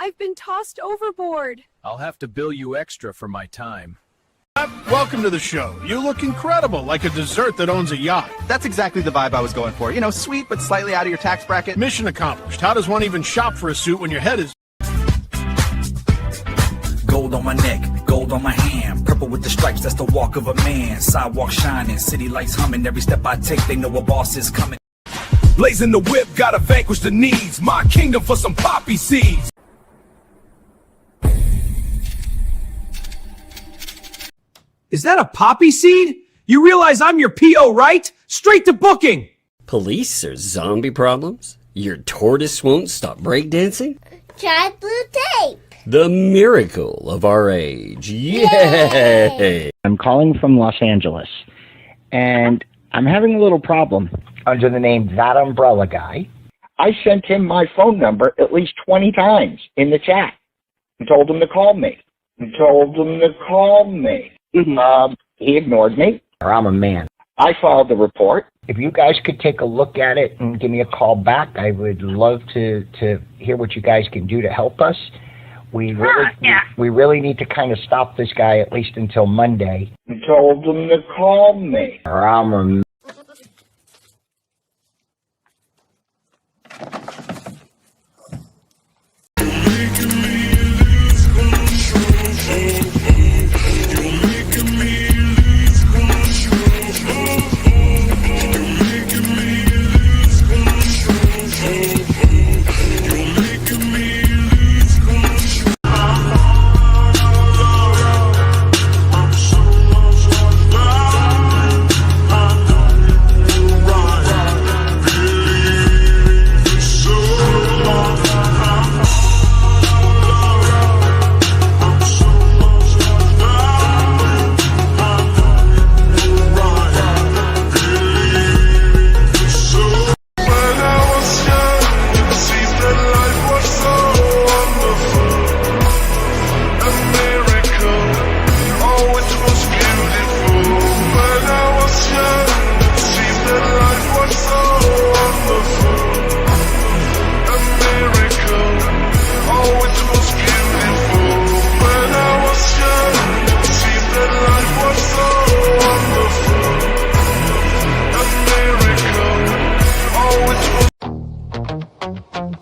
I've been tossed overboard. I'll have to bill you extra for my time. Welcome to the show. You look incredible, like a dessert that owns a yacht. That's exactly the vibe I was going for. You know, sweet but slightly out of your tax bracket. Mission accomplished. How does one even shop for a suit when your head is... Gold on my neck, gold on my hand, purple with the stripes, that's the walk of a man. Sidewalk shining, city lights humming, every step I take they know a boss is coming. Blazing the whip, gotta vanquish the needs, my kingdom for some poppy seeds. Is that a poppy seed? You realize I'm your P.O., right? Straight to booking! Police or zombie problems? Your tortoise won't stop breakdancing? Try blue tape. The miracle of our age. Yay! I'm calling from Los Angeles, and I'm having a little problem. Under the name ThATuMBRELLAgUy, I sent him my phone number at least 20 times in the chat and told him to call me. He ignored me, or I'm a man. I filed the report. If you guys could take a look at it and give me a call back, I would love to hear what you guys can do to help us. We really need to kind of stop this guy at least until Monday. I told him to call me, or I'm a...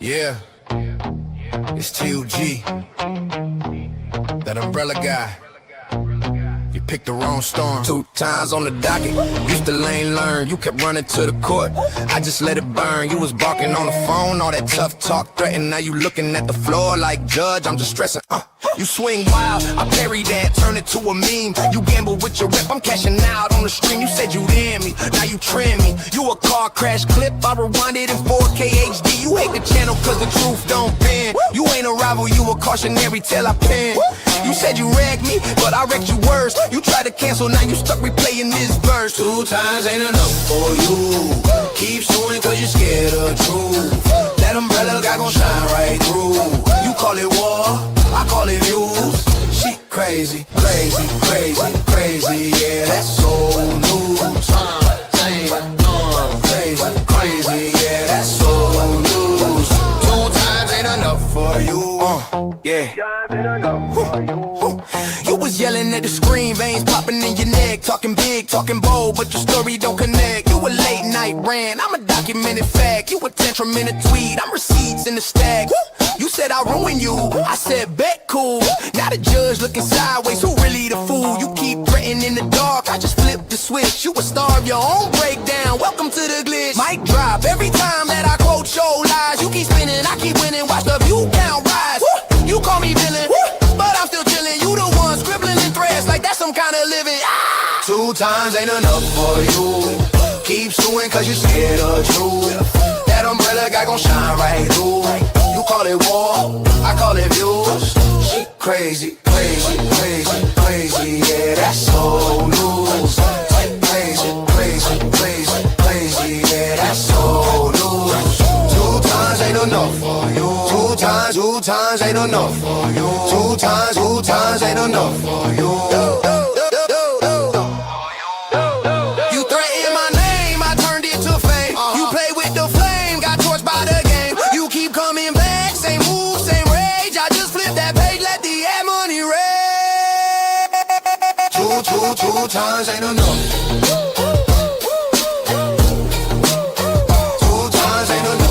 Yeah, it's T.U.G. That umbrella guy. You picked the wrong storm. 2 times on the docket. Used to lane learn. You kept running to the court. I just let it burn. You was barking on the phone. All that tough talk threatened. Now you looking at the floor like judge. I'm just stressing. You swing wild. I parry that. Turn it to a meme. You gamble with your rep. I'm cashing out on the stream. You said you'd end me. Now you trim me. You a car crash clip. I rewind it in 4K HD. You hate the channel cause the truth don't bend. You ain't a rival. You a cautionary tale I pen. You said you wrecked me, but I wrecked you worse. You tried to cancel, now you stuck replaying this verse. 2 times ain't enough for you. Keep suing cause you're scared of truth. That umbrella guy gon' shine right through. You call it war, I call it views. She crazy, crazy, crazy, crazy. Yeah, that's old news. Crazy, crazy, yeah, that's old news. 2 times ain't enough for you. Yeah. You was yelling at the screen, veins popping in your neck, talking big, talking bold, but your story don't connect. You a late night rant, I'm a documented fact. You a tantrum in a tweet, I'm receipts in the stack. You said I'll ruin you, I said bet cool. Now the judge looking sideways, who really the fool? You keep threatening in the dark, I just flipped the switch. You a star of your own breakdown, welcome to the glitch. Mic drop, every time that I quote show lies. You keep spinning, I keep winning, watch the view count rise. You call me villain, but I'm still chilling. You the one scribbling in threads like that's some kind of living. 2 times ain't enough for you. Keep suing cause you scared of truth. That umbrella guy gon' shine right through. You call it war, I call it views. She crazy, crazy, crazy, crazy. Yeah, that's old news. Crazy, crazy, crazy, crazy. Yeah, that's old news. 2 times ain't enough for you. 2 times ain't enough for you. 2 times ain't enough for you. You threatened my name, I turned it to fame. You play with the flame, got torched by the game. You keep coming back, same move, same rage. I just times ain't enough. 2 times ain't enough.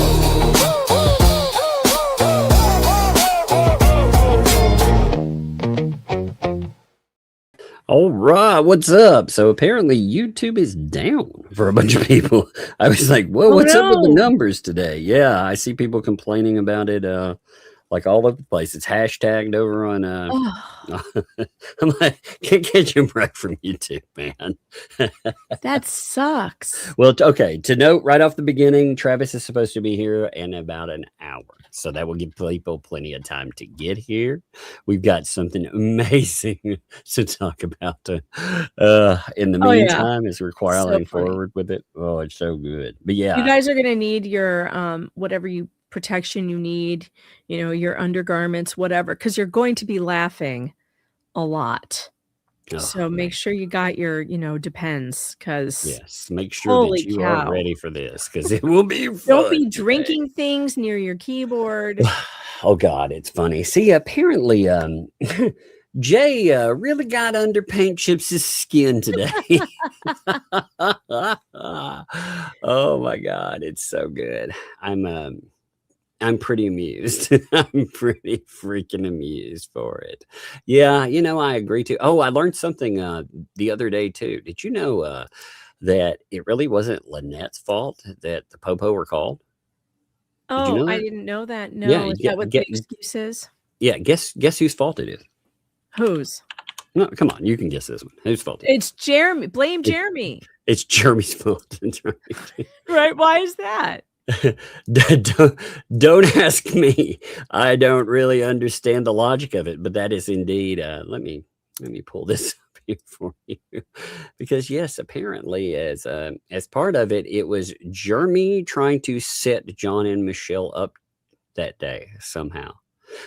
All right, what's up? So apparently YouTube is down for a bunch of people. I was like, whoa, what's up with the numbers today? Yeah, I see people complaining about it like all over the place. It's hashtagged over on I'm like, can't catch a break from YouTube, man. That sucks. Well, okay, to note right off the beginning, Travis is supposed to be here in about an hour. So that will give people plenty of time to get here. We've got something amazing to talk about in the meantime as we're quarreling forward with it. Oh, it's so good. But yeah. You guys are going to need your whatever protection you need, your undergarments, whatever, because you're going to be laughing a lot. So make sure you got your, depends, because yes, make sure that you are ready for this, because it will be fun. Don't be drinking things near your keyboard. Oh God, it's funny. See, apparently Jay really got under Paint Chips' skin today. Oh my God, it's so good. I'm pretty amused. I'm pretty freaking amused for it. Yeah, I agree too. Oh, I learned something the other day too. Did you know that it really wasn't Lynette's fault that the Popo were called? Oh, Did you know I that? didn't know that. No, Yeah, is that what the excuse is? Yeah, guess whose fault it is? Whose? No, come on, you can guess this one. Whose fault it is? It's Jeremy. Blame Jeremy. It's Jeremy's fault. Right? Why is that? Don't ask me. I don't really understand the logic of it, but that is indeed. Let me pull this up here for you, because yes, apparently as part of it, it was Jeremy trying to set John and Michelle up that day somehow.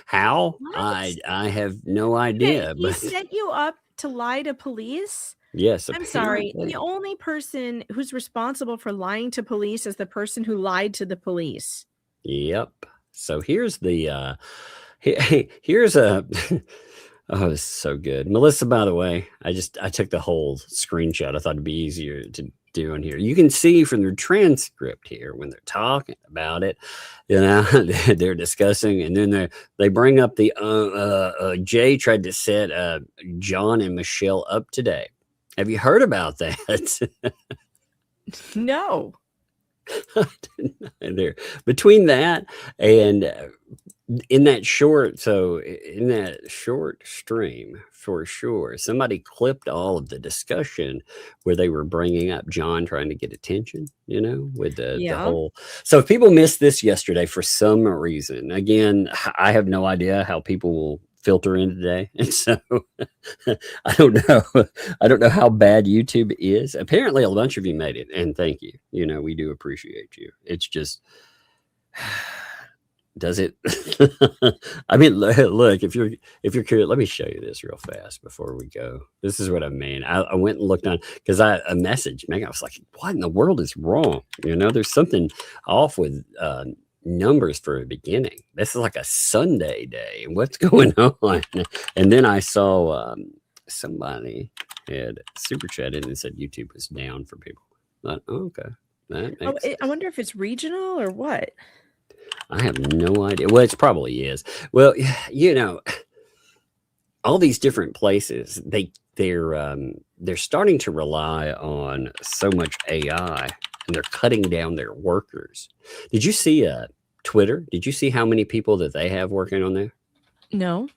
How? What? I have no idea. He set you up to lie to police? Yes, I'm sorry. The only person who's responsible for lying to police is the person who lied to the police. Yep. So here's the here's a oh, this is so good. Melissa, by the way, I took the whole screenshot. I thought it'd be easier to do on here. You can see from their transcript here when they're talking about it, they're discussing, and then they bring up the Jay tried to set John and Michelle up today. Have you heard about that? No. There, between that and in that short stream, for sure, somebody clipped all of the discussion where they were bringing up John trying to get attention, with the whole. So if people missed this yesterday for some reason, again, I have no idea how people will filter in today, and so I don't know how bad YouTube is. Apparently a bunch of you made it, and thank you. We do appreciate you. It's just, does it? I mean, look, if you're curious, let me show you this real fast before we go. This is what I mean. I went and looked on, because a message Megan, I was like, what in the world is wrong? There's something off with numbers for a beginning. This is like a Sunday day, and what's going on? And then I saw somebody had super chatted and said YouTube was down for people. But okay, that makes sense. I wonder if it's regional or what. I have no idea. Well, it probably is. Well, all these different places, they're starting to rely on so much AI, and they're cutting down their workers. Did you see Twitter? Did you see how many people that they have working on there? No.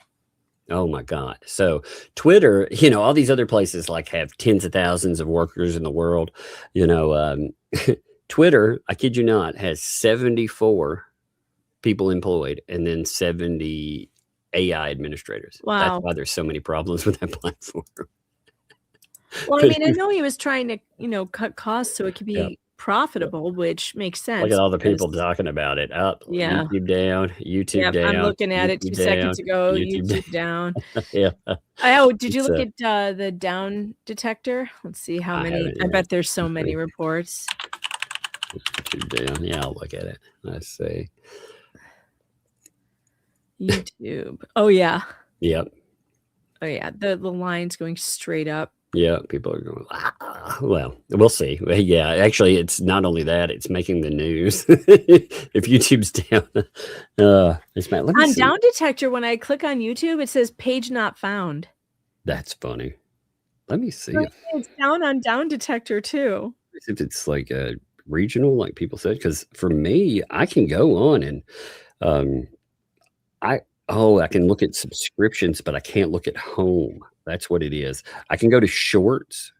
Oh my God. So Twitter, all these other places like have tens of thousands of workers in the world. Twitter, I kid you not, has 74 people employed and then 70 AI administrators. Wow. That's why there's so many problems with that platform. Well, I mean, I know he was trying to, cut costs so it could be profitable, which makes sense. Look at all the people talking about it. Up, YouTube down, YouTube down. I'm looking at it 2 seconds ago. YouTube down. Yeah. Oh, did you look at the down detector? Let's see how many. I bet there's so many reports. YouTube down. Yeah, I'll look at it. Let's see. YouTube. Oh yeah. Yep. Oh yeah. The line's going straight up. Yeah, people are going, well, we'll see. Yeah, actually, it's not only that, it's making the news. If YouTube's down, let me On see. Down Detector, when I click on YouTube, it says page not found. That's funny. Let me see So it's down on Down Detector too. if it's like a regional, like people said, because for me, I can go on and I can look at subscriptions, but I can't look at home. That's what it is. I can go to shorts,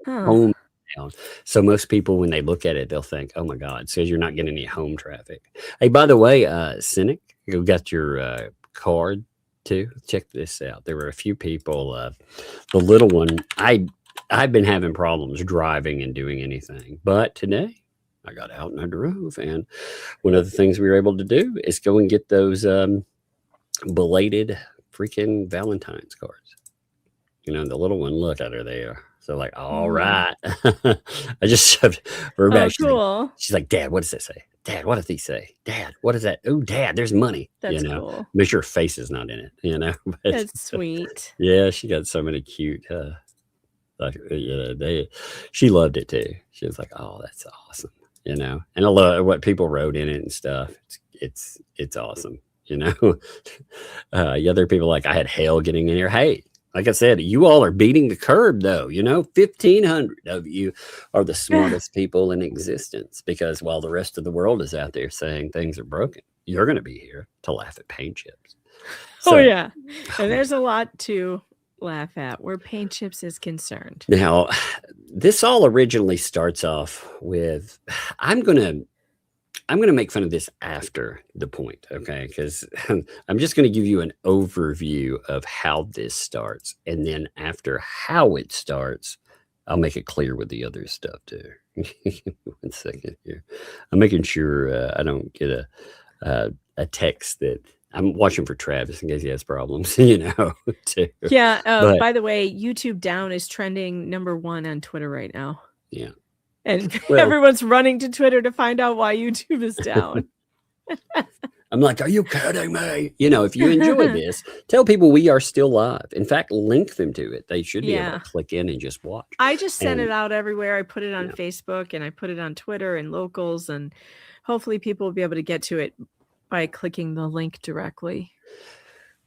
home down. So most people, when they look at it, they'll think, "Oh my God," it says you're not getting any home traffic. Hey, by the way, Cynic, you got your card too. Check this out. There were a few people. The little one, I've been having problems driving and doing anything, but today I got out and I drove, and one of the things we were able to do is go and get those belated freaking Valentine's cards. You know, the little one, look at her there. So like, all right. I just shoved her back. She's like, Dad, what does that say? Dad, what does he say? Dad, what is that? Oh, Dad, there's money. That's cool. Make sure her face is not in it, you know. But, that's sweet. Yeah, she got so many cute she loved it too. She was like, oh, that's awesome. You know, and I love what people wrote in it and stuff. It's awesome. You know, other people like I had Hale getting in here. Hey, like I said, you all are beating the curb though. You know, 1,500 of you are the smartest people in existence, because while the rest of the world is out there saying things are broken, you're going to be here to laugh at paint chips. So, yeah. And there's a lot to laugh at where paint chips is concerned. Now, this all originally starts off with, I'm gonna make fun of this after the point, okay? Because I'm just going to give you an overview of how this starts, and then after how it starts, I'll make it clear with the other stuff too. 1 second here. I'm making sure I don't get a text that I'm watching for Travis in case he has problems, you know, too. Yeah. By the way, YouTube down is trending #1 on Twitter right now. Yeah. And everyone's running to Twitter to find out why YouTube is down. I'm like, are you kidding me? You know, if you enjoy this, tell people we are still live. In fact, link them to it. They should be able to click in and just watch. I just sent it out everywhere. I put it on Facebook and I put it on Twitter and locals, and hopefully people will be able to get to it by clicking the link directly.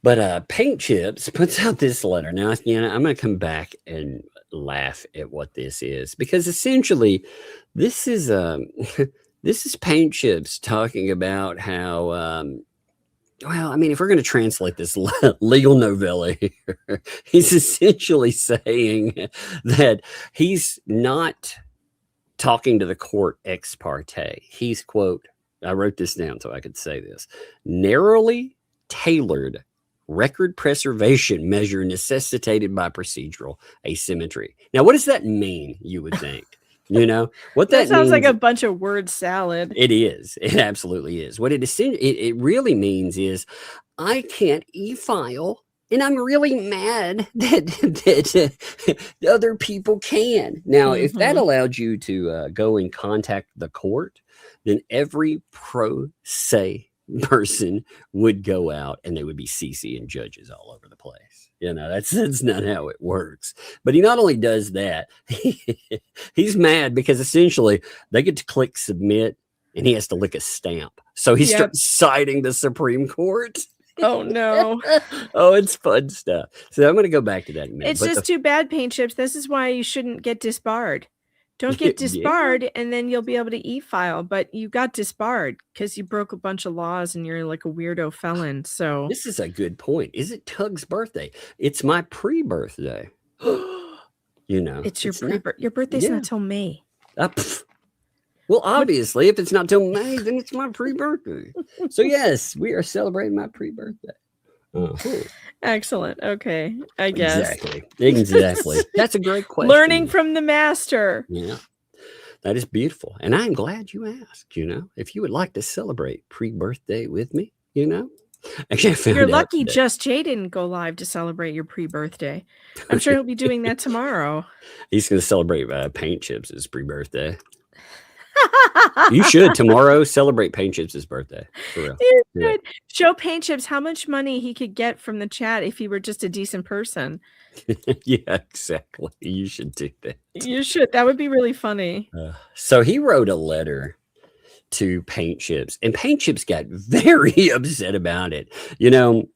But Paint Chips puts out this letter. Now, you know, I'm going to come back and laugh at what this is, because essentially this is this is Paint Chips talking about how well, I mean, if we're going to translate this legal novella here, he's essentially saying that he's not talking to the court ex parte. He's, quote, I wrote this down so I could say this, narrowly tailored record preservation measure necessitated by procedural asymmetry. Now, what does that mean, you would think? You know, what that sounds means, like a bunch of word salad. It is. It absolutely is. What it really means is I can't e-file, and I'm really mad that other people can. Now, if that allowed you to go and contact the court, then every pro se person would go out and they would be CC and judges all over the place. You know, that's not how it works. But he not only does that, he's mad because essentially they get to click submit and he has to lick a stamp. So he starts citing the Supreme Court. Oh no. Oh, it's fun stuff. So I'm going to go back to that in a minute. It's just too bad, Paint Chips. This is why you shouldn't get disbarred. Don't get disbarred, and then you'll be able to e-file. But you got disbarred because you broke a bunch of laws and you're like a weirdo felon. So this is a good point. Is it Tug's birthday? It's my pre-birthday. You know, it's your pre-birthday. Your birthday's not till May. Well, obviously, if it's not till May, then it's my pre-birthday. So yes, we are celebrating my pre-birthday. Excellent. Okay, I guess. Exactly. That's a great question. Learning from the master. Yeah, that is beautiful. And I'm glad you asked, you know, if you would like to celebrate pre-birthday with me, you know. Actually, I found You're lucky Just Jay didn't go live to celebrate your pre-birthday. I'm sure he'll be doing that tomorrow. He's going to celebrate Paint Chips' pre-birthday. You should tomorrow celebrate Paint Chips' birthday. For real. You Yeah. should show Paint Chips how much money he could get from the chat if he were just a decent person. Yeah, exactly. You should do that. You should. That would be really funny. So he wrote a letter to Paint Chips, and Paint Chips got very upset about it. You know,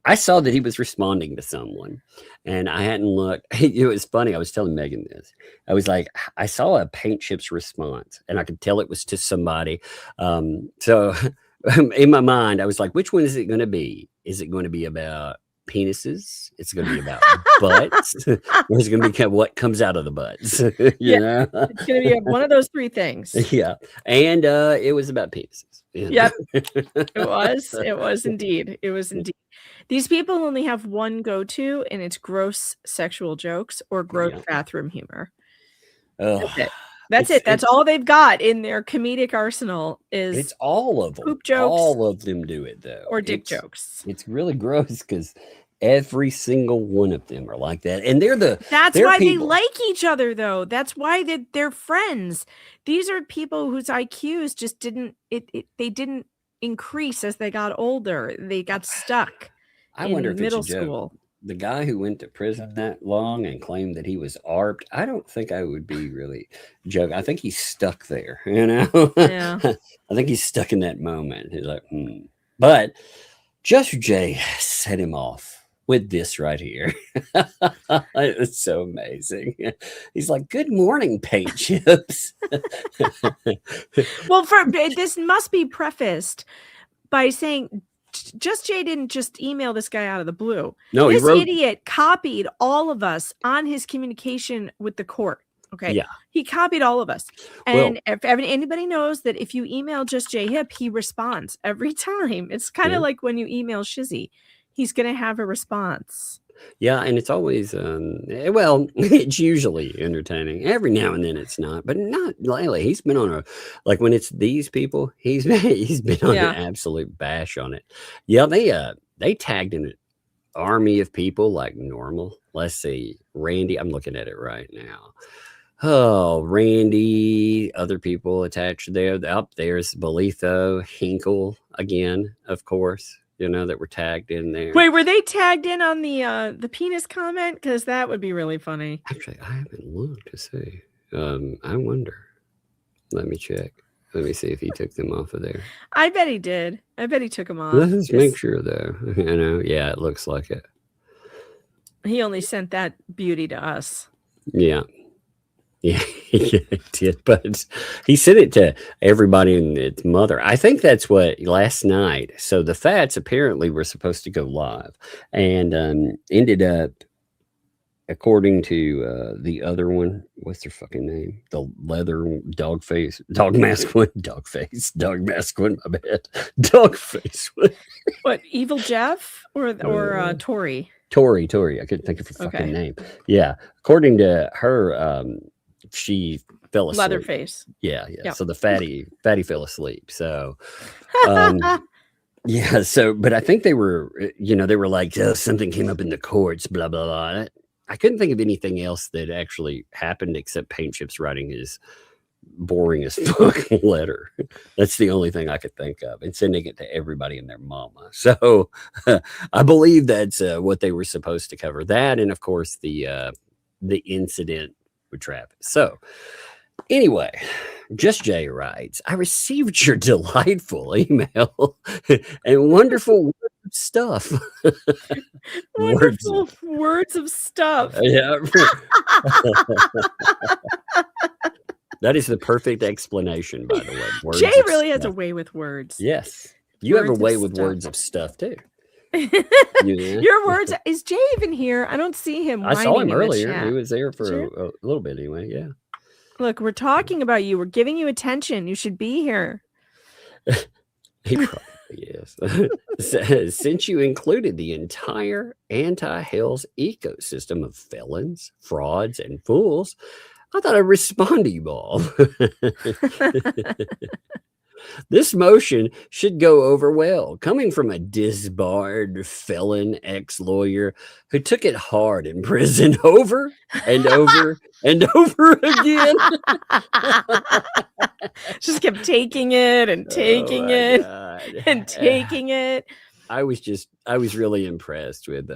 I saw that he was responding to someone, and I hadn't looked. It was funny. I was telling Megan this. I was like, I saw a Paint Chips response, and I could tell it was to somebody. So in my mind, I was like, which one is it going to be? Is it going to be about penises? It's going to be about butts, or is it going to be what comes out of the butts? you know? It's going to be one of those three things. Yeah, and it was about penises. Yep, it was. It was indeed. It was indeed. These people only have one go-to, and it's gross sexual jokes or gross bathroom humor. That's it. That's it. That's all they've got in their comedic arsenal. It's all of them. Poop jokes. All of them do it though. Or dick jokes. It's really gross because every single one of them are like that, and That's why they like each other, though. That's why they're friends. These are people whose IQs just didn't increase as they got older. They got stuck. I wonder if middle it's a joke. school. The guy who went to prison that long and claimed that he was ARPed, I don't think I would be really joking. I think he's stuck there, you know? Yeah. I think he's stuck in that moment. He's like, But Just Jay set him off with this right here. It's so amazing. He's like, good morning, Paint Chips. Well, this must be prefaced by saying Just Jay didn't just email this guy out of the blue. No, this idiot copied all of us on his communication with the court. Okay. Yeah. He copied all of us. And if anybody knows that if you email Just Jay Hip, he responds every time. It's kind of like when you email Shizzy. He's going to have a response. Yeah, and it's always it's usually entertaining. Every now and then it's not, but not lately. He's been on when it's these people, he's been on an absolute bash on it. Yeah, they tagged in an army of people like normal. Let's see, Randy. I'm looking at it right now. Oh, Randy, other people attached there. Up there's Belitho, Hinkle again, of course. You know, that were tagged in there. Wait, were they tagged in on the penis comment? Because that would be really funny. Actually, I haven't looked to see. I wonder. Let me check. Let me see if he took them off of there. I bet he did. I bet he took them off. Let's make sure, though. You know, yeah, it looks like it. He only sent that beauty to us. Yeah. Yeah, he did, but he sent it to everybody and its mother. I think that's what last night. So the ThATs apparently were supposed to go live and ended up, according to the other one, what's their fucking name? The leather dog mask one, my bad. Dog face one. What, Evil Jeff or Tori? Tori. I couldn't think of her fucking name. Yeah. According to her, she fell asleep. Leatherface. Yeah. So the fatty fell asleep. So, yeah. So, but I think they were like, oh, something came up in the courts, blah, blah, blah. I couldn't think of anything else that actually happened except Paint Chips writing his boring as fuck letter. That's the only thing I could think of, and sending it to everybody and their mama. So I believe that's what they were supposed to cover. That, and of course the incident with Travis. So anyway, Just Jay writes, I received your delightful email and wonderful words of stuff. Wonderful words of stuff. Yeah. That is the perfect explanation, by the way. Words Jay really has a way with words. Yes. You have a way with words of stuff too. Your words. Is Jay even here? I don't see him. I saw him earlier. He was there for a little bit anyway. Yeah. Look, we're talking about you. We're giving you attention. You should be here. He probably is. Since you included the entire anti-Hales ecosystem of felons, frauds, and fools, I thought I'd respond to you all. This motion should go over well, coming from a disbarred felon ex-lawyer who took it hard in prison over and over and over again. Just kept taking it and taking it and taking it. I was really impressed with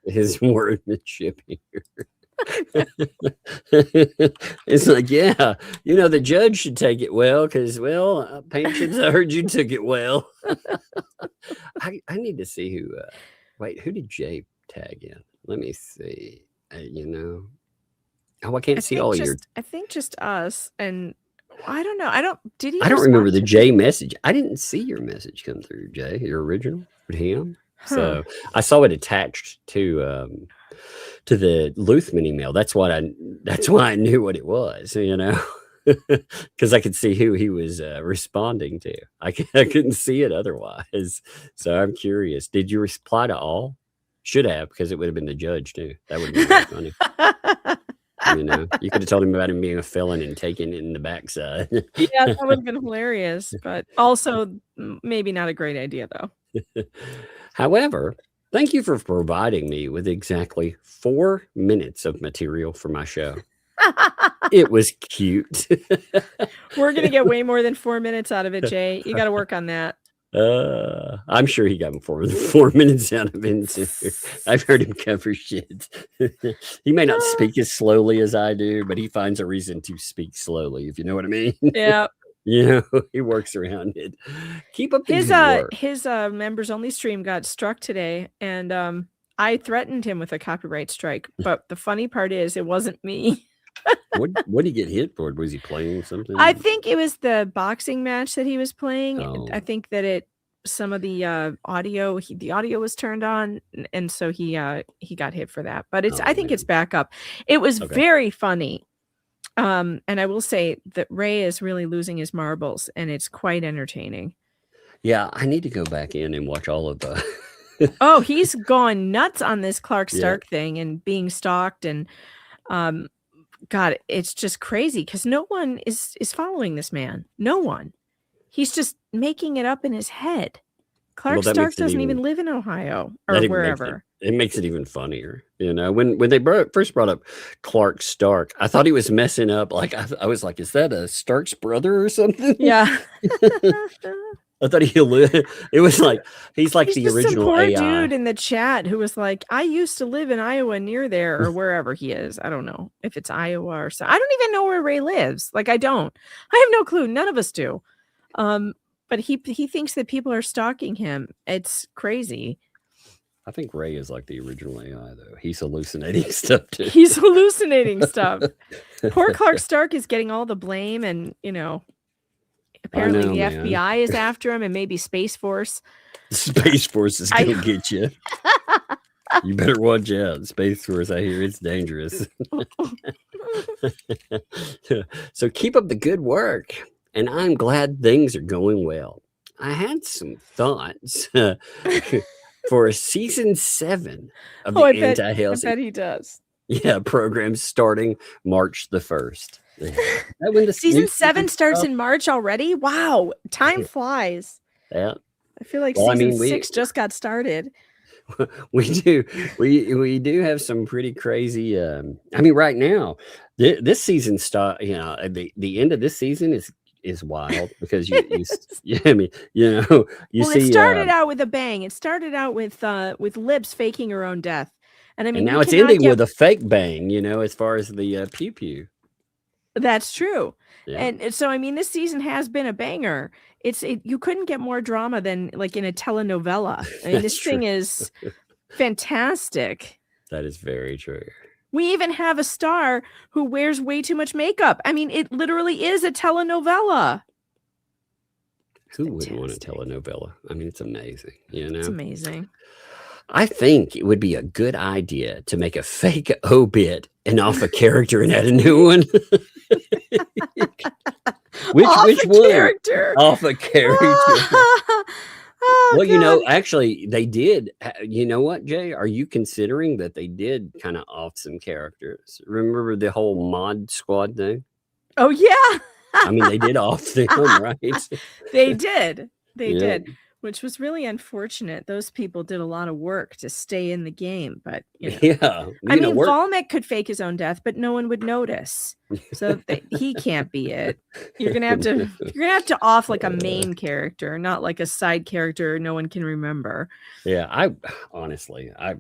his workmanship here. It's like, yeah, the judge should take it well because, Patience, I heard you took it well. I need to see who. Wait, who did Jay tag in? Let me see. I can't see all your. I think just us, and I don't know. Did he? I don't remember the Jay message. I didn't see your message come through, Jay. Your original with him. Huh. So I saw it attached to the Luthman email. That's why I knew what it was, because I could see who he was responding to. I couldn't see it otherwise. So I'm curious. Did you reply to all? Should have, because it would have been the judge too. That would be really funny. You could have told him about him being a felon and taking it in the backside. Yeah, that would have been hilarious, but also maybe not a great idea though. However, thank you for providing me with exactly 4 minutes of material for my show. It was cute. We're going to get way more than 4 minutes out of it, Jay. You got to work on that. I'm sure he got 4 minutes out of it. I've heard him cover shit. He may not speak as slowly as I do, but he finds a reason to speak slowly, if you know what I mean. Yeah. He works around it. Keep up the good work. His members only stream got struck today, and I threatened him with a copyright strike. But the funny part is, it wasn't me. What did he get hit for? Was he playing something? I think it was the boxing match that he was playing. Oh. I think that some of the audio, the audio was turned on, and so he got hit for that. But I think it's back up. It was very funny. And I will say that Ray is really losing his marbles, and it's quite entertaining. Yeah, I need to go back in and watch all of the. Oh, he's gone nuts on this Clark Stark thing and being stalked, and God, it's just crazy because no one is following this man. No one. He's just making it up in his head. Clark Stark doesn't even live in Ohio or wherever. It makes it even funnier. When they first brought up Clark Stark, I thought he was messing up. Like I was like, is that a Stark's brother or something? Yeah. I thought it was like he's like the original some poor AI dude in the chat who was like, I used to live in Iowa near there or wherever he is. I don't know if it's Iowa or so. I don't even know where Ray lives. Like I have no clue. None of us do. But he thinks that people are stalking him. It's crazy. I think Ray is like the original AI though. He's hallucinating stuff too. He's hallucinating stuff. Poor Clark Stark is getting all the blame, and apparently the FBI is after him, and maybe Space Force. Space Force is gonna get you. You better watch out. Space Force, I hear it's dangerous. So keep up the good work, and I'm glad things are going well. I had some thoughts for a season 7 of the Anti-Hales. I bet he does. Yeah, program starting March the 1st. When the season 7 starts in March already. Wow, time flies. Yeah, I feel like season 6 just got started. We do have some pretty crazy. Right now, this season the end of this season is wild because you see. It started out with a bang. It started out with Lips faking her own death, and now it's ending with a fake bang. As far as the pew pew. That's true. Yeah. And so, this season has been a banger. You couldn't get more drama than like in a telenovela. This thing is fantastic. That is very true. We even have a star who wears way too much makeup. It literally is a telenovela. Who wouldn't want a telenovela? It's amazing. It's amazing. I think it would be a good idea to make a fake obit and off a character and add a new one. Which one? Character. Off a character. Oh, well, actually, they did. You know what, Jay? Are you considering that they did kind of off some characters? Remember the whole mod squad thing? Oh, yeah. I mean, they did off them, right? They did. They Yeah. did, which was really unfortunate. Those people did a lot of work to stay in the game, but you know. Yeah. I You know, mean, work. Volmek could fake his own death, but no one would notice. So he can't be it. You're gonna have to off like a main character, not like a side character no one can remember. Yeah, I honestly, I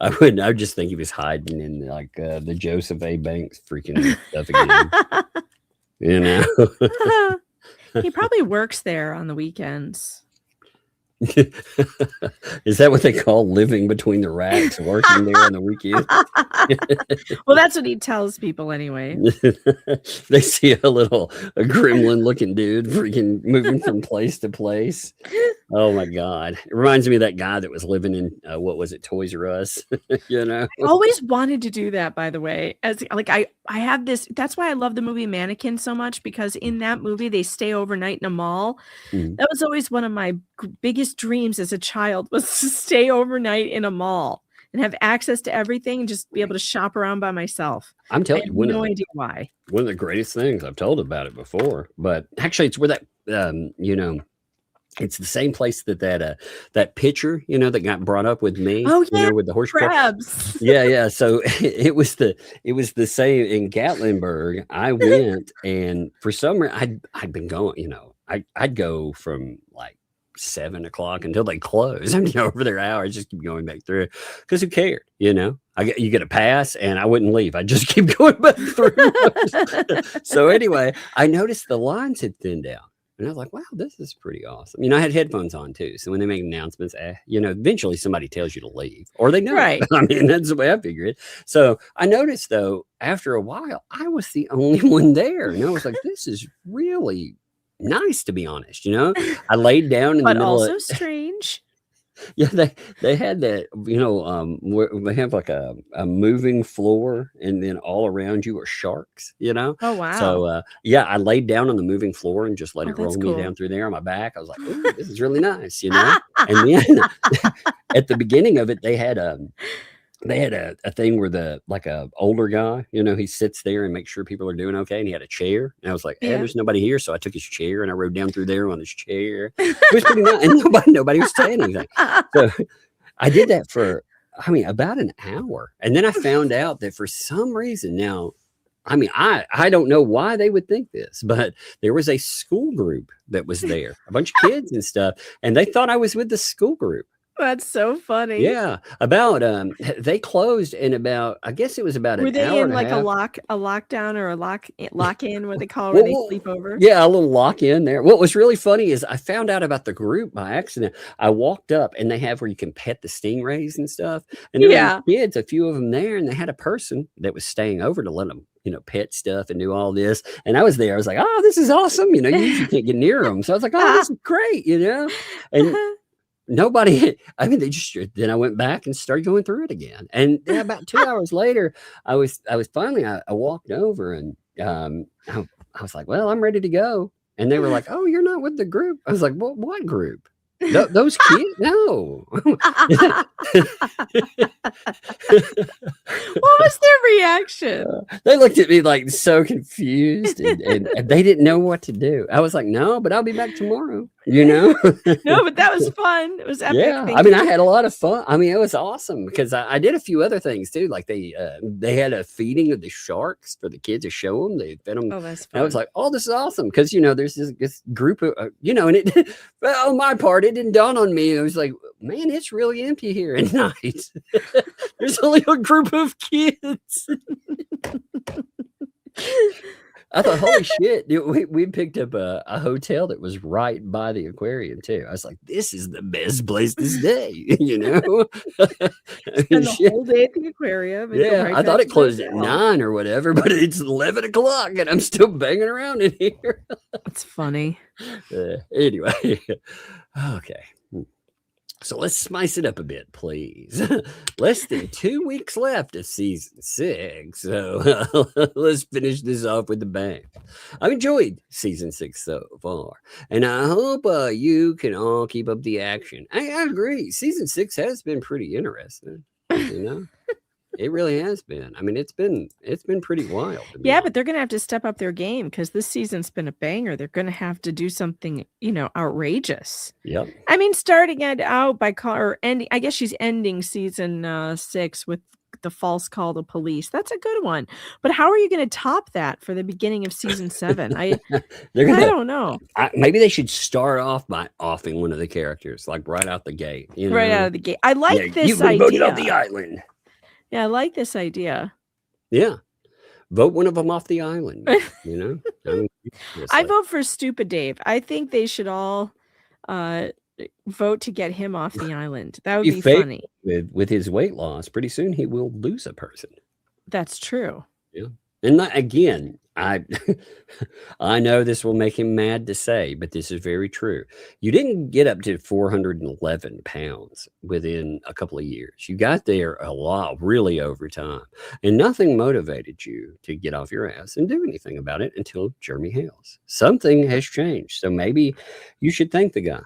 wouldn't. I just think he was hiding in like the Joseph A. Banks freaking stuff again. You know, He probably works there on the weekends. is that what they call living between the racks, working there on the weekend? Well, that's what he tells people anyway. They see a gremlin-looking dude freaking moving from place to place. Oh my God! It reminds me of that guy that was living in what was it, Toys R Us? You know, I always wanted to do that, by the way. As like I have this. That's why I love the movie Mannequin so much, because in that movie they stay overnight in a mall. That was always one of my biggest dreams as a child, was to stay overnight in a mall and have access to everything and just be able to shop around by myself. I'm I telling have you, no idea why. one of the greatest things. I've told about it before, but actually, it's where that you know. It's the same place that picture, you know, that got brought up with me. Oh You yeah, know, with the horse crabs. yeah. So it was the same in Gatlinburg. I went, and for some reason I'd been going, you know, I'd go from like 7 o'clock until they close. I'm over there hours, just keep going back through, because who cared, you know? You get a pass, and I wouldn't leave. I just keep going back through. So anyway, I noticed the lines had thinned out. And I was like, wow, this is pretty awesome. You know, I had headphones on too. So when they make announcements, you know, eventually somebody tells you to leave, or they know. Right. I mean, that's the way I figure it. So I noticed, though, after a while, I was the only one there. And I was like, this is really nice, to be honest. You know, I laid down in But the middle also of strange. Yeah, they had that, you know, where they have like a moving floor, and then all around you are sharks, you know. Oh wow. So yeah, I laid down on the moving floor and just let it roll that's me cool. down through there on my back. I was like, ooh, this is really nice, you know. And then at the beginning of it, they had a thing where a older guy, you know, he sits there and makes sure people are doing okay. And he had a chair. And I was like, hey, Yeah. there's nobody here. So I took his chair and I rode down through there on his chair. It was pretty nice. And nobody was saying anything. So I did that for, I mean, about an hour. And then I found out that for some reason now, I mean, I don't know why they would think this, but there was a school group that was there, a bunch of kids and stuff. And they thought I was with the school group. That's so funny. Yeah, about they closed in about, I guess it was about Were an they hour in and a like half. a lockdown or a lock in, what they call it when they Well, sleep over? Yeah, a little lock in there. What was really funny is I found out about the group by accident. I walked up, and they have where you can pet the stingrays and stuff. And there Yeah. were kids, a few of them there, and they had a person that was staying over to let them, you know, pet stuff and do all this. And I was there. I was like, oh, this is awesome. You know, you usually can't get near them. So I was like, oh, this is great, you know. And nobody, I mean, then I went back and started going through it again. And then about 2 hours later, I walked over, and I was like, well, I'm ready to go. And they were like, oh, you're not with the group. I was like, well, what group? Those kids? No. What was their reaction? They looked at me like so confused, and they didn't know what to do. I was like, no, but I'll be back tomorrow, you know? No, but that was fun. It was epic. Yeah, Thank I mean, you. I had a lot of fun. I mean, it was awesome because I did a few other things too. Like they had a feeding of the sharks for the kids to show them. They fed them. Oh, that's And I was fun. like, oh, this is awesome because, you know, there's this group of, you know, and it, well, on my part, it didn't dawn on me. I was like, man, it's really empty here at night. There's only a group of kids. I thought, holy shit, dude, we picked up a hotel that was right by the aquarium too. I was like, this is the best place to stay, you know? Spend the whole day at the aquarium. And go Yeah, right I thought back it to closed the at hotel. 9 or whatever, but it's 11 o'clock and I'm still banging around in here. That's funny. Anyway, okay. So let's spice it up a bit, please. Less than 2 weeks left of season 6. So let's finish this off with a bang. I've enjoyed season 6 so far, and I hope you can all keep up the action. I agree. Season 6 has been pretty interesting, you know? It really has been. I mean, it's been pretty wild. Yeah, but they're going to have to step up their game because this season's been a banger. They're going to have to do something, outrageous. Yep. I mean, starting it out by or ending. I guess she's ending season 6 with the false call to police. That's a good one. But how are you going to top that for the beginning of season 7? I don't know. Maybe they should start off by offing one of the characters, like right out the gate. Right out of the gate. I like this idea. You voted off the island. Yeah, I like this idea. Yeah. Vote one of them off the island. I vote for Stupid Dave. I think they should all vote to get him off the island. That would be funny. With his weight loss, pretty soon he will lose a person. That's true. Yeah. And again, I know this will make him mad to say, but this is very true. You didn't get up to 411 pounds within a couple of years. You got there a lot, really over time. And nothing motivated you to get off your ass and do anything about it until Jeremy Hales. Something has changed. So maybe you should thank the guy,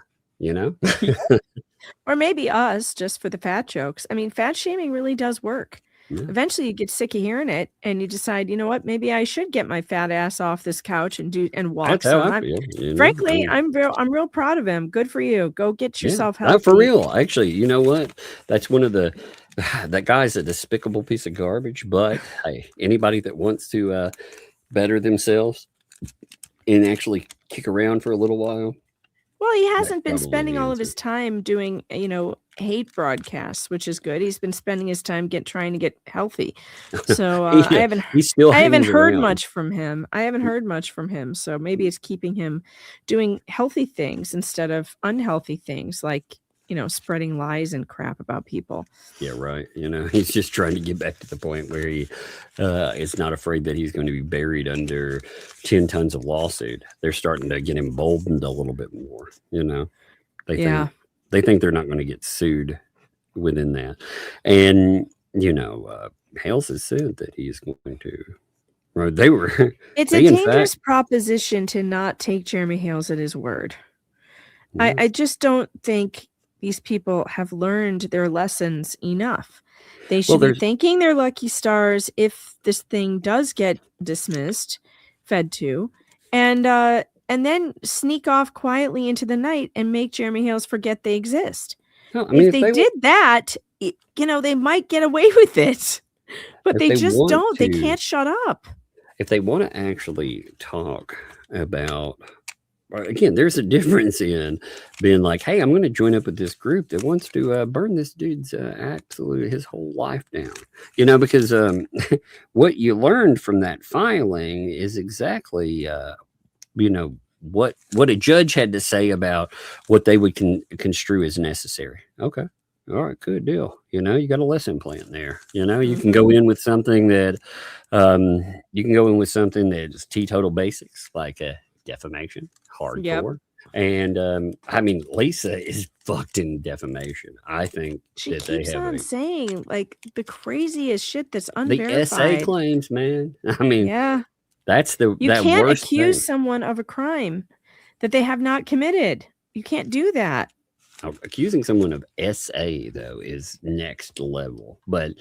Or maybe us, just for the fat jokes. I mean, fat shaming really does work. Yeah. Eventually you get sick of hearing it and you decide, you know what, maybe I should get my fat ass off this couch and walk. That's how I feel, frankly, I'm real proud of him. Good for you. Go get yourself healthy. For real. Actually, you know what? That's one of that guy's a despicable piece of garbage, but hey, anybody that wants to better themselves and actually kick around for a little while. Well, he hasn't been spending all of his time doing, hate broadcasts, which is good. He's been spending his time trying to get healthy. So I haven't heard much from him. So maybe it's keeping him doing healthy things instead of unhealthy things like, spreading lies and crap about people. Yeah, right. He's just trying to get back to the point where he is not afraid that he's going to be buried under 10 tons of lawsuit. They're starting to get emboldened a little bit more, They think they're not going to get sued within that. And, Hales has said that he's going to. Right, it's a dangerous proposition to not take Jeremy Hales at his word. Yeah. I just don't think these people have learned their lessons enough. They should be thanking their lucky stars if this thing does get dismissed, fed to, and then sneak off quietly into the night and make Jeremy Hales forget they exist. No, if they did that, they might get away with it, but they just don't. They can't shut up. If they want to actually talk about. Again, there's a difference in being like, hey, I'm going to join up with this group that wants to burn this dude's his whole life down. Because what you learned from that filing is exactly, what a judge had to say about what they would construe as necessary. Okay. All right, good deal. You got a lesson plan there. You can go in with something that that's teetotal basics, like defamation. Hardcore. Yep. And Lisa is fucked in defamation. I think she keeps on saying like the craziest shit that's unverified. The SA claims, man. Yeah, that's you can't accuse someone of a crime that they have not committed. You can't do that. Accusing someone of SA though is next level, but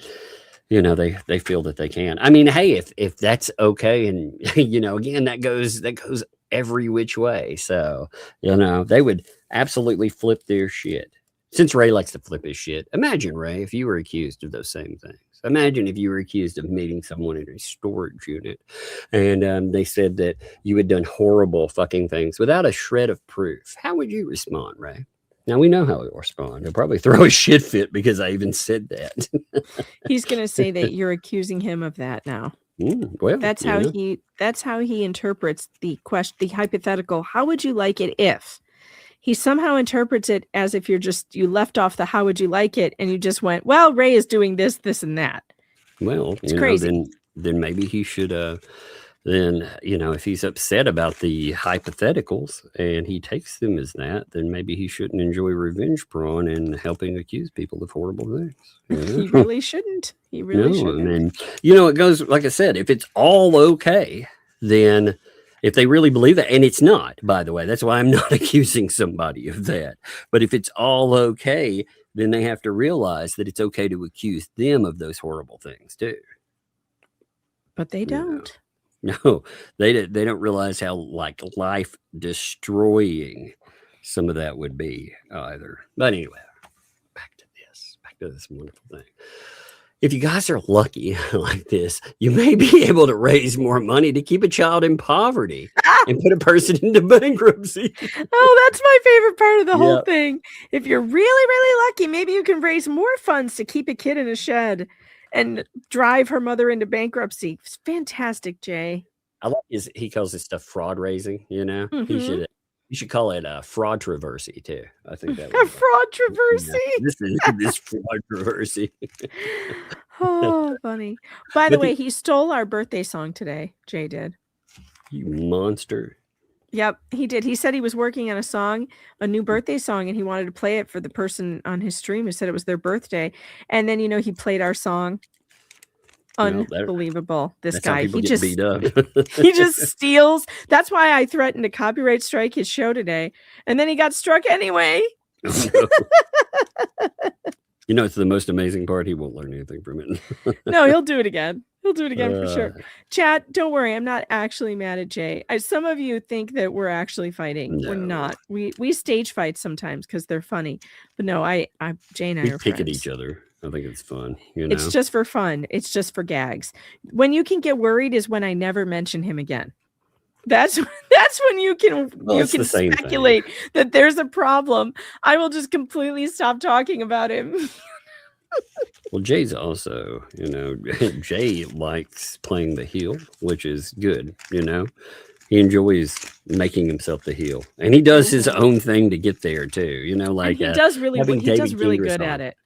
they feel that they can. Hey, if that's okay, and again that goes every which way. So, they would absolutely flip their shit. Since Ray likes to flip his shit, imagine, Ray, if you were accused of those same things. Imagine if you were accused of meeting someone in a storage unit and they said that you had done horrible fucking things without a shred of proof. How would you respond, Ray? Now we know how he'll respond. He'll probably throw a shit fit because I even said that. He's going to say that you're accusing him of that now. Well, that's how he interprets the question, the hypothetical. How would you like it if? He somehow interprets it as if you left off the how would you like it and you just went, well, Ray is doing this, this, and that. Well, it's crazy. Then maybe he should if he's upset about the hypotheticals and he takes them as that, then maybe he shouldn't enjoy revenge porn and helping accuse people of horrible things. He really shouldn't. He really shouldn't. And it goes, like I said, if it's all okay, then if they really believe that, and it's not, by the way, that's why I'm not accusing somebody of that. But if it's all okay, then they have to realize that it's okay to accuse them of those horrible things too. But they don't. No, they don't realize how like life destroying some of that would be either. But anyway, back to this wonderful thing. If you guys are lucky like this, you may be able to raise more money to keep a child in poverty and put a person into bankruptcy. Oh, that's my favorite part of the whole thing. If you're really, really lucky, maybe you can raise more funds to keep a kid in a shed and drive her mother into bankruptcy. It's fantastic, Jay. I like he calls this stuff fraud raising, you know? Mm-hmm. You should call it fraud traversy too. I think that would fraud traversy. This fraud traversy. Oh, funny. By the way, he stole our birthday song today. Jay did. You monster. Yep, he did. He said he was working on a new birthday song, and he wanted to play it for the person on his stream who said it was their birthday. And then, he played our song. Unbelievable. This guy, he just beat up. He just steals. That's why I threatened to copyright strike his show today. And then he got struck anyway. Oh, no. It's the most amazing part. He won't learn anything from it. No, he'll do it again. He'll do it again for sure. Chat, don't worry. I'm not actually mad at Jay. Some of you think that we're actually fighting. No. We're not. We stage fight sometimes because they're funny. But no, Jay and I are pick friends. at each other. I think it's fun. It's just for fun. It's just for gags. When you can get worried is when I never mention him again. That's when you can speculate that there's a problem. I will just completely stop talking about him. Well, Jay's also, Jay likes playing the heel, which is good. He enjoys making himself the heel, and he does his own thing to get there too. Like and he does really good at it.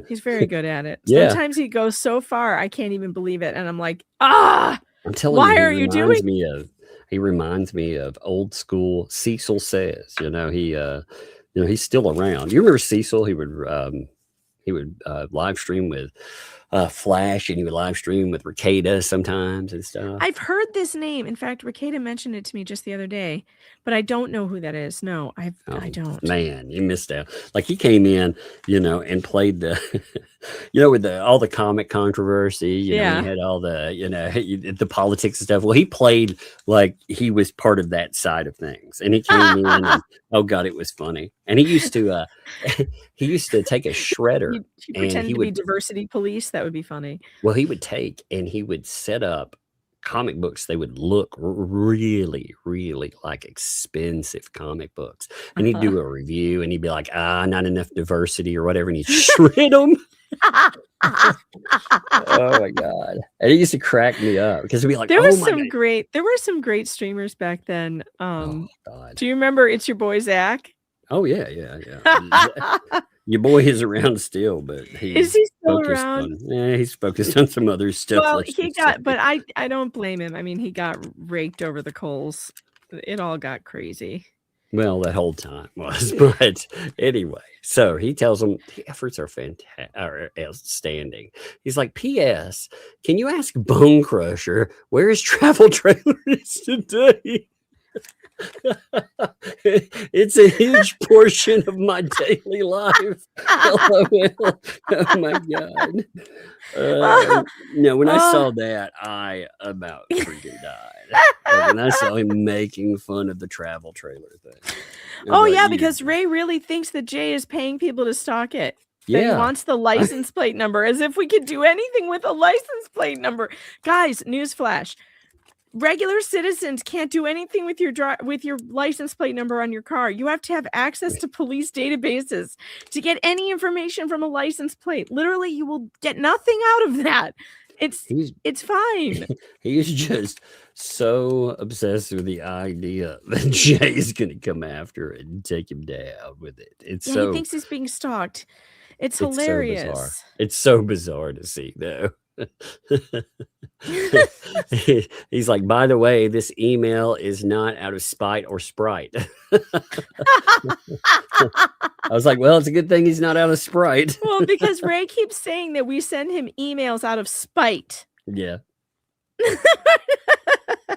He's very good at it. Sometimes he goes so far I can't even believe it, and I'm like, I'm telling you, why are you doing? He reminds me of old school Cecil Says. He's still around. You remember Cecil? He would live stream with Flash, and he would live stream with Ricada sometimes and stuff. I've heard this name. In fact, Ricada mentioned it to me just the other day, but I don't know who that is. No, I don't. Man, you missed out. Like he came in, and played the, with all the comic controversy. He had all the, the politics and stuff. Well, he played like he was part of that side of things, and he came in. And, oh God, it was funny. And he used to take a shredder. He pretended to be diversity police. That would be funny. Well, he would set up comic books. They would look really, really like expensive comic books. And he'd do a review, and he'd be like, not enough diversity or whatever. And he'd shred them. Oh my God. And it used to crack me up because we'd be like, there were some great streamers back then. Do you remember It's Your Boy Zach? Oh yeah. Your boy is around still, but is he still around? He's focused on some other stuff. Well, but I don't blame him. I mean, he got raked over the coals. It all got crazy. Well, that whole time was, but anyway. So he tells them the efforts are outstanding. He's like, P.S. Can you ask Bone Crusher where his travel trailer is today? It's a huge portion of my daily life. Oh my God. When I saw that, I about freaking died. When I saw him making fun of the travel trailer thing. Because Ray really thinks that Jay is paying people to stalk it. Yeah. He wants the license plate number, as if we could do anything with a license plate number. Guys, newsflash. Regular citizens can't do anything with your license plate number on your car. You have to have access to police databases to get any information from a license plate. Literally, you will get nothing out of that. It's fine. He's just so obsessed with the idea that Jay's going to come after it and take him down with it. He thinks he's being stalked. It's hilarious. It's so bizarre to see, though. He's like, by the way, this email is not out of spite or sprite. I was like, well, it's a good thing he's not out of sprite. Well, because Ray keeps saying that we send him emails out of spite. Yeah.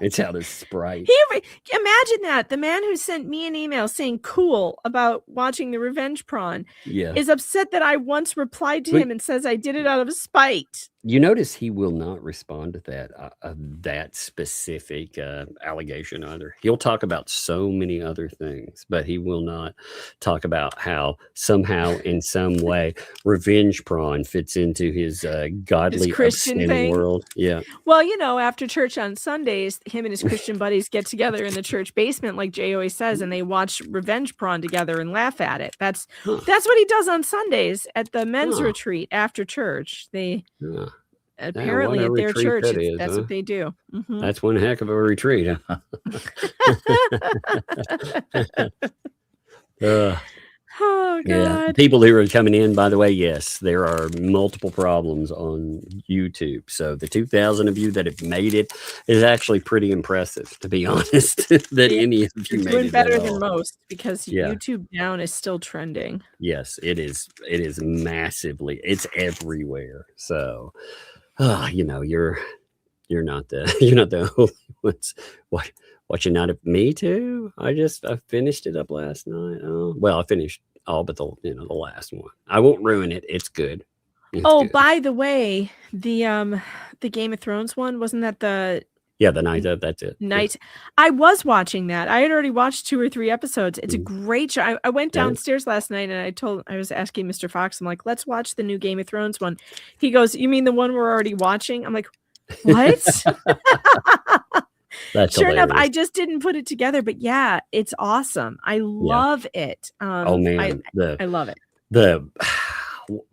It's out of Sprite. Imagine that. The man who sent me an email saying cool about watching the Revenge Prawn is upset that I once replied to him and says I did it out of spite. You notice he will not respond to that specific allegation either. He'll talk about so many other things, but he will not talk about how somehow in some way Revenge Prawn fits into his godly his Christian thing. world. Yeah. Well, after church on Sundays, him and his Christian buddies get together in the church basement, like Jay always says, and they watch Revenge Prawn together and laugh at it. That's what he does on Sundays at the men's retreat after church. Apparently at their church, that's what they do. Mm-hmm. That's one heck of a retreat. Huh? Oh, God. Yeah. People who are coming in, by the way, yes, there are multiple problems on YouTube. So the 2,000 of you that have made it is actually pretty impressive, to be honest, that any of you made doing it better at than all. most because YouTube down is still trending. Yes, it is. It is massively. It's everywhere. So, you're not the only ones. What you not at me too? I finished it up last night. Oh, well, I finished all but the last one. I won't ruin it. It's good. It's good. By the way, the Game of Thrones one, wasn't that the night of, that's it. Night. I was watching that. I had already watched 2 or 3 episodes. It's a great show. I went downstairs last night and I was asking Mr. Fox, I'm like, let's watch the new Game of Thrones one. He goes, you mean the one we're already watching? I'm like, what? That's sure hilarious. enough, I just didn't put it together, but yeah, it's awesome. I love it. Oh man, I love it.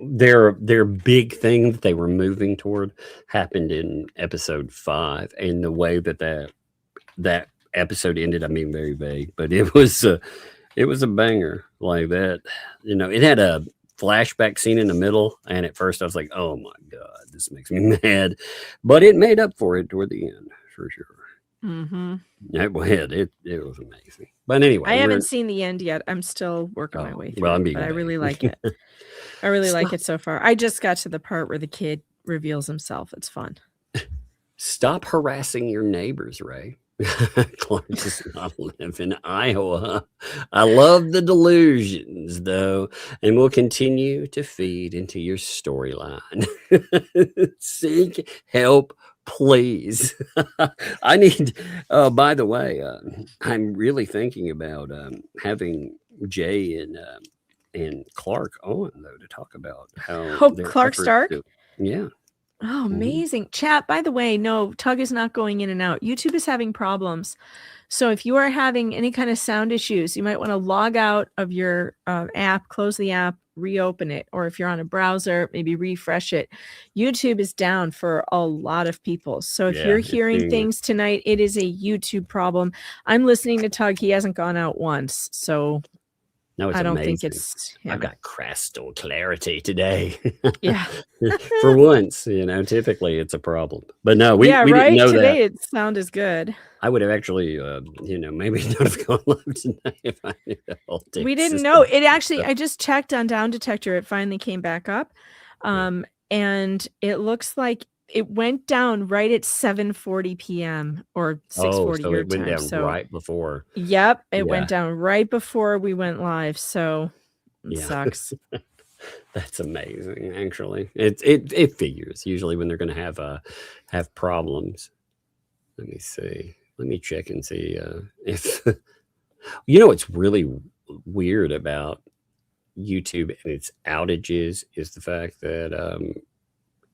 Their big thing that they were moving toward happened in episode 5, and the way that episode ended, I mean, very vague, but it was a banger like that. It had a flashback scene in the middle, and at first I was like, oh my God, this makes me mad, but it made up for it toward the end for sure. Mm-hmm. It was amazing. But anyway, I haven't seen the end yet. I'm still working my way through. Well, but I really like it. I really like it so far. I just got to the part where the kid reveals himself. It's fun. Stop harassing your neighbors, Ray. Clark does not live in Iowa. I love the delusions, though, and will continue to feed into your storyline. Seek help, please. I need, by the way, I'm really thinking about having Jay and Clark on, though, to talk about how Clark Stark? Yeah. Oh, amazing. Chat, by the way, no, Tug is not going in and out. YouTube is having problems. So if you are having any kind of sound issues, you might want to log out of your app, close the app, reopen it. Or if you're on a browser, maybe refresh it. YouTube is down for a lot of people. So if you're hearing things tonight, it is a YouTube problem. I'm listening to Tug. He hasn't gone out once. So no, I don't think it's him. I've got crystal clarity today. Yeah. For once, typically it's a problem. But no, we didn't know today that. Its sound is good. I would have actually, maybe not have gone live tonight if I knew the whole thing. We didn't know. It actually, I just checked on Down Detector. It finally came back up. And it looks like it went down right at 7:40 p.m. or 6:40 so your it went time. down right before. Yep, it went down right before we went live. So it sucks. That's amazing. Actually, it figures usually when they're going to have problems. Let me see. Let me check and see if what's really weird about YouTube and its outages is the fact that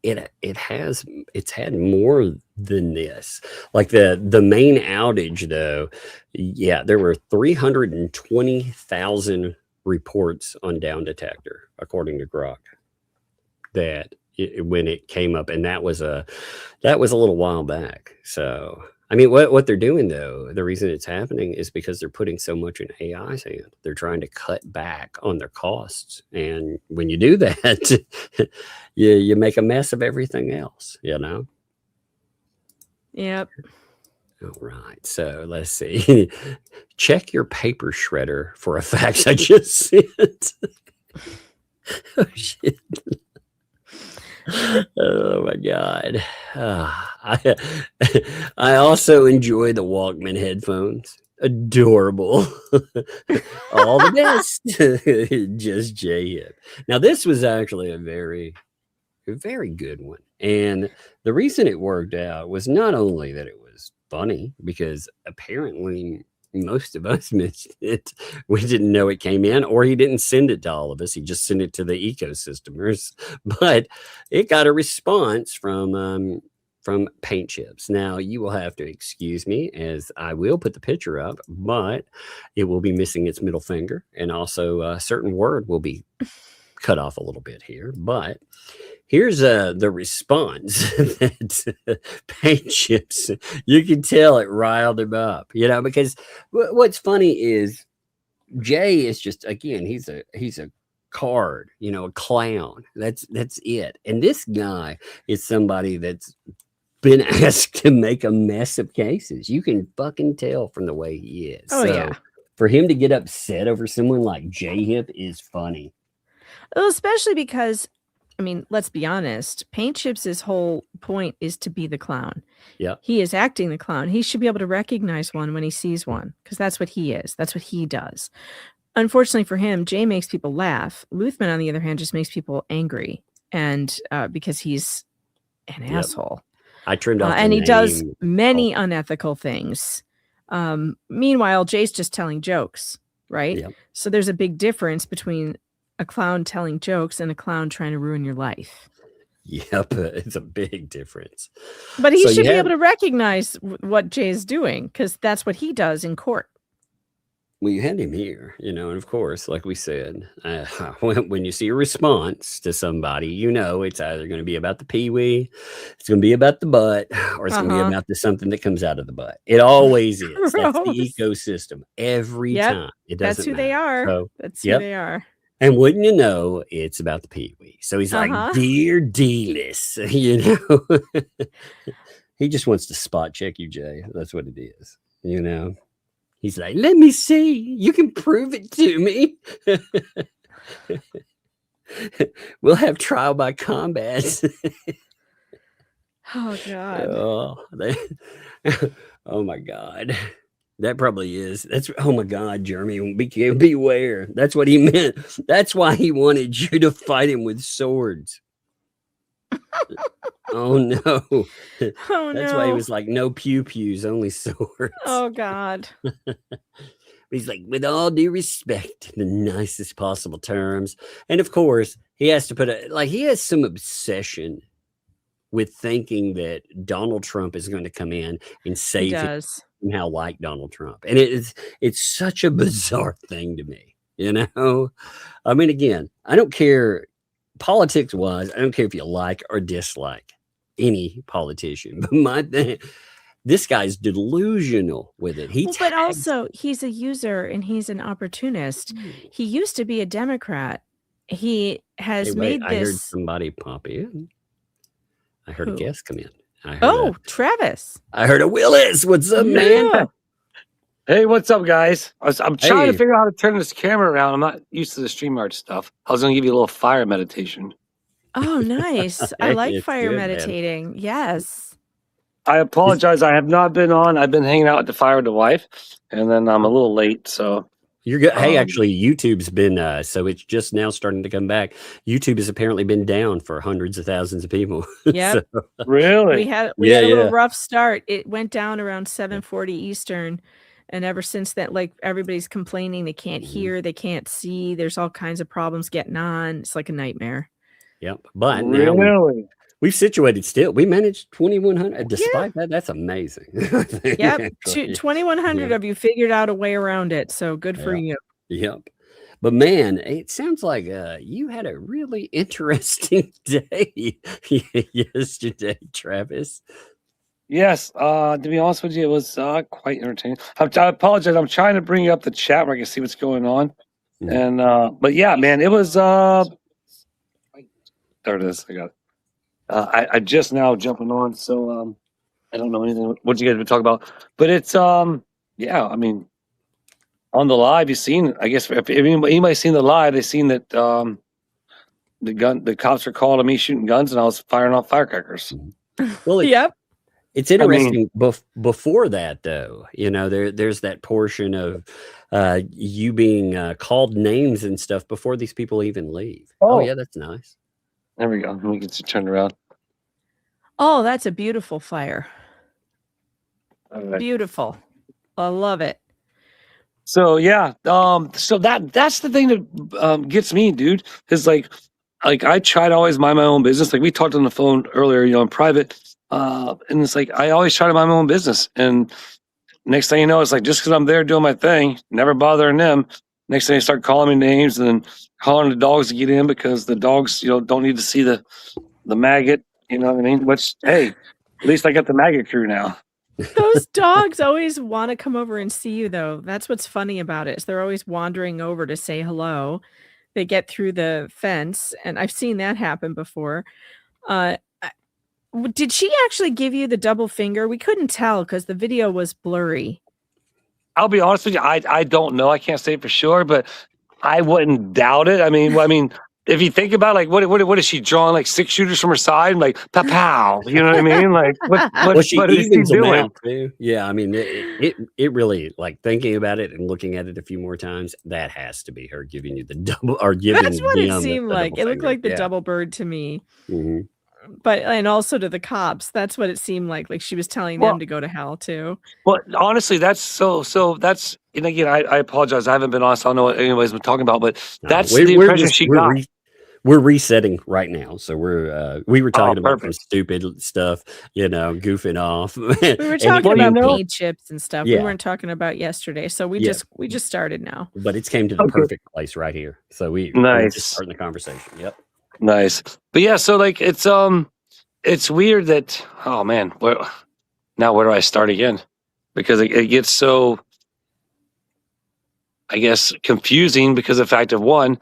it's had more than this. Like the main outage though, there were 320,000 reports on Down Detector according to Grok that when it came up, and that was a little while back. So I mean, what they're doing though, the reason it's happening is because they're putting so much in AI's hand. They're trying to cut back on their costs, and when you do that, you make a mess of everything else. Yep. All right, so let's see. Check your paper shredder for a fax I just sent. Oh shit. Oh my God. I I also enjoy the Walkman headphones. Adorable. All the best. Just J-Hip. Now, this was actually a very good one. And the reason it worked out was not only that it was funny, because apparently most of us missed it. We didn't know it came in, or he didn't send it to all of us. He just sent it to the ecosystemers. But it got a response from Paint Chips. Now, you will have to excuse me, as I will put the picture up, but it will be missing its middle finger, and also a certain word will be cut off a little bit here. But here's the response that Paint Chips, you can tell it riled him up, because what's funny is Jay is just, again, he's a card, a clown. That's it. And this guy is somebody that's been asked to make a mess of cases. You can fucking tell from the way he is. Oh, yeah. For him to get upset over someone like J-Hip is funny. Well, especially because, I mean, let's be honest. Paint Chips' whole point is to be the clown. Yeah. He is acting the clown. He should be able to recognize one when he sees one, because that's what he is. That's what he does. Unfortunately for him, Jay makes people laugh. Luthman, on the other hand, just makes people angry, and because he's an asshole. I trimmed off and he does many unethical things. Meanwhile, Jay's just telling jokes, right? Yep. So there's a big difference between a clown telling jokes and a clown trying to ruin your life. Yep, it's a big difference. But he should be able to recognize what Jay's doing, because that's what he does in court. Well, you had him here, and of course, like we said, when you see a response to somebody, it's either going to be about the peewee, it's going to be about the butt, or it's going to be about something that comes out of the butt. It always is. That's the ecosystem every time. It doesn't That's who matter. they are. So, that's who they are. And wouldn't you know, it's about the peewee. So he's like, dear D-list, He just wants to spot check you, Jay. That's what it is, He's like, let me see. You can prove it to me. We'll have trial by combat. Oh, God. Oh, my God. That probably is. Oh, my God, Jeremy. Beware. That's what he meant. That's why he wanted you to fight him with swords. Oh, no. Oh, That's why he was like, no pew-pews, only swords. Oh, God. He's like, with all due respect, the nicest possible terms. And of course, he has to he has some obsession with thinking that Donald Trump is going to come in and save him somehow, like Donald Trump. And it's such a bizarre thing to me, I mean, again, I don't care politics wise. I don't care if you like or dislike any politician, but this guy's delusional with it. But also he's a user and he's an opportunist. He used to be a Democrat. He has made this. I heard somebody pop in. I heard a guest come in. Travis. I heard a Willis. What's up, man? Hey, what's up, guys? I'm trying to figure out how to turn this camera around. I'm not used to the StreamYard stuff. I was going to give you a little fire meditation. Oh, nice. I like fire meditating. Man. Yes. I apologize. I have not been on. I've been hanging out at the fire with the wife, and then I'm a little late. So you're good. Hey, actually, YouTube's been so it's just now starting to come back. YouTube has apparently been down for hundreds of thousands of people. Yeah. Really? We had a little rough start. It went down around 7:40 Eastern. And ever since that, everybody's complaining they can't hear, they can't see. There's all kinds of problems getting on. It's like a nightmare. Yep. But now we've situated still. We managed 2,100. Despite that, that's amazing. Yep. 2,100 of you figured out a way around it. So good for you. Yep. But man, it sounds like you had a really interesting day yesterday, Travis. Yes, to be honest with you, it was quite entertaining. I apologize. I'm trying to bring up the chat where I can see what's going on. And but yeah, man, it was there it is. I got it. I just now jumping on, so I don't know anything what you guys been talking about. But it's yeah, I mean, on the live you've seen, I guess if anybody's seen the live, they've seen that the cops were calling to me shooting guns, and I was firing off firecrackers. Well, Yep. it's interesting. Before that, though, there's that portion of you being called names and stuff before these people even leave. Oh yeah, that's nice. There we go. Let me get you turned around. Oh, that's a beautiful fire. Right. Beautiful. I love it. So yeah, so that's the thing that gets me, dude. Is like I try to always mind my own business. Like we talked on the phone earlier, in private, and it's like I always try to mind my own business. And next thing you know, it's like just because I'm there doing my thing, never bothering them. Next thing they start calling me names and then calling the dogs to get in because the dogs, don't need to see the maggot. You know what I mean? Which, hey, at least I got the maggot crew now. Those dogs always want to come over and see you, though. That's what's funny about it. Is they're always wandering over to say hello. They get through the fence, and I've seen that happen before. Did she actually give you the double finger? We couldn't tell because the video was blurry. I'll be honest with you. I don't know. I can't say for sure, but I wouldn't doubt it. I mean, if you think about it, like what is she drawing, like 6 shooters from her side, and like pow pow? You know what I mean? Like what is she doing? Too. Yeah, I mean it really, like, thinking about it and looking at it a few more times, that has to be her giving you the double or giving. That's what it seemed like. It looked like the double bird to me. Mm-hmm. But and also to the cops, that's what it seemed like. Like she was telling them to go to hell too. Well, honestly, that's so that's, and again, I apologize. I haven't been honest. I don't know what anybody's been talking about, but that's the impression she got. We're resetting right now, so we were talking about some stupid stuff, goofing off. We were talking about paint chips and stuff. Yeah. We weren't talking about yesterday, so we just started now. But it's came to the perfect place right here, so we're just starting the conversation. Yep, nice. But yeah, so like it's weird that, oh man, where do I start again? Because it gets so, I guess, confusing because of the fact of one.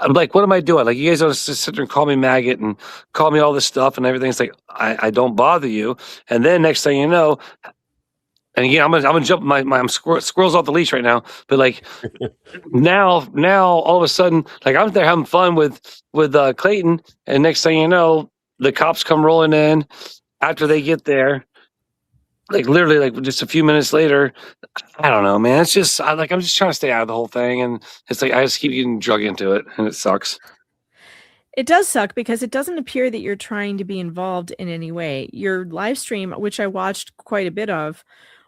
I'm like, what am I doing? Like, you guys don't just sit there and call me maggot and call me all this stuff and everything. It's like, I don't bother you. And then next thing you know, and again, I'm gonna jump my squirrel's off the leash right now. But like now all of a sudden, like I'm there having fun with Clayton, and next thing you know, the cops come rolling in after they get there. Like literally, like just a few minutes later, I don't know, man. It's just I'm just trying to stay out of the whole thing, and it's like I just keep getting drug into it, and it sucks. It does suck because it doesn't appear that you're trying to be involved in any way. Your live stream, which I watched quite a bit of,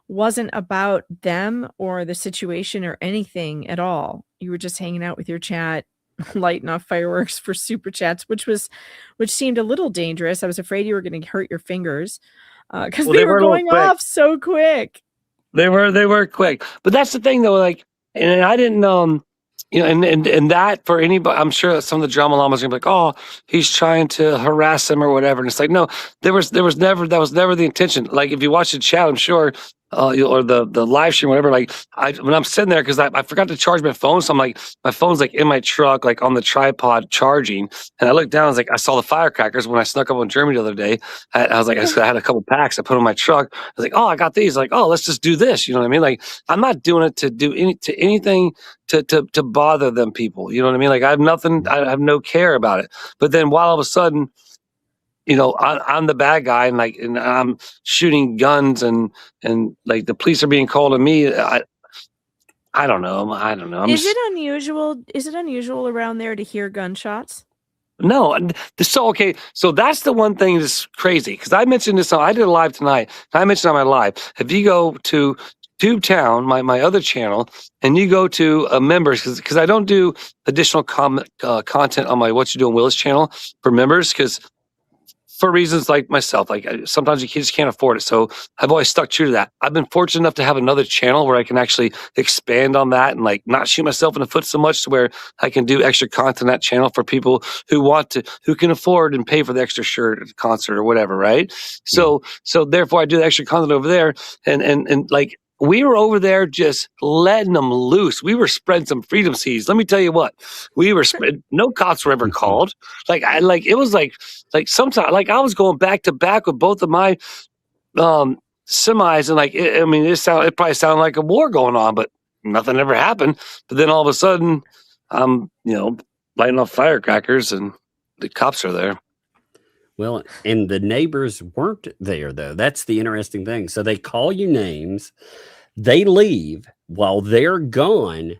wasn't about them or the situation or anything at all. You were just hanging out with your chat, lighting off fireworks for super chats, which seemed a little dangerous. I was afraid you were going to hurt your fingers. Because they were going off so quick. They were quick, but that's the thing though. Like, and I didn't, and that for anybody, I'm sure some of the drama llamas are gonna be like, oh, he's trying to harass them or whatever. And it's like, no, that was never the intention. Like, if you watch the chat, I'm sure, or the live stream, whatever. Like, when I'm sitting there, because I forgot to charge my phone, so I'm like, my phone's like in my truck, like on the tripod charging, and I looked down, I saw the firecrackers when I snuck up on Jeremy the other day. I was like, I had a couple packs I put on my truck. I was like, oh, I got these. Like, oh, let's just do this. You know what I mean? Like, I'm not doing it to do anything to bother them people. You know what I mean? Like, I have nothing. I have no care about it. But then all of a sudden, I'm the bad guy, and I'm shooting guns, and like the police are being called to me. I don't know. Is it unusual? Is it unusual around there to hear gunshots? No. So okay. So that's the one thing that's crazy, because I mentioned this. I did a live tonight. I mentioned on my live. If you go to TubeTown, my other channel, and you go to members, because I don't do additional content on my What You Doing Willis channel for members, because for reasons like myself, like sometimes you just can't afford it. So I've always stuck true to that. I've been fortunate enough to have another channel where I can actually expand on that and like not shoot myself in the foot so much, to where I can do extra content on that channel for people who can afford and pay for the extra shirt at the concert or whatever, right? So therefore I do the extra content over there, and like, we were over there just letting them loose. We were spreading some freedom seeds. Let me tell you what, we were no cops were ever called. It was like sometimes, like I was going back to back with both of my semis, and like, it probably sounded like a war going on, but nothing ever happened. But then all of a sudden, lighting off firecrackers, and the cops are there. Well, and the neighbors weren't there, though. That's the interesting thing. So they call you names, they leave. While they're gone,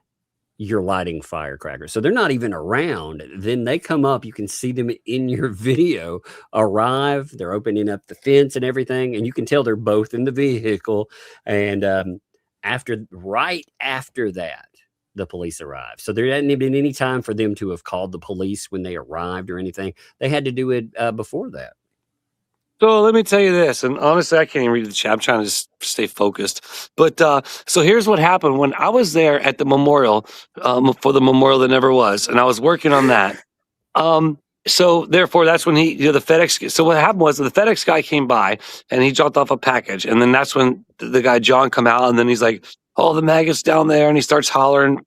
you're lighting firecrackers. So they're not even around. Then they come up. You can see them in your video arrive. They're opening up the fence and everything. And you can tell they're both in the vehicle. And right after that, the police arrived. So there hadn't been any time for them to have called the police when they arrived or anything. They had to do it before that. So let me tell you this, and honestly, I can't even read the chat. I'm trying to just stay focused. But so here's what happened when I was there at the memorial for the memorial that never was, and I was working on that. So therefore, that's when the FedEx. So what happened was the FedEx guy came by and he dropped off a package, and then that's when the guy John come out, and then he's like, "Oh, the maggot's down there," and he starts hollering,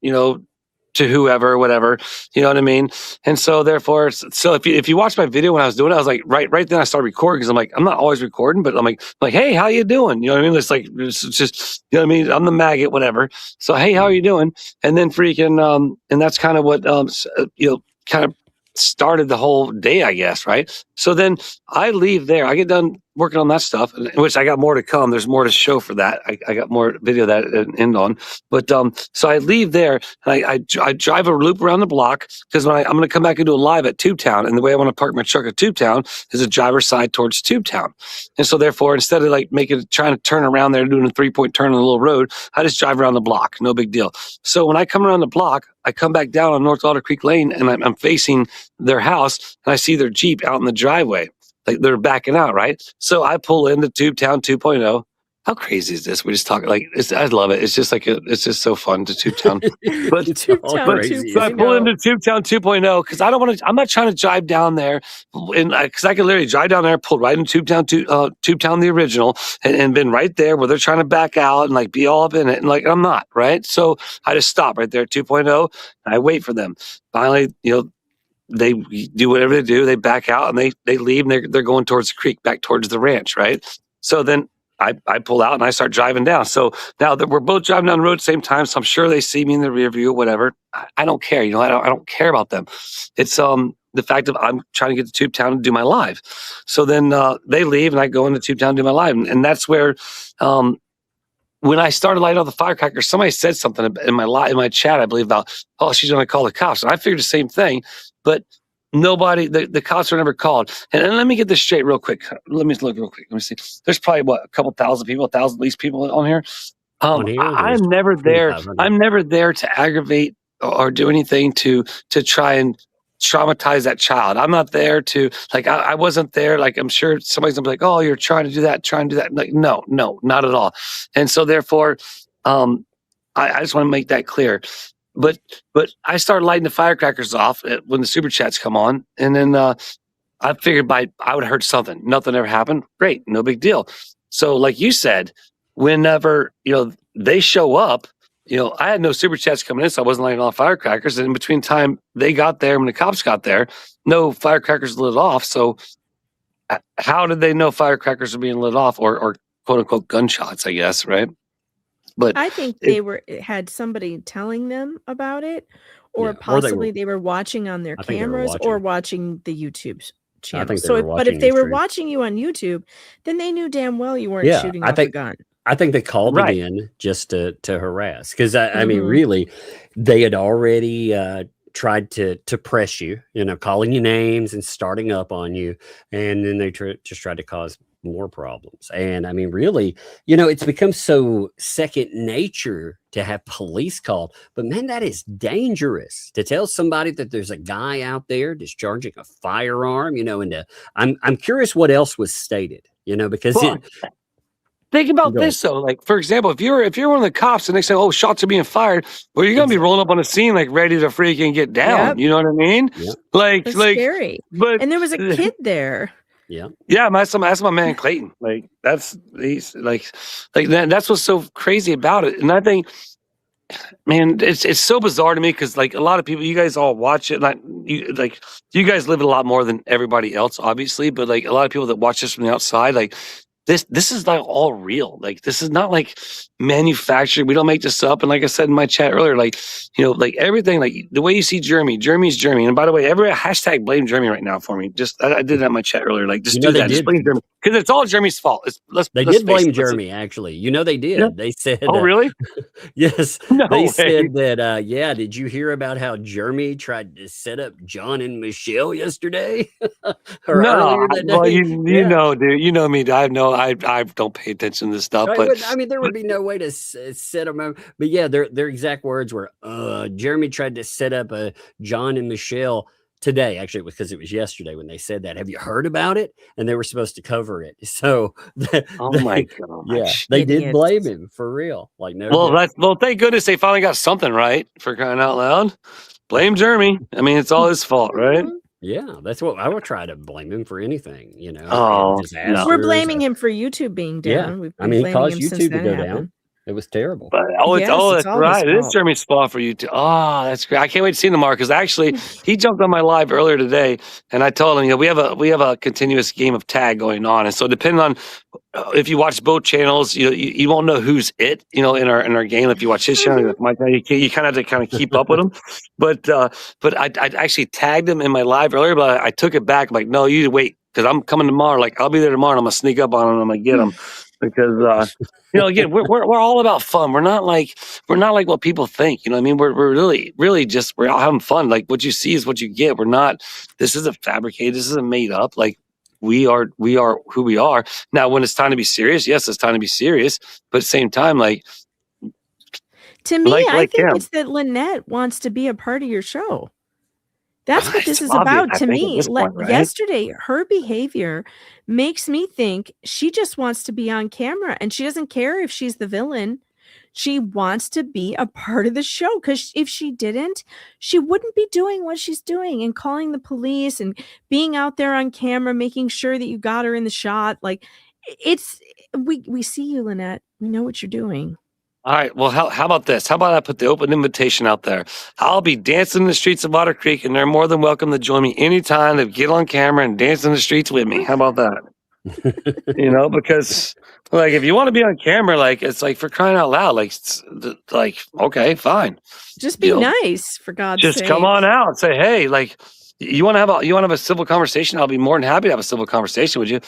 to whoever, whatever, you know what I mean? And so therefore, so if you watch my video when I was doing it, I was like, right then I started recording because I'm like, I'm not always recording, but I'm like, hey, how you doing? You know what I mean? It's like, it's just, you know what I mean? I'm the maggot, whatever. So, hey, how are you doing? And then freaking, and that's kind of what, kind of started the whole day, I guess, right? So then I leave there. I get done working on that stuff, which I got more to come. There's more to show for that. I got more video that end on. But so I leave there and I drive a loop around the block because when I'm going to come back and do a live at Tubetown, and the way I want to park my truck at Tubetown is a driver's side towards Tubetown. And so therefore, instead of like trying to turn around there, doing a 3-point turn on a little road, I just drive around the block. No big deal. So when I come around the block, I come back down on North Otter Creek Lane and I'm facing their house and I see their Jeep out in the driveway. Like they're backing out, right? So I pull into Tubetown 2.0. How crazy is this? We just talk like I love it. It's just like it's just so fun to Tubetown. But so I pull into Tubetown 2.0 because I don't want to. I'm not trying to drive down there, because I could literally drive down there, pull right into Tubetown the original, and been right there where they're trying to back out and like be all up in it, and like I'm not, right? So I just stop right there at 2.0 and I wait for them. Finally, they do whatever they do. They back out and they leave and they're going towards the creek, back towards the ranch, right? So then I pull out and I start driving down. So now that we're both driving down the road at the same time, so I'm sure they see me in the rear view, whatever. I don't care. I don't care about them. It's the fact of I'm trying to get to Tubetown and do my live. So then they leave and I go into Tubetown and do my live. And that's where when I started lighting all the firecrackers, somebody said something in my chat, I believe, about, oh, she's going to call the cops. And I figured the same thing, but nobody, the cops were never called. And let me get this straight real quick. Let me look real quick. Let me see. There's probably a couple thousand people, 1,000 at least people on here. I'm never there. I'm never there to aggravate or do anything to try and traumatize that child. I'm not there to I wasn't there. Like, I'm sure somebody's gonna be like, oh, you're trying to do that. Like, no, not at all. And so therefore, I just want to make that clear. But I started lighting the firecrackers off when the super chats come on. And then I figured I would have heard something. Nothing ever happened. Great. No big deal. So like you said, whenever, they show up, I had no super chats coming in, so I wasn't lighting off firecrackers. And in between time they got there, when the cops got there, no firecrackers lit off. So how did they know firecrackers were being lit off or quote unquote gunshots, I guess, right? But I think they had somebody telling them about it, or possibly they were watching on their cameras or watching the YouTube channel. But if they were watching you on YouTube, then they knew damn well you weren't shooting off a gun. I think they called it in just to harass, because I mean, really, they had already tried to press you, calling you names and starting up on you, and then they just tried to cause more problems. And I mean, really, it's become so second nature to have police called, but man, that is dangerous to tell somebody that there's a guy out there discharging a firearm, and I'm curious what else was stated, because think about this though. Like, for example, if you're one of the cops and they say, oh, shots are being fired, well, you're going to be rolling up on the scene, like ready to freaking get down. Yep. You know what I mean? Yep. That's scary. And there was a kid there. Yeah. That's my man Clayton. Like, that's what's so crazy about it. And I think, man, it's so bizarre to me because like a lot of people, you guys all watch it. You guys live it a lot more than everybody else, obviously. But like a lot of people that watch this from the outside, like this is like all real. Like this is not like manufactured. We don't make this up. And like I said in my chat earlier, like, you know, like everything, like the way you see Jeremy's Jeremy. And by the way, every hashtag blame Jeremy right now for me. Just I did that in my chat earlier. Like just do that. Just blame Jeremy because it's all Jeremy's fault. They did blame Jeremy. Actually, you know they did. Yeah. They said, "Oh, really?" Yes. No they way. said that. Yeah. Did you hear about how Jeremy tried to set up John and Michelle yesterday? Or earlier that day? Well, you know, dude. You know me. I don't pay attention to this stuff. But I mean, there would be no way to set them up. But yeah, their exact words were, Jeremy tried to set up a John and Michelle today. Actually, it was because it was yesterday when they said that. Have you heard about it? And they were supposed to cover it. So, my God. Yeah, they did blame him for real. Like, no. Well, thank goodness they finally got something right, for crying out loud. Blame Jeremy. I mean, it's all his fault, right? Yeah, that's what I would try to blame him for anything, you know. Oh, no. We're blaming him for YouTube being down. Yeah. We've I mean, he caused YouTube to go happened. down. It was terrible. But that's right. It is Jeremy's fault for you too. Oh, that's great. I can't wait to see him tomorrow because actually he jumped on my live earlier today, and I told him, you know, we have a continuous game of tag going on, and so depending on if you watch both channels, you won't know who's it, you know, in our game. If you watch his channel, you kind of have to keep up with him. But I actually tagged him in my live earlier, but I took it back. I'm like, no, you wait because I'm coming tomorrow. Like I'll be there tomorrow. And I'm gonna sneak up on him. And I'm gonna get him because. You know, again, we're all about fun. We're not like what people think. You know what I mean? We're really just we're all having fun. Like what you see is what you get. We're not. This isn't fabricated. This isn't made up. Like we are who we are. Now, when it's time to be serious, yes, it's time to be serious. But at the same time, like to me, I think it's that Lynette wants to be a part of your show. That's what this is about to me. Yesterday, her behavior makes me think she just wants to be on camera and she doesn't care if she's the villain. She wants to be a part of the show because if she didn't, she wouldn't be doing what she's doing and calling the police and being out there on camera, making sure that you got her in the shot. Like we see you, Lynette. We know what you're doing. All right. Well, how about this? How about I put the open invitation out there? I'll be dancing in the streets of Otter Creek, and they're more than welcome to join me anytime to get on camera and dance in the streets with me. How about that? You know, because like if you want to be on camera, like it's like for crying out loud, like okay, fine. Just be nice for God's sake. Just come on out and say, hey, like you want to have a civil conversation. I'll be more than happy to have a civil conversation with you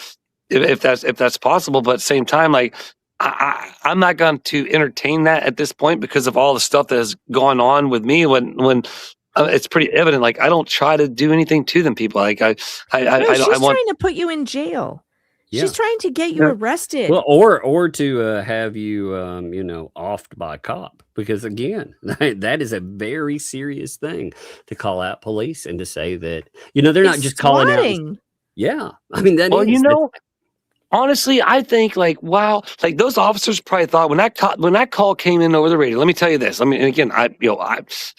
if that's possible. But at the same time, like. I'm not going to entertain that at this point because of all the stuff that has gone on with me when it's pretty evident. Like I don't try to do anything to them people. Like she's trying to put you in jail. Yeah. She's trying to get you arrested. Well, or to have you, offed by a cop. Because again, that is a very serious thing to call out police and to say that, they're not just calling out. Yeah. I mean, honestly, I think wow, those officers probably thought when that call came in over the radio. Let me tell you this. I mean, and again,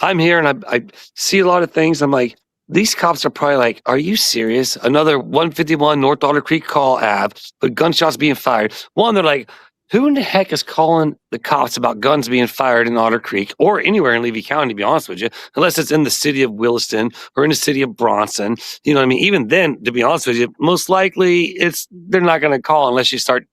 I'm here and I see a lot of things. I'm like, these cops are probably like, are you serious? Another 151 North Otter Creek call Ave, but gunshots being fired. One, they're like, who in the heck is calling the cops about guns being fired in Otter Creek or anywhere in Levy County, to be honest with you, unless it's in the city of Williston or in the city of Bronson? You know what I mean? Even then, to be honest with you, most likely they're not going to call unless you start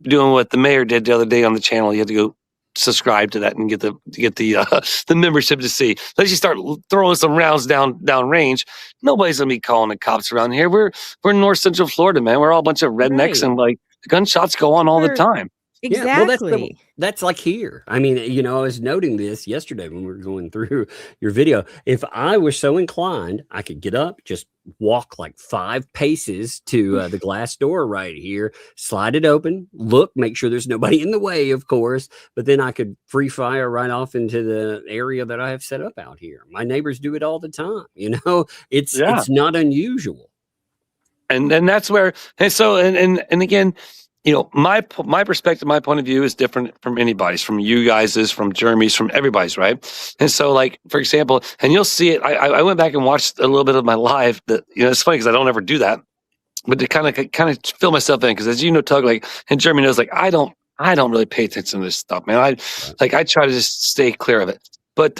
doing what the mayor did the other day on the channel. You have to go subscribe to that and get the membership to see. Unless you start throwing some rounds down range, nobody's going to be calling the cops around here. We're in North Central Florida, man. We're all a bunch of rednecks and the gunshots go on all the time. Exactly. Yeah, well, that's like here. I mean, I was noting this yesterday when we were going through your video. If I were so inclined, I could get up, just walk like 5 paces to the glass door right here, slide it open, look, make sure there's nobody in the way, of course, but then I could free fire right off into the area that I have set up out here. My neighbors do it all the time. It's not unusual. And that's where, and again, my perspective, my point of view is different from anybody's, from you guys's, from Jeremy's, from everybody's, right? And so, for example, and you'll see it. I went back and watched a little bit of my live. That it's funny because I don't ever do that, but to kind of fill myself in, because as you know, Tug, and Jeremy knows, I don't really pay attention to this stuff, man. I try to just stay clear of it. But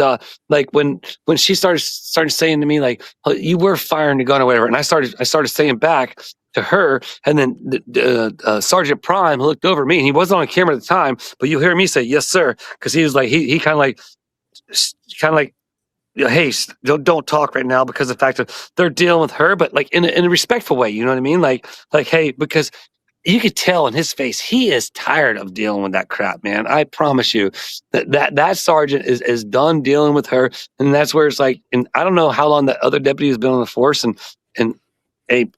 like when she started saying to me like, oh, you were firing the gun or whatever, and I started saying back to her, and then Sergeant Prime looked over at me, and he wasn't on camera at the time, but you'll hear me say yes sir, because he was like he kind of like hey, don't talk right now because of the fact that they're dealing with her, but like in a respectful way, you know what I mean? Like hey, because you could tell in his face he is tired of dealing with that crap, man. I promise you that sergeant is done dealing with her, and that's where it's like, and I don't know how long that other deputy has been on the force, and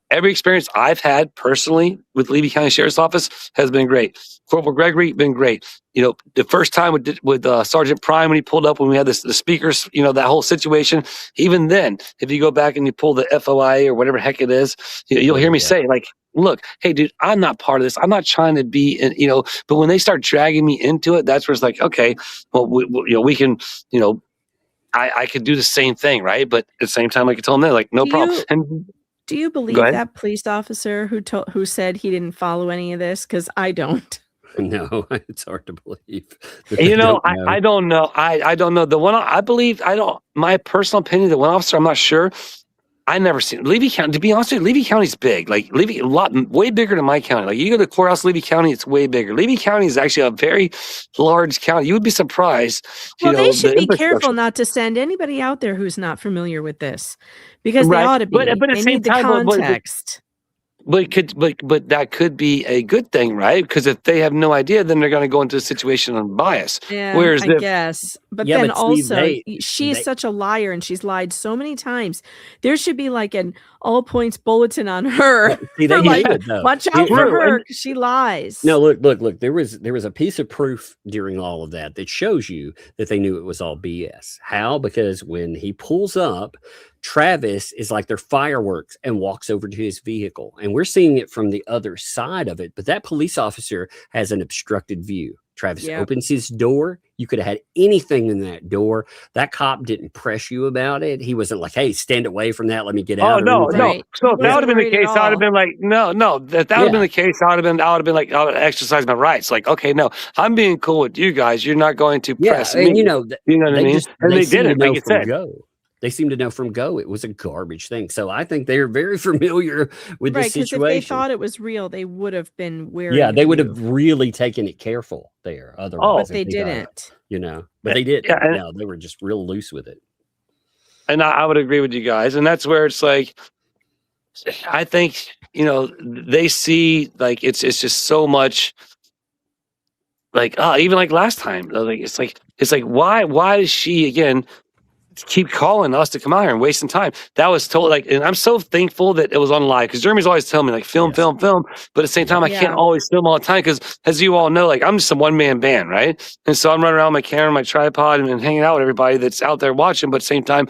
every experience I've had personally with Levy County Sheriff's Office has been great. Corporal Gregory, been great. You know, the first time with Sergeant Prime when he pulled up when we had the speakers, you know, that whole situation. Even then, if you go back and you pull the FOIA or whatever the heck it is, you'll hear me say like, look, hey, dude, I'm not part of this. I'm not trying to be, you know. But when they start dragging me into it, that's where it's like, okay, well, we can, you know, I could do the same thing, right? But at the same time, I could tell them that, like, no problem. And do you believe that police officer who said he didn't follow any of this? Because I don't. No, it's hard to believe. You know, I don't know. I don't know. The one I believe, my personal opinion, the one officer, I'm not sure. I never seen Levy County. To be honest with you, Levy County's big. Like Levy, way bigger than my county. Like you go to the courthouse, Levy County, it's way bigger. Levy County is actually a very large county. You would be surprised. Well, they should be careful not to send anybody out there who's not familiar with this, because they ought to be. But at the same time, context. But that could be a good thing, right? Because if they have no idea, then they're going to go into a situation on bias. Yeah, whereas I guess. But then also, she is such a liar, and she's lied so many times. There should be like an all points bulletin on her. Watch out for her because she lies. No, look. There was a piece of proof during all of that shows you that they knew it was all BS. How? Because when he pulls up, Travis is like they're fireworks and walks over to his vehicle, and we're seeing it from the other side of it. But that police officer has an obstructed view. Travis opens his door. You could have had anything in that door. That cop didn't press you about it. He wasn't like, "Hey, stand away from that. Let me get out." Oh no. So if that would have been the case, I would have been like, no. That would have been the case. I would have been like, I would exercise my rights. Like, okay, no, I'm being cool with you guys. You're not going to press me. And you know what I mean. And they did it. Like you said. They seem to know from go it was a garbage thing. So I think they're very familiar with the situation. If they thought it was real, they would have been wearing. Yeah, they would have really taken it careful there. Otherwise, but they didn't. But they did. Yeah, no, they were just real loose with it. And I would agree with you guys. And that's where it's like, I think they see like it's just so much. Like even like last time, like it's like why does she again keep calling us to come out here and wasting time? That was totally like, and I'm so thankful that it was on live, because Jeremy's always telling me like film, but at the same time I can't always film all the time, because as you all know, like I'm just a one-man band, right? And so I'm running around with my camera, my tripod, and hanging out with everybody that's out there watching, but at the same time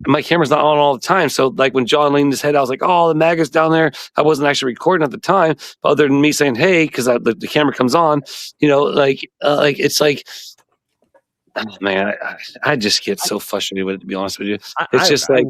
my camera's not on all the time. So like when John leaned his head, I was like, oh, the maggots down there. I wasn't actually recording at the time, other than me saying hey, because the camera comes on, like it's like, oh, man, I just get so frustrated with it, to be honest with you. It's just like,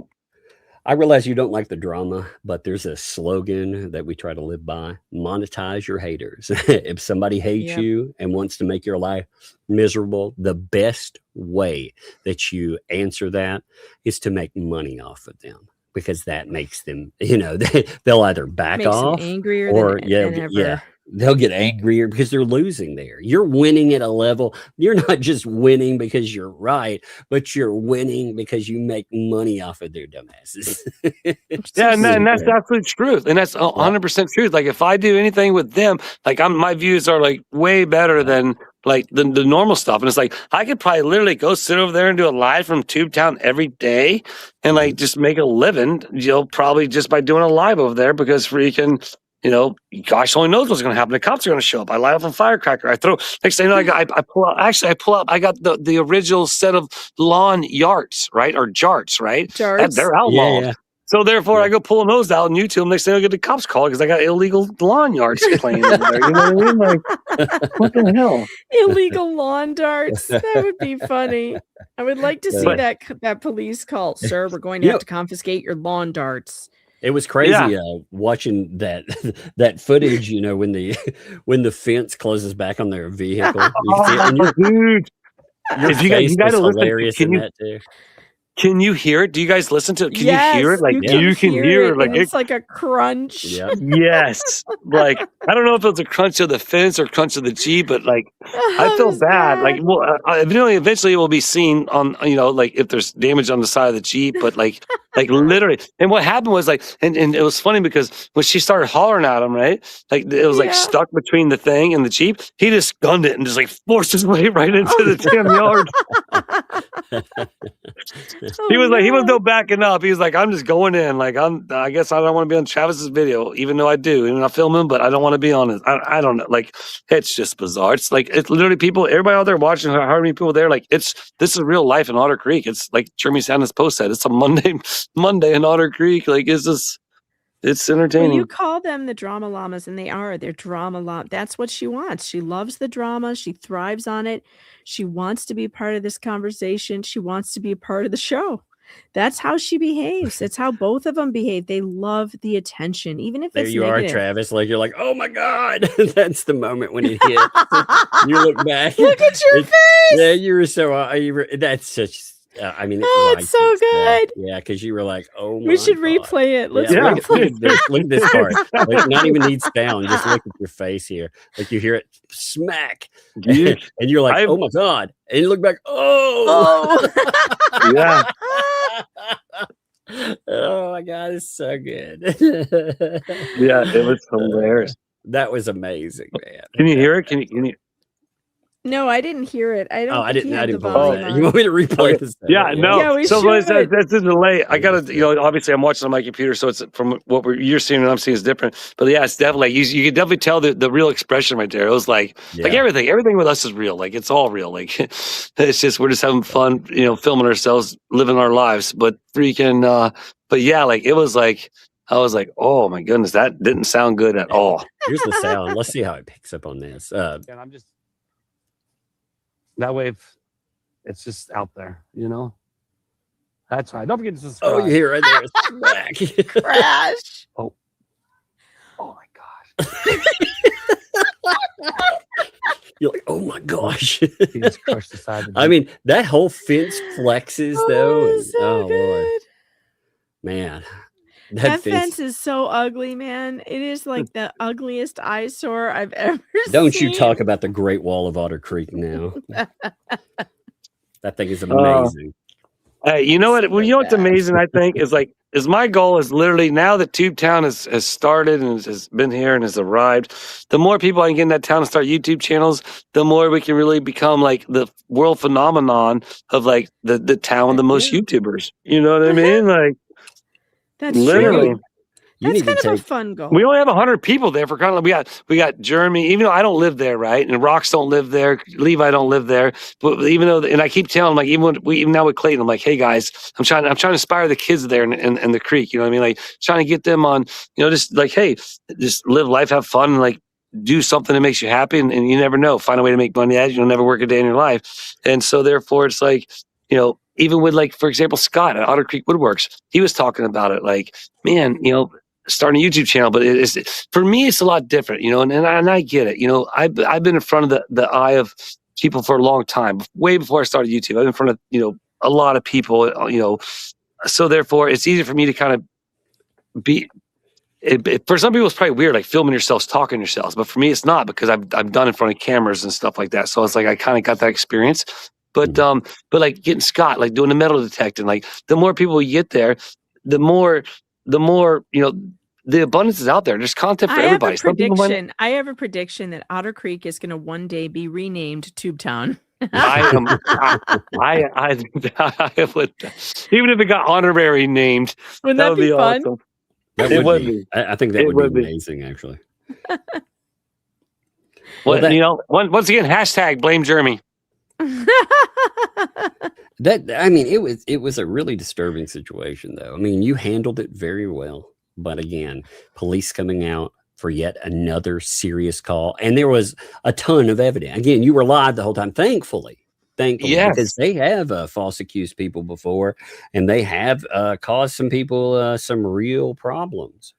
I realize you don't like the drama, but there's a slogan that we try to live by: monetize your haters. If somebody hates you and wants to make your life miserable, the best way that you answer that is to make money off of them, because that makes them, they'll either back off angrier or than ever. They'll get angrier because they're losing there. You're winning at a level. You're not just winning because you're right, but you're winning because you make money off of their dumbasses. and that's absolute truth. And that's 100% truth. Like if I do anything with them, like my views are like way better than like the normal stuff. And it's like, I could probably literally go sit over there and do a live from Tubetown every day and like just make a living, probably just by doing a live over there, because freaking, gosh only knows what's going to happen. The cops are going to show up. I light up a firecracker. I throw. Next thing I pull out. Actually, I pull out. I got the original set of lawn yards, right, or jarts, right? Jarts. They're outlawed. Yeah. So therefore, I go pulling those out on YouTube. Next thing I get the cops call because I got illegal lawn yards playing in there. You know what I mean? Like, what the hell? Illegal lawn darts. That would be funny. I would like to see that police call. Sir, we're going to have to confiscate your lawn darts. It was crazy watching that footage, when the fence closes back on their vehicle. Dude. Your If you face got was to listen, hilarious in that too. can you hear it? Do you guys listen to it? Can Yes, you hear it? Like you can hear it, like and it's like a crunch. Yeah. Yes. Like, I don't know if it's a crunch of the fence or crunch of the Jeep, but like, I It feel was bad. bad. Like, well, eventually it will be seen on, like if there's damage on the side of the Jeep, but like literally. And what happened was like, and it was funny because when she started hollering at him, right? Like it was like Yeah. stuck between the thing and the Jeep. He just gunned it and just like forced his way right into the damn yard. He was like, he was no backing up. He was like, I'm just going in. Like, I guess I don't want to be on Travis's video, even though I do. Even though I film him, but I don't want to be on it. I don't know. Like, it's just bizarre. It's like, it's literally people, everybody out there watching, how many people there, like, this is real life in Otter Creek. It's like Jeremy Sanders' post said, it's a Monday in Otter Creek. Like, it's entertaining. Well, you call them the drama llamas, and they're drama llamas. That's what she wants. She loves the drama. She thrives on it. She wants to be part of this conversation. She wants to be a part of the show. That's how she behaves. That's how both of them behave. They love the attention, even if There it's you negative. are, Travis. Like you're like, oh my God. That's the moment when it hits. You look back. Look at your face. Yeah, you were so that's such I mean, it's so good. Yeah, because you were like, "Oh my We should God. replay it. Let's Yeah, replay look at this part. Like, not even need sound. Just look at your face here. Like you hear it smack, and you're like, "Oh my God!" And you look back, "Oh, yeah." Oh my God, it's so good. Yeah, it was hilarious. That was amazing, man. Can you hear it? Can you? No, I didn't hear it. I don't. Oh, I think he didn't. had I the didn't. volume on. You want me to replay this? Yeah, no. Yeah, we so should. that's a delay. I gotta, obviously I'm watching on my computer, so it's from what you're seeing and I'm seeing is different. But yeah, it's definitely you can definitely tell the real expression right there. It was like everything with us is real. Like it's all real. Like it's just we're just having fun, filming ourselves, living our lives. But freaking, but yeah, like it was like. I was like, oh my goodness, that didn't sound good at all. Here's the sound. Let's see how it picks up on this. And I'm just that way it's just out there, That's right. Don't forget to subscribe. Oh, you hear right there. Smack. Crash. Oh my gosh. You're like, oh my gosh. He just crushed the side of the I mean, that whole fence flexes though. It's so good. Lord. Man. That fence is so ugly, man. It is like the ugliest eyesore I've ever seen. Don't you talk about the Great Wall of Otter Creek now. That thing is amazing. Hey, you know what? Well, you know what's amazing, I think, is my goal is literally now that TubeTown has started and has been here and has arrived, the more people I can get in that town and start YouTube channels, the more we can really become like the world phenomenon of like the town with the most YouTubers. You know what I mean? Like, that's literally. true. That's kind of a fun goal. We only have 100 people there for kind of we got Jeremy, even though I don't live there, right? And Rox don't live there, Levi don't live there. But even though, and I keep telling them, like even now with Clayton, I'm like, hey guys, I'm trying to inspire the kids there in the creek. You know what I mean? Like trying to get them on, just like, hey, just live life, have fun, and like do something that makes you happy, and you never know, find a way to make money at it. You'll never work a day in your life, and so therefore it's like, even with like, for example, Scott at Otter Creek Woodworks, he was talking about it, like, man, starting a YouTube channel, but for me, it's a lot different, and I get it. I've been in front of the eye of people for a long time, way before I started YouTube. I've been in front of, a lot of people, so therefore it's easy for me to kind of be, for some people it's probably weird, like filming yourselves, talking to yourselves, but for me, it's not, because I've done in front of cameras and stuff like that. So it's like, I kind of got that experience. But like getting Scott, like doing the metal detecting, like the more people you get there, the more, the abundance is out there. There's content for everybody. I have a prediction that Otter Creek is going to one day be renamed TubeTown. I would, even if it got honorary named, wouldn't that would be fun? awesome. It would be. I think that would be amazing, actually. Well, once again, hashtag blame Jeremy. It was a really disturbing situation, though. I mean, you handled it very well, but again, police coming out for yet another serious call, and there was a ton of evidence. Again, you were live the whole time, thankfully, yes, because they have false accused people before, and they have caused some people some real problems.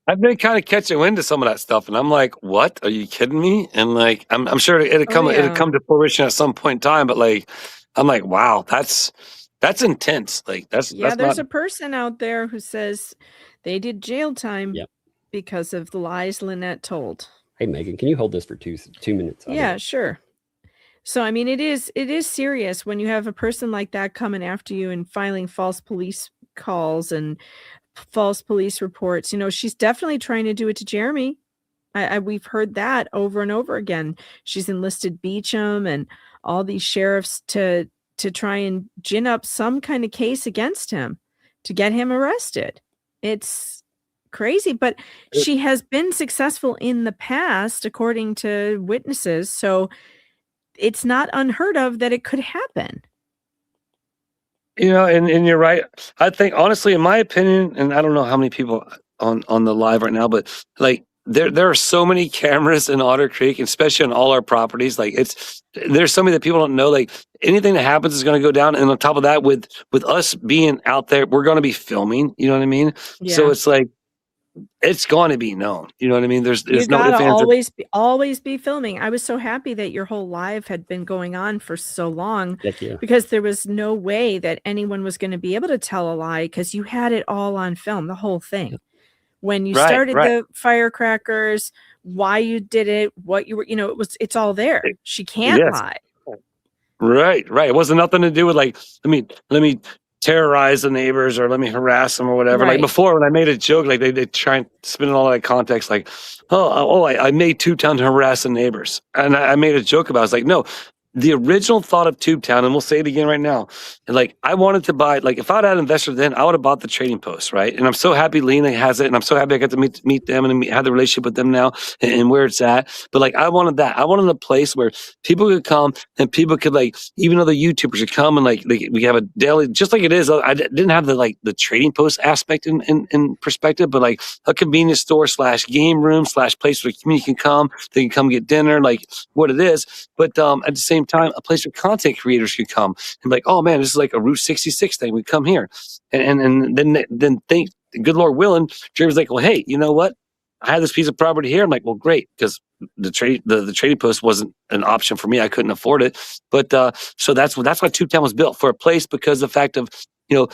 I've been kind of catching wind to some of that stuff, and I'm like, "What? Are you kidding me?" And like, I'm sure it'll Oh, come yeah. to fruition at some point in time. But like, I'm like, "Wow, that's intense." Like, Yeah, that's there's not. a person out there who says they did jail time Yep. because of the lies Lynette told. Hey, Megan, can you hold this for 2 minutes? Yeah, sure. So, I mean, it is serious when you have a person like that coming after you and filing false police calls and false police reports. You know, she's definitely trying to do it to Jeremy. We've heard that over and over again. She's enlisted Beecham and all these sheriffs to try and gin up some kind of case against him to get him arrested. It's crazy, but she has been successful in the past, according to witnesses. So it's not unheard of that it could happen. You know, and you're right. I think honestly, in my opinion, and I don't know how many people on the live right now, but like there are so many cameras in Otter Creek, especially on all our properties. Like there's so many that people don't know. Like anything that happens is going to go down. And on top of that, with us being out there, we're going to be filming. You know what I mean? Yeah. So it's like it's going to be known. You know what I mean? There's You no ifs, gotta ands, always be filming. I was so happy that your whole live had been going on for so long Heck yeah. because there was no way that anyone was going to be able to tell a lie because you had it all on film, the whole thing. When you started the firecrackers, why you did it, what you were, you know, it's all there. She can't lie. Right. It wasn't nothing to do with like, let me terrorize the neighbors or let me harass them or whatever. Like Right. before, when I made a joke, like they try and spin it all that context, like, I made Tubetown to harass the neighbors, and I made a joke about it. I was like, no. The original thought of Tubetown, and we'll say it again right now, and like I wanted to buy, like if I'd had an investor then, I would have bought the Trading Post, right? And I'm so happy Lena has it, and I'm so happy I got to meet them and have the relationship with them now and where it's at. But like I wanted that. I wanted a place where people could come and people could like, even other YouTubers could come and like we have a daily, just like it is. I didn't have the Trading Post aspect in perspective, but like a convenience store / game room / place where the community can come. They can come get dinner, like what it is. But at the same time, a place where content creators could come and be like, oh man, this is like a Route 66 thing. We come here, and then think, good Lord willing, Jeremy's like, well, hey, you know what? I have this piece of property here. I'm like, well, great, because the Trading Post wasn't an option for me. I couldn't afford it. But so that's why Tubetown was built, for a place, because the fact of, you know,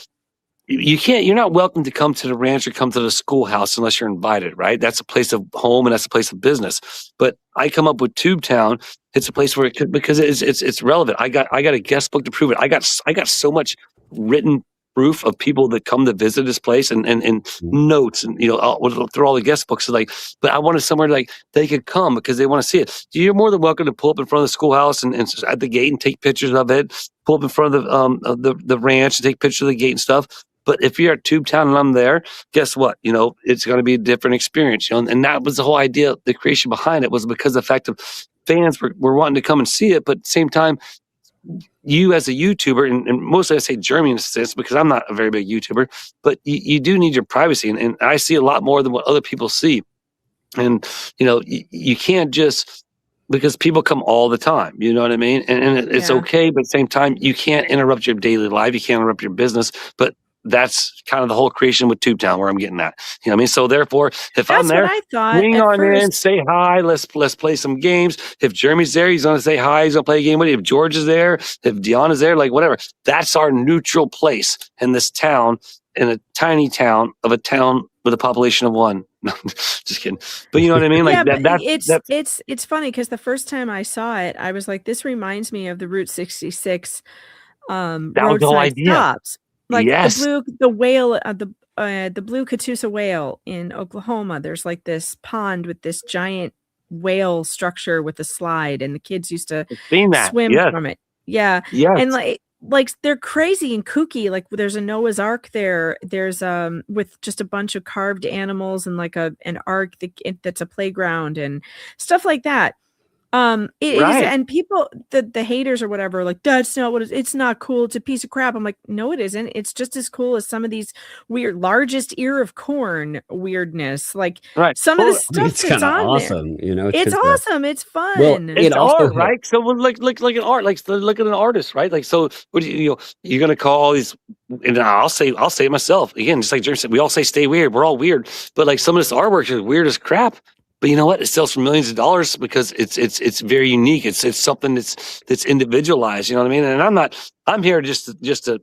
you're not welcome to come to the ranch or come to the schoolhouse unless you're invited, right? That's a place of home and that's a place of business. But I come up with Tubetown. It's a place where it could, because it's relevant. I got a guest book to prove it. I got so much written proof of people that come to visit this place and notes and, you know, through all the guest books. So like, but I wanted somewhere like they could come because they want to see it. You're more than welcome to pull up in front of the schoolhouse and at the gate and take pictures of it. Pull up in front of the ranch and take pictures of the gate and stuff. But if you're at Tubetown and I'm there, guess what? You know, it's going to be a different experience. You know, and that was the whole idea. The creation behind it was because the fact of fans were wanting to come and see it, but at the same time, you as a YouTuber, and mostly I say Jeremy in a sense because I'm not a very big YouTuber, but you do need your privacy, and I see a lot more than what other people see. And you know, you can't just, because people come all the time, you know what I mean? And it's okay, but at the same time, you can't interrupt your daily life, you can't interrupt your business, but that's kind of the whole creation with Tubetown where I'm getting at. You know what I mean? So therefore, if That's I'm there, what I thought bring at on in, first. say hi, let's play some games. If Jeremy's there, he's gonna say hi, he's gonna play a game with you. If George is there, if Deanna's there, like whatever. That's our neutral place in this town, in a tiny town of a town with a population of 1. No, just kidding. But you know what I mean? Like it's funny because the first time I saw it, I was like, this reminds me of the Route 66 roadside stops. Like the whale, the blue Catoosa whale in Oklahoma. There's like this pond with this giant whale structure with a slide, and the kids used to swim from it. Yeah. And like they're crazy and kooky. Like there's a Noah's Ark there. There's with just a bunch of carved animals and like an ark that's a playground and stuff like that. It is, Right. and people, the haters or whatever, are like, that's not what it's not cool. It's a piece of crap. I'm like, no, it isn't. It's just as cool as some of these weird largest ear of corn weirdness. Like Right. some of the Well, stuff It's that's kind of on there. awesome, you know. It's 'cause, awesome. It's well, fun. it it's also art, helps. right? So well, look at art. Like, so look at an artist, right? Like, so what do you know? You're gonna call all these, and I'll say it myself again. Just like Jeremy said, we all say stay weird. We're all weird, but like some of this artwork is weird as crap. But you know what? It sells for millions of dollars because it's very unique. It's something that's individualized. You know what I mean? And I'm here just to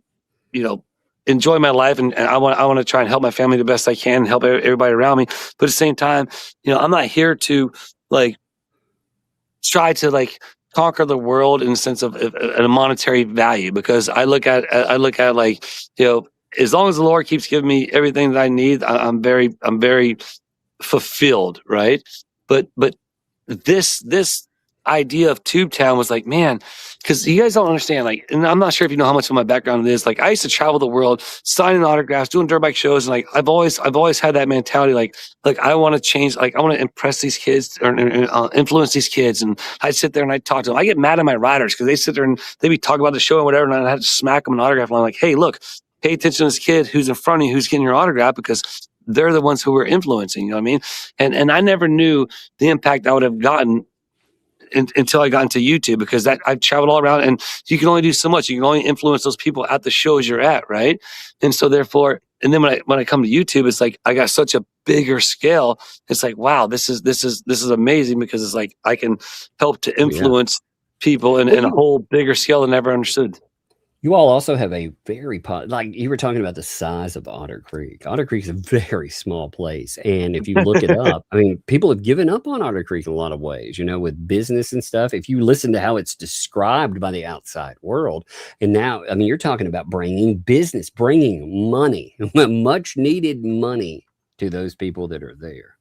you know, enjoy my life, and I want to try and help my family the best I can, and help everybody around me. But at the same time, you know, I'm not here to like try to like conquer the world in the sense of a monetary value, because I look at like, you know, as long as the Lord keeps giving me everything that I need, I'm very fulfilled, right? But this idea of Tube Town was like, man, because you guys don't understand, like, and I'm not sure if you know how much of my background it is. Like, I used to travel the world, signing autographs, doing dirt bike shows, and like I've always had that mentality, like I want to change, like I want to impress these kids or influence these kids. And I'd sit there and I'd talk to them. I get mad at my riders because they sit there and they be talking about the show and whatever, and I had to smack them an autograph. And I'm like, hey, look, pay attention to this kid who's in front of you, who's getting your autograph, because they're the ones who were influencing. You know what I mean? And I never knew the impact I would have gotten until I got into YouTube, because I've traveled all around, and you can only do so much. You can only influence those people at the shows you're at, right? And so therefore, and then when I come to YouTube, it's like I got such a bigger scale. It's like, wow, this is amazing, because it's like I can help to influence people in a whole bigger scale than ever understood. You all also have a very like you were talking about the size of Otter Creek. Otter Creek is a very small place, and if you look it up, I mean, people have given up on Otter Creek in a lot of ways, you know, with business and stuff. If you listen to how it's described by the outside world, and now, I mean, you're talking about bringing business, bringing money, much needed money to those people that are there.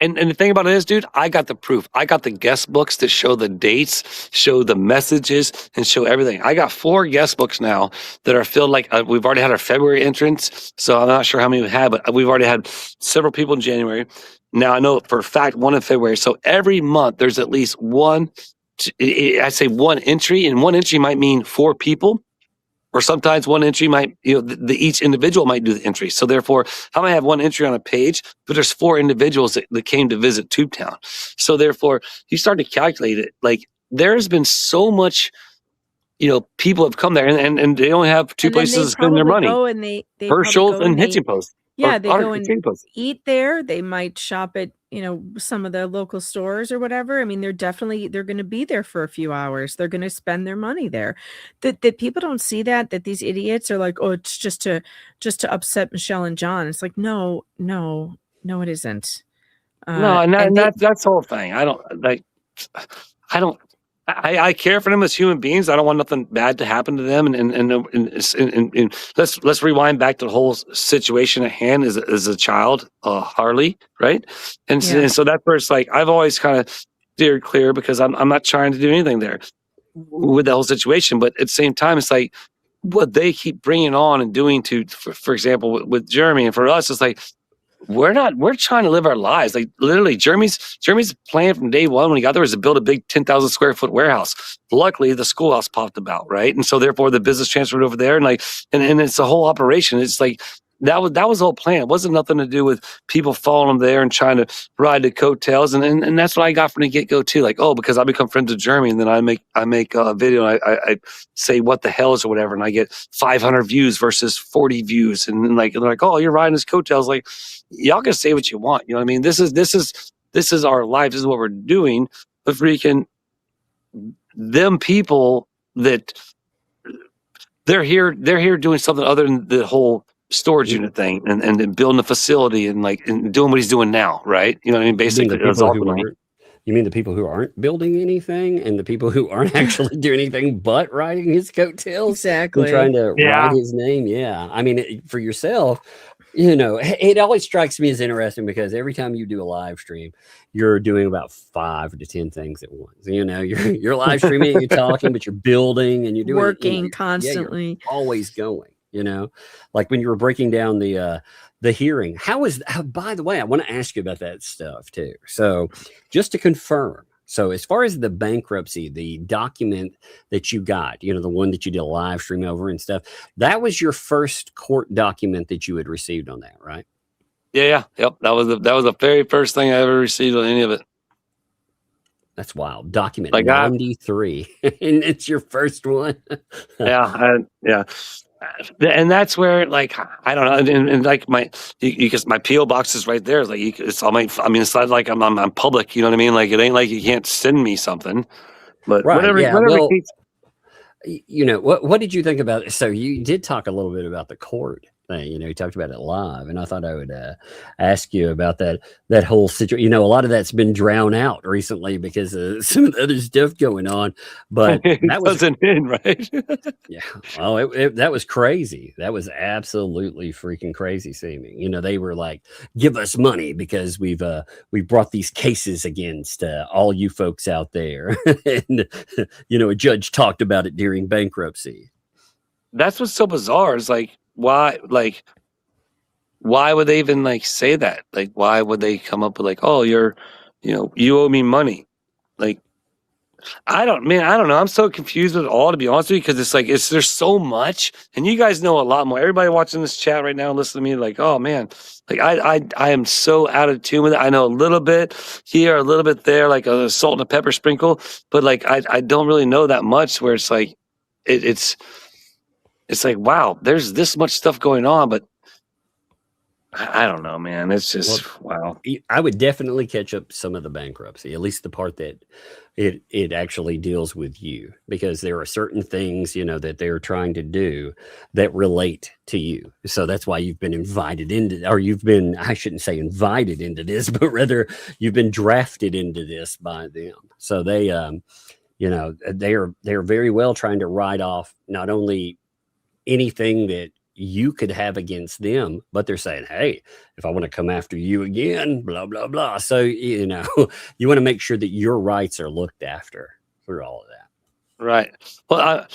And the thing about it is, dude, I got the proof. I got the guest books to show the dates, show the messages, and show everything. I got 4 guest books now that are filled. Like we've already had our February entrance, so I'm not sure how many we had, but we've already had several people in January. Now I know for a fact 1 in February. So every month there's at least one. I'd say 1 entry, and 1 entry might mean 4 people. Or sometimes 1 entry might, you know, each individual might do the entry. So therefore, I might have 1 entry on a page, but there's 4 individuals that came to visit Tube Town. So therefore, you start to calculate it. Like, there's been so much, you know, people have come there, and they only have 2 places to spend their money. Go and they Herschel's and Hitching Post. Yeah, they go and eat there. They might shop at, you know, some of the local stores or whatever. I mean, they're going to be there for a few hours. They're going to spend their money there. That people don't see that these idiots are like, oh, it's just to upset Michelle and John. It's like, no, it isn't. No, and that's the whole thing. I care for them as human beings. I don't want nothing bad to happen to them. And let's rewind back to the whole situation at hand as a child, Harley, right? And so that's where it's like I've always kind of steered clear, because I'm not trying to do anything there with the whole situation. But at the same time, it's like what they keep bringing on and doing for example, with Jeremy, and for us, it's like, we're trying to live our lives. Like, literally, Jeremy's plan from day one when he got there was to build a big 10,000 square foot warehouse. Luckily, the schoolhouse popped about, right? And so therefore the business transferred over there, and it's a whole operation. It's like that was the whole plan. It wasn't nothing to do with people following him there and trying to ride the coattails. And that's what I got from the get-go too. Like, oh, because I become friends with Jeremy, and then I make a video, and I say what the hell is or whatever, and I get 500 views versus 40 views, and like they're like, oh, you're riding his coattails. Like, y'all can say what you want. You know what I mean? This is our life. This is what we're doing. But freaking them people that they're here doing something other than the whole storage unit thing and building a facility and doing what he's doing now, right? You know what I mean? Basically, you mean the people who aren't building anything, and the people who aren't actually doing anything but riding his coattails? Exactly. And trying to ride his name. Yeah. I mean, for yourself, you know, it always strikes me as interesting, because every time you do a live stream, you're doing about 5 to 10 things at once. You know, you're live streaming, you're talking, but you're building, and you're doing working constantly. You're always going. You know, like when you were breaking down the hearing, by the way, I want to ask you about that stuff too. So just to confirm, So as far as the bankruptcy, the document that you got, you know, the one that you did a live stream over and stuff, that was your first court document that you had received on that, right? Yeah. Yep. That was the very first thing I ever received on any of it. That's wild. Document Like 93, and it's your first one. Yeah. And that's where, like, I don't know, and like because my PO box is right there. Like, it's all I mean, it's not like I'm public. You know what I mean? Like, it ain't like you can't send me something. But Right, whatever. yeah, Whatever. well, you know, what did you think about it? So you did talk a little bit about the court thing. You know, you talked about it live, and I thought I would ask you about that whole situation. You know, a lot of that's been drowned out recently because of some of the other stuff going on. But that wasn't in, right? Yeah. Oh, that was crazy. That was absolutely freaking crazy seeming. You know, they were like, "Give us money because we brought these cases against all you folks out there," and you know, a judge talked about it during bankruptcy. That's what's so bizarre. Is like, why would they even like say that? Like, why would they come up with like, oh, you owe me money? Like, I don't know. I'm so confused with it all, to be honest with you, because it's like, there's so much, and you guys know a lot more. Everybody watching this chat right now, listen to me, like, oh man, like I am so out of tune with it. I know a little bit here, a little bit there, like a salt and a pepper sprinkle, but like I don't really know that much. Where it's like, it's like, wow, there's this much stuff going on, but I don't know, man. It's just, wow. I would definitely catch up some of the bankruptcy, at least the part that it actually deals with you, because there are certain things, you know, that they're trying to do that relate to you. So that's why you've been invited into, or I shouldn't say invited into this, but rather you've been drafted into this by them. So they, you know, they're very well trying to write off not only anything that you could have against them, but they're saying, hey, if I want to come after you again, blah, blah, blah. So, you know, you want to make sure that your rights are looked after through all of that. Right. Well,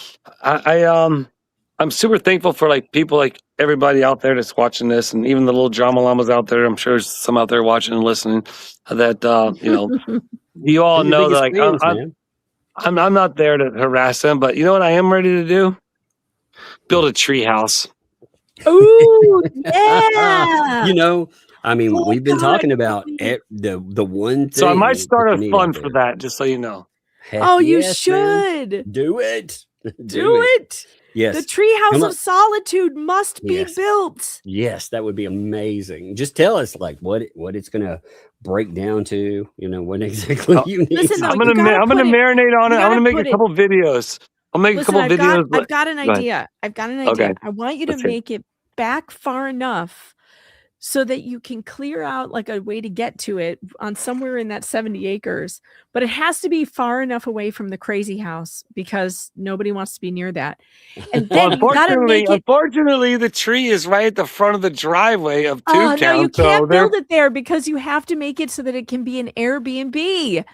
I'm super thankful for like people, like everybody out there that's watching this, and even the little drama llamas out there. I'm sure there's some out there watching and listening that, you know, you all know that, like, I'm not there to harass them, but you know what I am ready to do? Build a tree house. Ooh, yeah. You know, I mean, we've been talking about the one thing. So I might start a fund for that, just so you know. Oh, you should. Man. Do it. Do it. Yes. The treehouse of solitude must be built. Yes, that would be amazing. Just tell us like what it's gonna break down to, you know, what exactly you need. Listen, I'm gonna marinate on it. I'm gonna make a couple videos. I'll make a couple videos. I've got an idea. Okay. I want you to make it back far enough so that you can clear out like a way to get to it on somewhere in that 70 acres. But it has to be far enough away from the crazy house because nobody wants to be near that. And then unfortunately, the tree is right at the front of the driveway of Tube Town. No, you can't build it there because you have to make it so that it can be an Airbnb.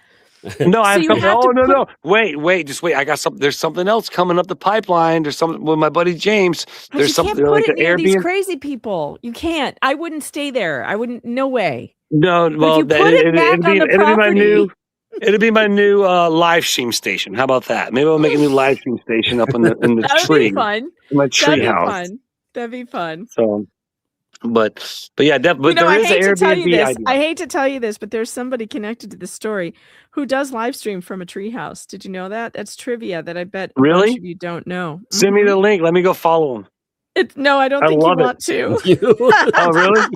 No, I have something. No. Wait, just wait. I got something. There's something else coming up the pipeline. There's something with my buddy James. There's something like an Airbnb. These crazy people. You can't. I wouldn't stay there. I wouldn't. No way. No, well, it'd be my new live stream station. How about that? Maybe I'll make a new live stream station up in the tree. That'd be fun. In my tree house. That'd be fun. So. But yeah, there is an Airbnb idea. I hate to tell you this, but there's somebody connected to the story who does live stream from a treehouse. Did you know that? That's trivia that I bet a bunch of you don't know. Send me the link. Let me go follow him. No, I don't think you want to. Oh, really?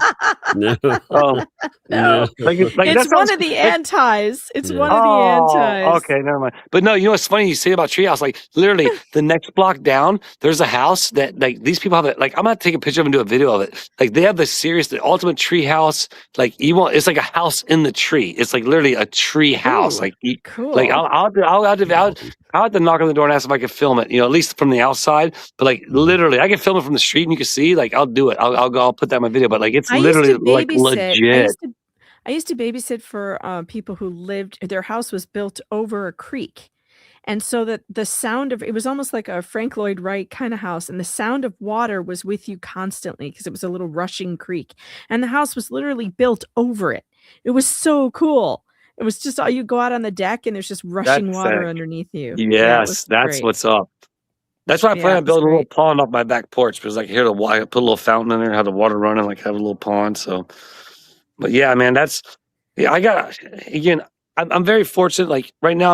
No. Oh, no. It's one of the antis. It's one of the antis. Okay, never mind. But no, you know what's funny? You say about treehouse, like literally the next block down, there's a house that like these people have it. Like I'm gonna take a picture of it and do a video of it. Like they have the ultimate tree house. Like it's like a house in the tree. It's like literally a tree house. Like cool. Like I'll have to knock on the door and ask if I can film it. You know, at least from the outside. But like literally, I can film it from the street and you can see. Like I'll do it. I'll put that in my video. But like it's literally like legit. I used to babysit for people who lived. Their house was built over a creek, and so that the sound of it was almost like a Frank Lloyd Wright kind of house, and the sound of water was with you constantly because it was a little rushing creek, and the house was literally built over it. It was so cool. It was just all you go out on the deck and there's just rushing water underneath you. Yes, that's what's up. That's why I plan on building a little pond off my back porch because like here the water, put a little fountain in there, have the water running, like have a little pond. So, but yeah, man, I got again. I'm very fortunate. Like right now,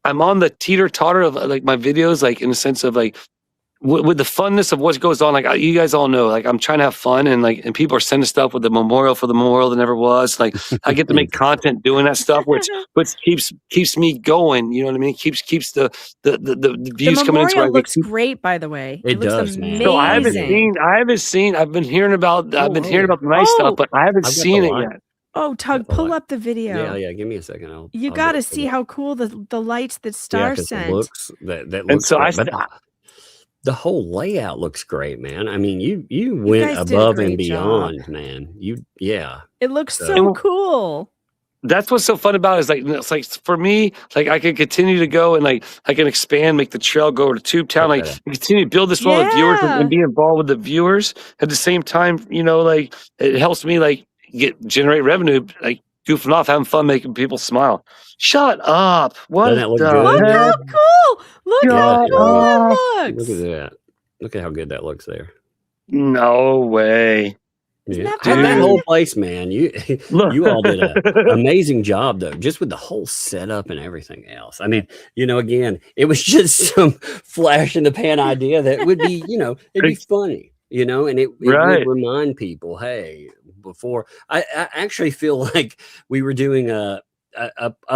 I'm on the teeter totter of like my videos, like in the sense of like with the funness of what goes on. Like you guys all know, like I'm trying to have fun and people are sending stuff with the memorial for the memorial that never was. Like I get to make content doing that stuff, which keeps me going. You know what I mean? Keeps the views coming into it. The memorial looks great, by the way. It looks does, amazing. man. So I haven't seen. I've been hearing about the nice stuff, but I haven't seen it yet. Oh, Tug, pull up the video. Yeah. Give me a second. You got to see how cool the lights that Star sent. That looks. So great, the whole layout looks great, man. I mean, you went above and beyond, man. It looks so cool. That's what's so fun about it is like it's like for me, like I can continue to go and like I can expand, make the trail go to Tubetown, like continue to build this one with viewers and be involved with the viewers at the same time. You know, like it helps me like generate revenue, like goofing off, having fun, making people smile. Shut up! What? Look how cool! Look how cool that looks! Look at that! Look at how good that looks there. No way. That whole place, man. You all did an amazing job, though, just with the whole setup and everything else. I mean, again, it was just some flash in the pan idea that would be, it'd be funny, and it would remind people, hey, before I actually feel like we were doing a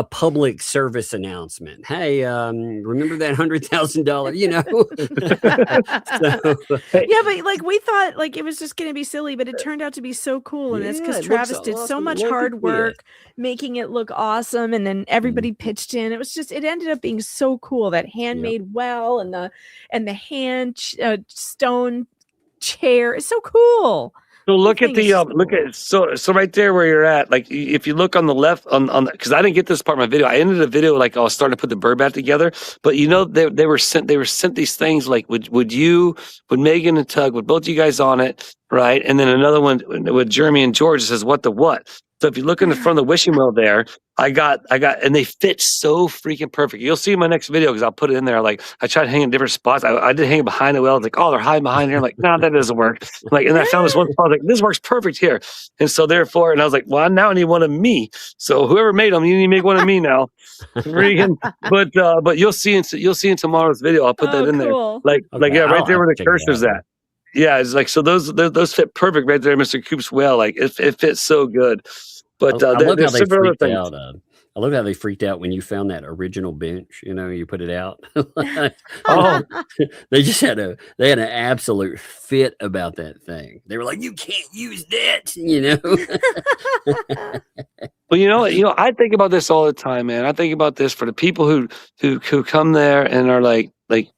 public service announcement. Hey, remember that $100,000? Yeah, but like we thought, like it was just going to be silly, but it turned out to be so cool, and it's because Travis did so much hard work making it look awesome, and then everybody pitched in. It ended up being so cool. That handmade well, and the hand stone chair is so cool. So look at so right there where you're at. Like if you look on the left on because I didn't get this part of my video. I ended the video like I was starting to put the bird back together. But they were sent these things like would Megan and Tug would both you guys on it, right? And then another one with Jeremy and George says what the what. So if you look in the front of the wishing well there, I got, and they fit so freaking perfect. You'll see in my next video because I'll put it in there. Like I tried to hang in different spots. I did hang behind the well. I was like, oh, they're hiding behind here. I'm like, no, that doesn't work. Like, and I found this one spot. I was like, this works perfect here. And so therefore, and I was like, well, now I need one of me. So whoever made them, you need to make one of me now. But you'll see in tomorrow's video. I'll put that in there. Like right there where the cursor's at. Yeah, it's like so those fit perfect right there, Mr. Coop's well. Like it fits so good. But I love how they freaked out. I love how they freaked out when you found that original bench. You put it out. They just had an absolute fit about that thing. They were like, "You can't use that," Well, I think about this all the time, man. I think about this for the people who come there and are like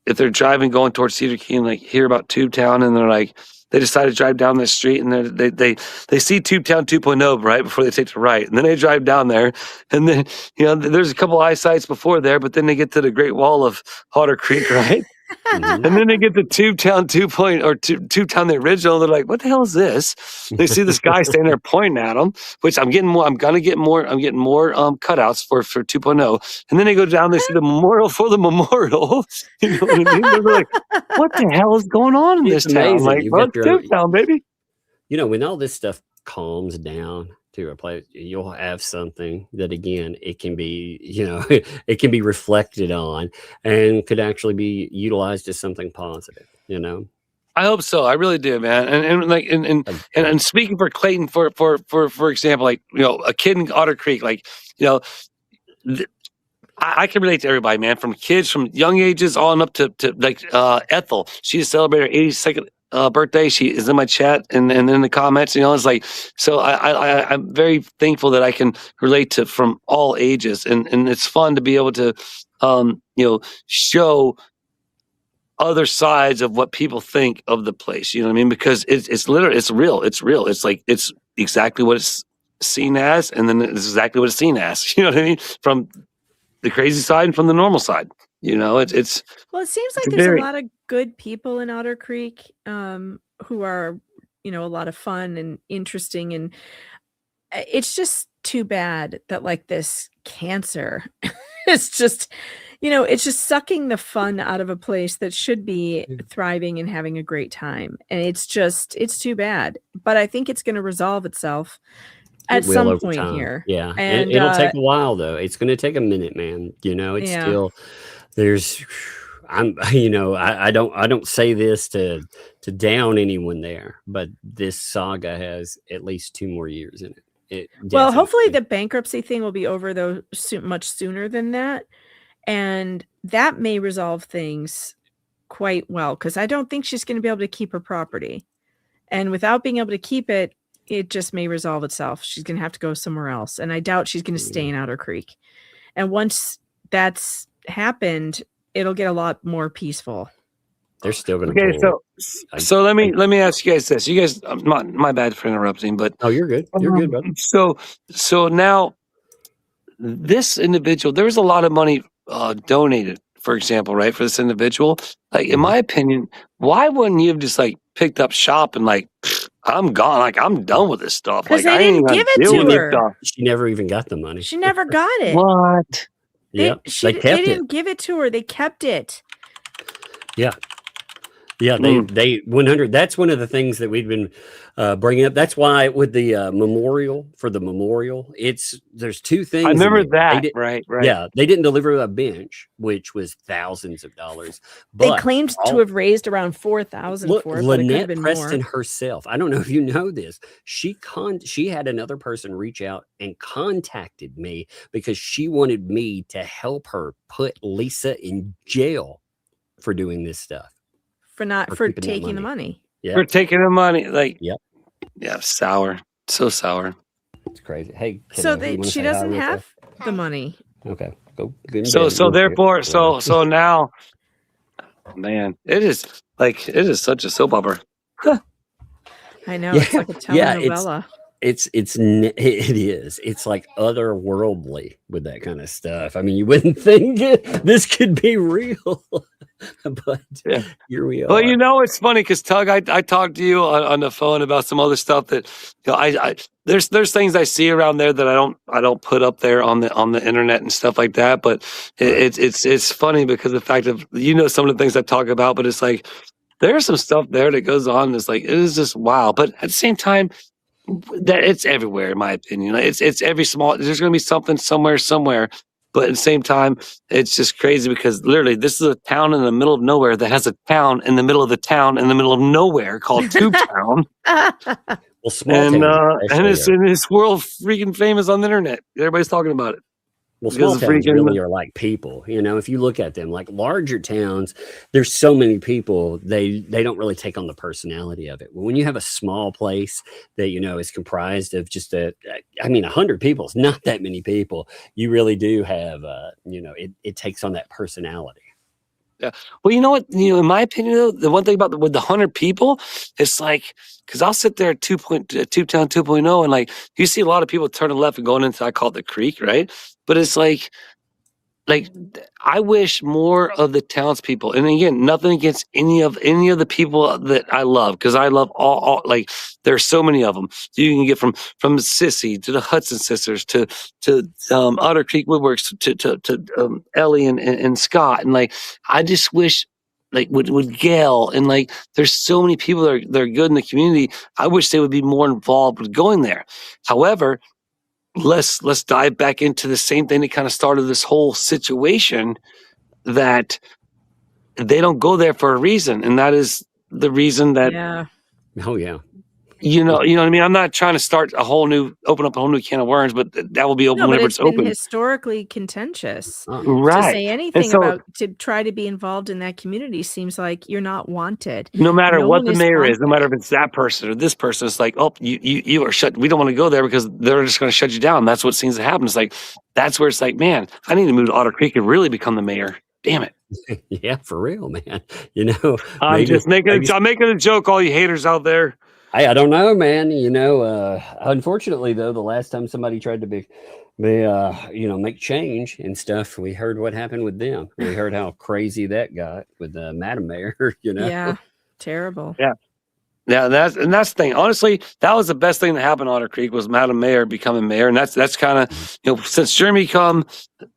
if they're driving going towards Cedar Key and like hear about Tubetown and they're like they decide to drive down this street and they see Tubetown 2.0 right before they take the right, and then they drive down there and then there's a couple eyesights before there, but then they get to the Great Wall of Otter Creek, right? And then they get to Tubetown 2.0 or Tubetown the original. And they're like, "What the hell is this?" They see this guy standing there pointing at them, which I'm getting more cutouts for 2.0. And then they go down. They see the memorial for the memorial. You know what I mean? They're like, "What the hell is going on in this town?" Like, well, Tubetown, baby. When all this stuff calms down to a place, you'll have something that again it can be it can be reflected on and could actually be utilized as something positive. I hope so. I really do, man. And speaking for Clayton, for example, like a kid in Otter Creek, like I can relate to everybody, man. From kids from young ages on up to like Ethel. She just celebrated her 82nd birthday. She is in my chat and in the comments. It's like so. I'm very thankful that I can relate to from all ages, and it's fun to be able to show other sides of what people think of the place. You know what I mean? Because it's literally it's real. It's like it's exactly what it's seen as, and then it's exactly what it's seen as. You know what I mean? From the crazy side and from the normal side. It's well, it seems like there's a lot of good people in Otter Creek who are a lot of fun and interesting, and it's just too bad that like this cancer is just, it's just sucking the fun out of a place that should be thriving and having a great time. And it's too bad. But I think it's going to resolve itself at some point here. Yeah. And it'll take a while though. It's going to take a minute, man. It's still, I don't say this to down anyone there, but this saga has at least 2 more years in it. Well, hopefully the bankruptcy thing will be over though much sooner than that. And that may resolve things quite well, because I don't think she's going to be able to keep her property. And without being able to keep it, it just may resolve itself. She's going to have to go somewhere else. And I doubt she's going to stay in Otter Creek. And once that's happened, it'll get a lot more peaceful. They're still going to. Okay, so let me ask you guys this. You guys, my bad for interrupting, but you're good. You're good, brother. So now, this individual, there was a lot of money donated, for example, right, for this individual. Like, in my opinion, why wouldn't you have just like picked up shop and like, I'm gone, like I'm done with this stuff? Because like, they didn't give it to her. She never even got the money. She never got it. What? They didn't give it to her. They kept it. Yeah. Yeah, they 100. That's one of the things that we've been bringing up. That's why with the memorial, there's 2 things. I remember that. Right. Yeah, they didn't deliver a bench, which was thousands of dollars. But they claimed to have raised around $4,000 for it. Lynette Preston herself. I don't know if you know this. She had another person reach out and contacted me because she wanted me to help her put Lisa in jail for doing this stuff. For taking the money. Yeah. For taking the money. Like, yeah, sour. So sour. It's crazy. Hey, so she doesn't have the money. Okay. Go. So therefore, so now, man, it is such a soap opera. I know. It's like a telenovela. It is. It's like otherworldly with that kind of stuff. I mean, you wouldn't think this could be real, but here we are. Well, it's funny because Tug, I talked to you on the phone about some other stuff that there's things I see around there that I don't put up there on the internet and stuff like that. But it's funny because the fact of some of the things I talk about, but it's like there's some stuff there that goes on. It's like it is just wow. But at the same time, that it's everywhere, in my opinion. It's every small. There's going to be something somewhere. But at the same time, it's just crazy because literally, this is a town in the middle of nowhere that has a town in the middle of the town in the middle of nowhere called Tubetown. Well, small town, and it's world freaking famous on the internet. Everybody's talking about it. Well, small towns really are like people. If you look at them, like larger towns, there's so many people, they don't really take on the personality of it. When you have a small place that, is comprised of just 100 people, it's not that many people. You really do have, it takes on that personality. Yeah. Well, you know what? In my opinion, though, the one thing about with the 100 people, it's like, because I'll sit there at Tubetown 2.0, and like you see a lot of people turning left and going into, I call it the creek, right? But it's like I wish more of the townspeople, and again, nothing against any of the people that I love, because I love all like there's so many of them. You can get from Sissy to the Hudson Sisters to Otter Creek Woodworks to Ellie and Scott, and like I just wish like with Gail and like there's so many people that are good in the community. I wish they would be more involved with going there. However, let's dive back into the same thing that kind of started this whole situation, that they don't go there for a reason, and that is the reason that Oh yeah. You know what I mean? I'm not trying to open up a whole new can of worms, but that will be open whenever it's open. Historically contentious. Right. To say anything about to try to be involved in that community seems like you're not wanted. No matter what the mayor is, no matter if it's that person or this person, it's like, oh, you are shut. We don't want to go there because they're just going to shut you down. That's what seems to happen. It's like, that's where it's like, man, I need to move to Otter Creek and really become the mayor. Damn it. Yeah, for real, man. I'm making a joke, all you haters out there. I don't know, man. Unfortunately, though, the last time somebody tried to make change and stuff, we heard what happened with them. We heard how crazy that got with Madam Mayor. Yeah, terrible. Yeah. Yeah, that's the thing. Honestly, that was the best thing that happened to Otter Creek was Madam Mayor becoming mayor, and that's kind of since Jeremy come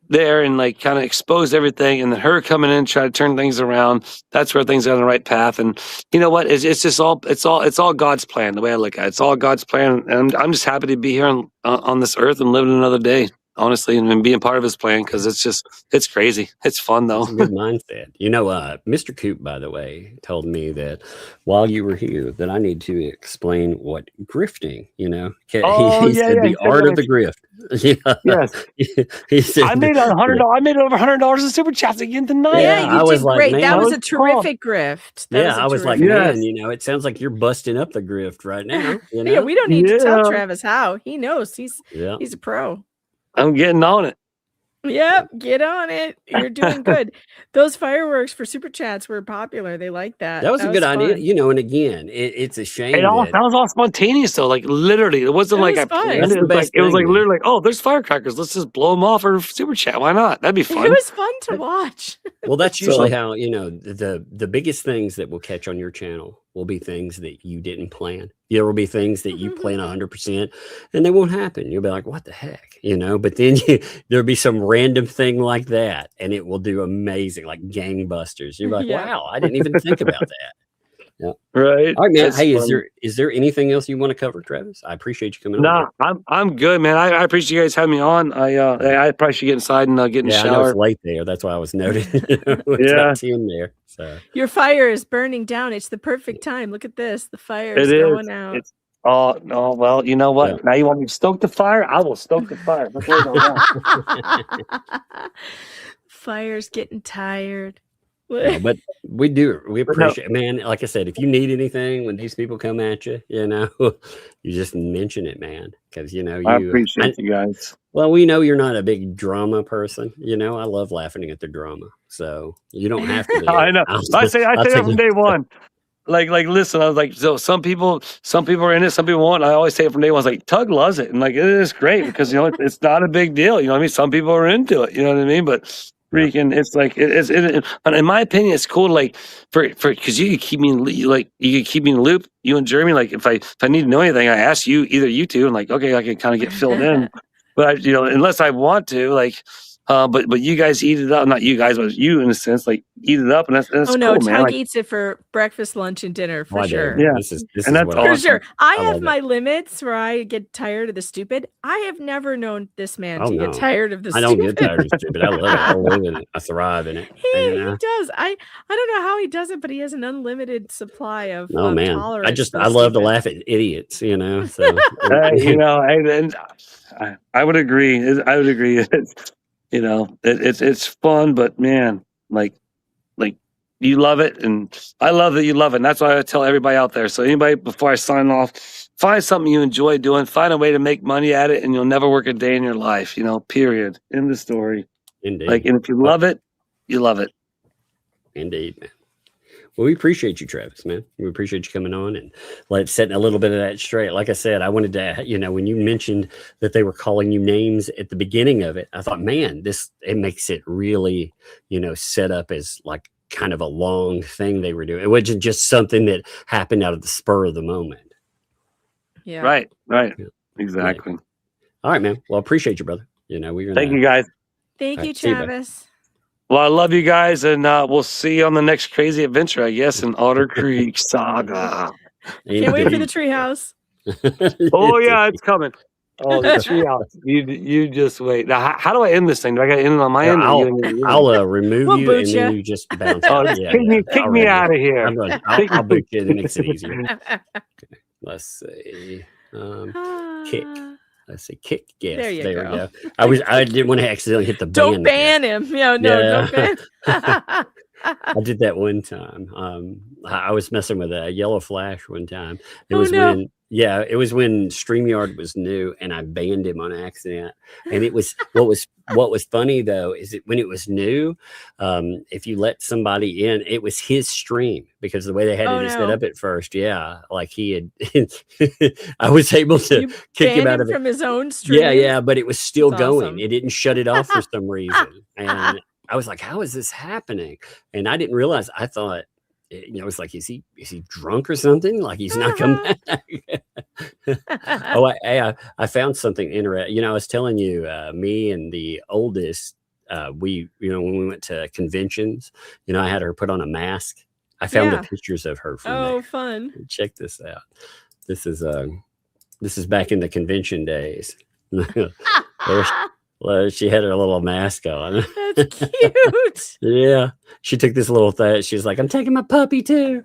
there and like kind of exposed everything, and then her coming in try to turn things around. That's where things are on the right path. And you know what? It's just it's all God's plan. The way I look at it, it's all God's plan, and I'm just happy to be here on this earth and living another day. Honestly, and being part of his plan because it's crazy. It's fun though. It's a good mindset. Mr. Coop, by the way, told me that while you were here, that I need to explain what grifting. He said the art of the grift. He said I made $100. I made over $100 in super chats again tonight. Yeah, you did great. That was a terrific grift. I was like, man, it sounds like you're busting up the grift right now. Yeah, we don't need to tell Travis how. He knows. He's a pro. I'm getting on it. Yep, get on it. You're doing good. Those fireworks for super chats were popular. They liked that. That was a good idea. And again, it's a shame. That was all spontaneous though. Like literally, it wasn't like I planned it. It was like literally like, oh, there's firecrackers. Let's just blow them off for super chat. Why not? That'd be fun. It was fun to watch. Well, that's usually how the biggest things that will catch on your channel will be things that you didn't plan. There will be things that you plan 100% and they won't happen. You'll be like, what the heck? But then there'll be some random thing like that and it will do amazing, like gangbusters. You're like, wow, I didn't even think about that. Yeah. Right. All right, man. Hey, is there anything else you want to cover, Travis? I appreciate you coming on. No, I'm good, man. I appreciate you guys having me on. I probably should get inside and get in the shower. I know it's late there. That's why I was noting. It's about 10 there. So your fire is burning down. It's the perfect time. Look at this. The fire is going out. Oh no! Well, you know what? Yeah. Now you want me to stoke the fire? I will stoke the fire. Fire's getting tired. Yeah, but we appreciate it, man. Like I said, if you need anything when these people come at you, you just mention it, man. Because I appreciate you guys. Well, we know you're not a big drama person. I love laughing at the drama, so you don't have to. I know. I say that from day one. Like, listen, I was like, so some people are in it, some people won't. I always say it from day one. I was like, Tug loves it, and like it is great because it's not a big deal. You know what I mean? Some people are into it. You know what I mean? But freaking, it's like in my opinion, it's cool. Like for because you could keep me in the loop. You and Jeremy, like if I need to know anything, I ask you, either you two, and like okay, I can kind of get filled in. But unless I want to, like. But you guys eat it up. Not you guys, but you in a sense, like eat it up, and that's oh no, cool, Tug eats it for breakfast, lunch, and dinner for sure. Yeah, this is and that's for awesome. sure. I have my limits where I get tired of the stupid. I have never known this man to get tired of the stupid. I don't get tired of the stupid. I love it. I live in it. I thrive in it. He does. I don't know how he does it, but he has an unlimited supply of tolerance. I love to laugh at idiots. So I would agree. I would agree. It's fun, but man, like you love it, and I love that you love it. And that's why I tell everybody out there. So anybody, before I sign off, find something you enjoy doing, find a way to make money at it, and you'll never work a day in your life. Period. End the story. Indeed. And if you love it, you love it. Indeed, man. Well, we appreciate you, Travis, man. We appreciate you coming on and setting a little bit of that straight. Like I said, I wanted to, when you mentioned that they were calling you names at the beginning of it, I thought, man, it makes it really, set up as like kind of a long thing they were doing. It wasn't just something that happened out of the spur of the moment. Yeah. Right. Yeah. Exactly. Right. All right, man. Well, I appreciate you, brother. Thank you, guys. Thank you, Travis. Well, I love you guys, and we'll see you on the next crazy adventure, I guess, in Otter Creek Saga. Can't wait for the treehouse. Oh, yeah, it's coming. Oh, the treehouse. You just wait. Now, how do I end this thing? Do I got to end it on my end? I'll remove you, and then you just bounce out. Kick me out of here. I'll boot you. It makes it easier. Okay. Let's see. Kick. Let's see, kick. Yes, there we go. I didn't want to accidentally hit the ban. Don't ban him. Don't ban. I did that one time. I was messing with a yellow flash one time. It was when StreamYard was new, and I banned him on accident. And it was what was funny though is that when it was new, if you let somebody in, it was his stream because the way they had it set up at first, like he had. I was able to kick him out of it from his own stream. Yeah, but it was still going. Awesome. It didn't shut it off for some reason, and I was like, "How is this happening?" And I didn't realize. I thought it's like, is he drunk or something? Like he's not come back. Oh, I found something interesting. I was telling you, me and the oldest, when we went to conventions, I had her put on a mask. I found the pictures of her from there. Fun. Check this out. This is back in the convention days. She had her little mask on. That's cute. Yeah. She took this little thing. She's like, I'm taking my puppy too.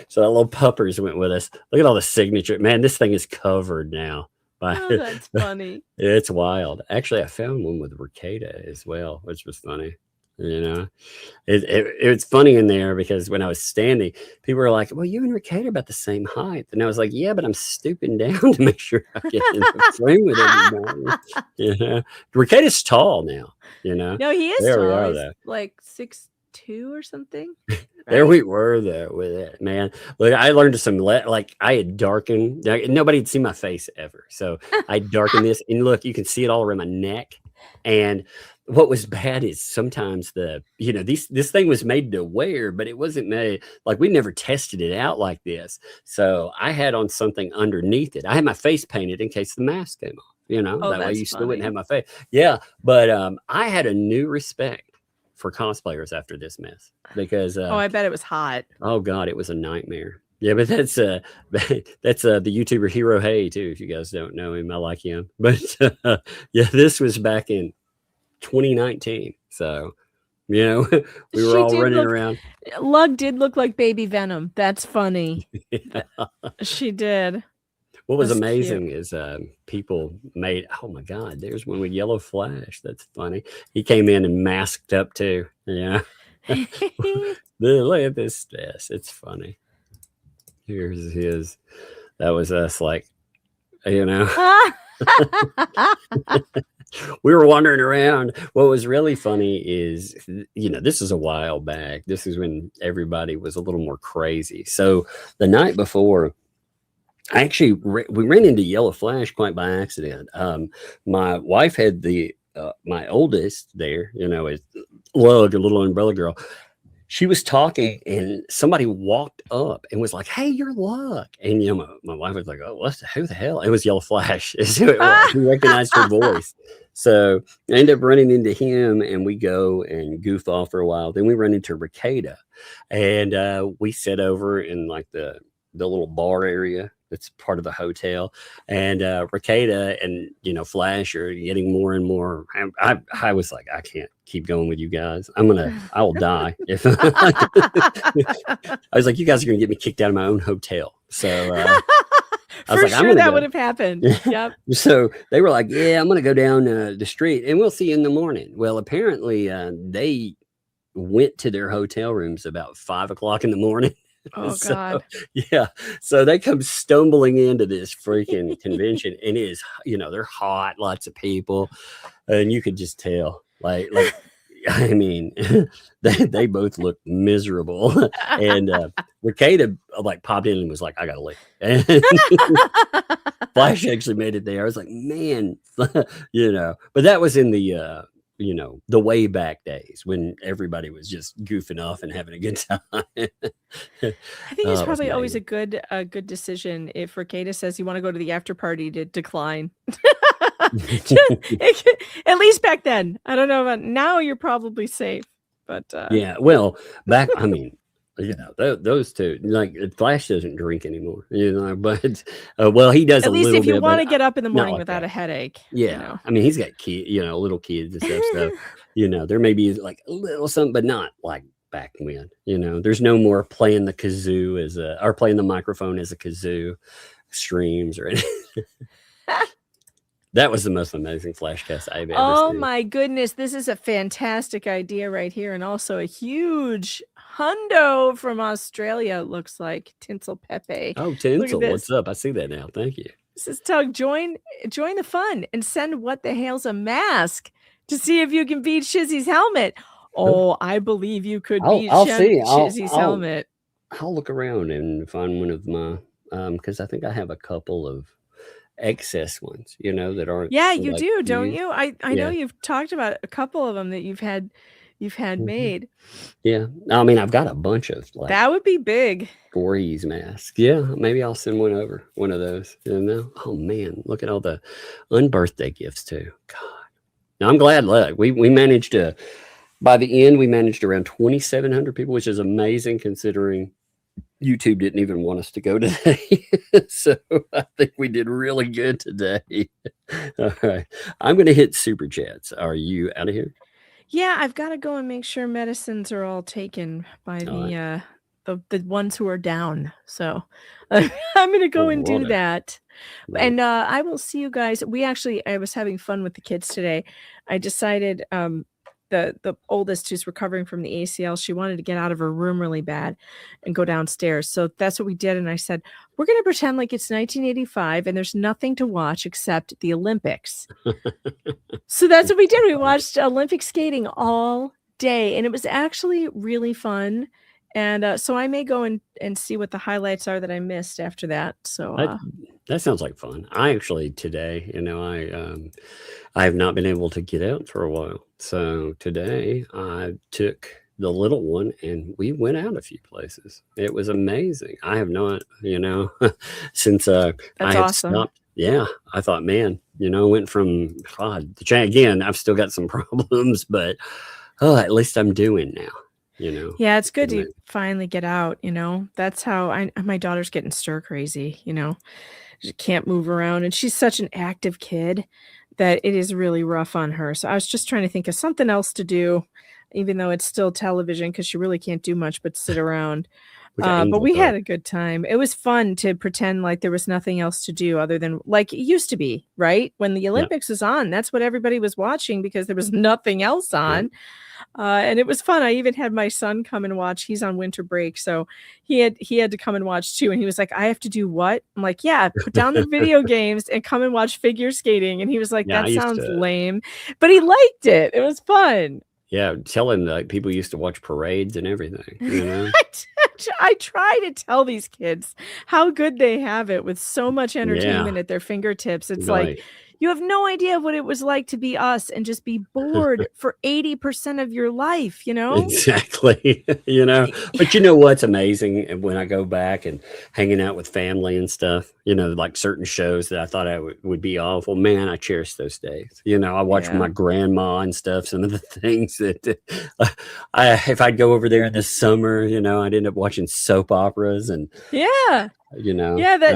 So that little puppers went with us. Look at all the signature. Man, this thing is covered now. That's funny. It's wild. Actually, I found one with Ricada as well, which was funny. It's funny in there because when I was standing, people were like, well, you and Ricada are about the same height. And I was like, yeah, but I'm stooping down to make sure I get in the frame with everybody. Ricada's tall now, No, he is there tall. We are, He's though. like 6'2" or something. Right? There we were though with it, man. Look, I learned like I had darkened. Nobody had seen my face ever, so I darkened this, and look, you can see it all around my neck. And what was bad is sometimes this thing was made to wear, but it wasn't made like we never tested it out like this. So I had on something underneath it. I had my face painted in case the mask came off. That way you still wouldn't have my face. Yeah, but I had a new respect for cosplayers after this mess because I bet it was hot. Oh God, it was a nightmare. Yeah, but that's the YouTuber Hero Hay too. If you guys don't know him, I like him. But yeah, this was back in 2019. So we were all running around. Lug did look like baby Venom. That's funny. Yeah. She did. What was amazing is people made, oh my God, there's one with Yellow Flash. That's funny. He came in and masked up too. Yeah. Look at this mess. It's funny. Here's his. That was us, like, we were wandering around. What was really funny is, this is a while back. This is when everybody was a little more crazy. So the night before, we ran into Yellow Flash quite by accident. My wife had my oldest there, is Lug, a little umbrella girl. She was talking and somebody walked up and was like, hey, you're Lug. And, my wife was like, oh, who the hell? It was Yellow Flash. She recognized her voice. So I ended up running into him and we go and goof off for a while. Then we run into Ricada and we sit over in like the little bar area. It's part of the hotel, and Ricada and Flash are getting more and more. I was like, I can't keep going with you guys. I will die if. I was like, you guys are gonna get me kicked out of my own hotel. So I was like, sure that would have happened. Yep. So they were like, yeah, I'm gonna go down the street and we'll see you in the morning. Well, apparently they went to their hotel rooms about 5 o'clock in the morning. Oh God. Yeah. So they come stumbling into this freaking convention and it is, they're hot, lots of people. And you could just tell like, I mean, they both look miserable. And Ricada like popped in and was like, I gotta leave. And Flash actually made it there. I was like, man, but that was in the the way back days when everybody was just goofing off and having a good time. I think it's probably always a good decision if Ricada says you want to go to the after party to decline. At least back then. I don't know about now. You're probably safe, but yeah. Well, back. I mean, those two. Like Flash doesn't drink anymore. But well, he does at a least little if you bit, want to get up in the morning like without that. a headache. Yeah, I mean, he's got little kids and stuff. So there may be like a little something, but not like back when. There's no more playing the kazoo or playing the microphone as a kazoo streams or anything. That was the most amazing Flashcast I've ever seen. Oh my goodness, this is a fantastic idea right here, and also a huge hundo from Australia. It looks like Tinsel Pepe. Oh, Tinsel, what's up? I see that now. Thank you. This is Tug. Join the fun and send What the Hales a mask to see if you can beat Shizzy's helmet. Oh, I believe you could beat Shizzy's helmet. I'll look around and find one of my because I think I have a couple of excess ones, that aren't. Yeah, you do, don't you? I know you've talked about a couple of them that you've had you've had made. Yeah. I mean, I've got a bunch of like That would be big. Voorhees masks. Yeah. Maybe I'll send one over. One of those. You know? Oh man, look at all the unbirthday gifts too. God. Now I'm glad. Look, we managed to. By the end, we managed around 2,700 people, which is amazing considering YouTube didn't even want us to go today. So I think we did really good today. All right. I'm going to hit super chats. Are you out of here? Yeah, I've got to go and make sure medicines are all taken by the ones who are down. So I'm going to go and do that. And I will see you guys. I was having fun with the kids today. I decided the oldest, who's recovering from the ACL, she wanted to get out of her room really bad and go downstairs. So that's what we did. And I said, we're going to pretend like it's 1985 and there's nothing to watch except the Olympics. So that's what we did. We watched Olympic skating all day, and it was actually really fun. And so I may go and see what the highlights are that I missed after that. So that sounds like fun. I actually today, I have not been able to get out for a while. So today I took the little one and we went out a few places. It was amazing. I have not, since I have awesome. stopped. Yeah. I thought, man, went from God, again, I've still got some problems, but at least I'm doing now. Yeah, it's good to finally get out. That's how my daughter's getting stir crazy. She can't move around, and she's such an active kid that it is really rough on her. So I was just trying to think of something else to do, even though it's still television, because she really can't do much but sit around. But we had a good time. It was fun to pretend like there was nothing else to do other than like it used to be, right? When the Olympics was on, that's what everybody was watching because there was nothing else on. And it was fun. I even had my son come and watch. He's on winter break, so he had to come and watch too. And he was like, "I have to do what?" I'm like, "Yeah, put down the video games and come and watch figure skating." And he was like, "That sounds lame," but he liked it. It was fun. Yeah, tell him that people used to watch parades and everything. I try to tell these kids how good they have it with so much entertainment at their fingertips. It's like, you have no idea what it was like to be us and just be bored for 80% of your life, Exactly. But what's amazing? And when I go back and hanging out with family and stuff, like certain shows that I thought I would be awful, man, I cherish those days. I watch my grandma and stuff. Some of the things that if I'd go over there in the summer, I'd end up watching soap operas and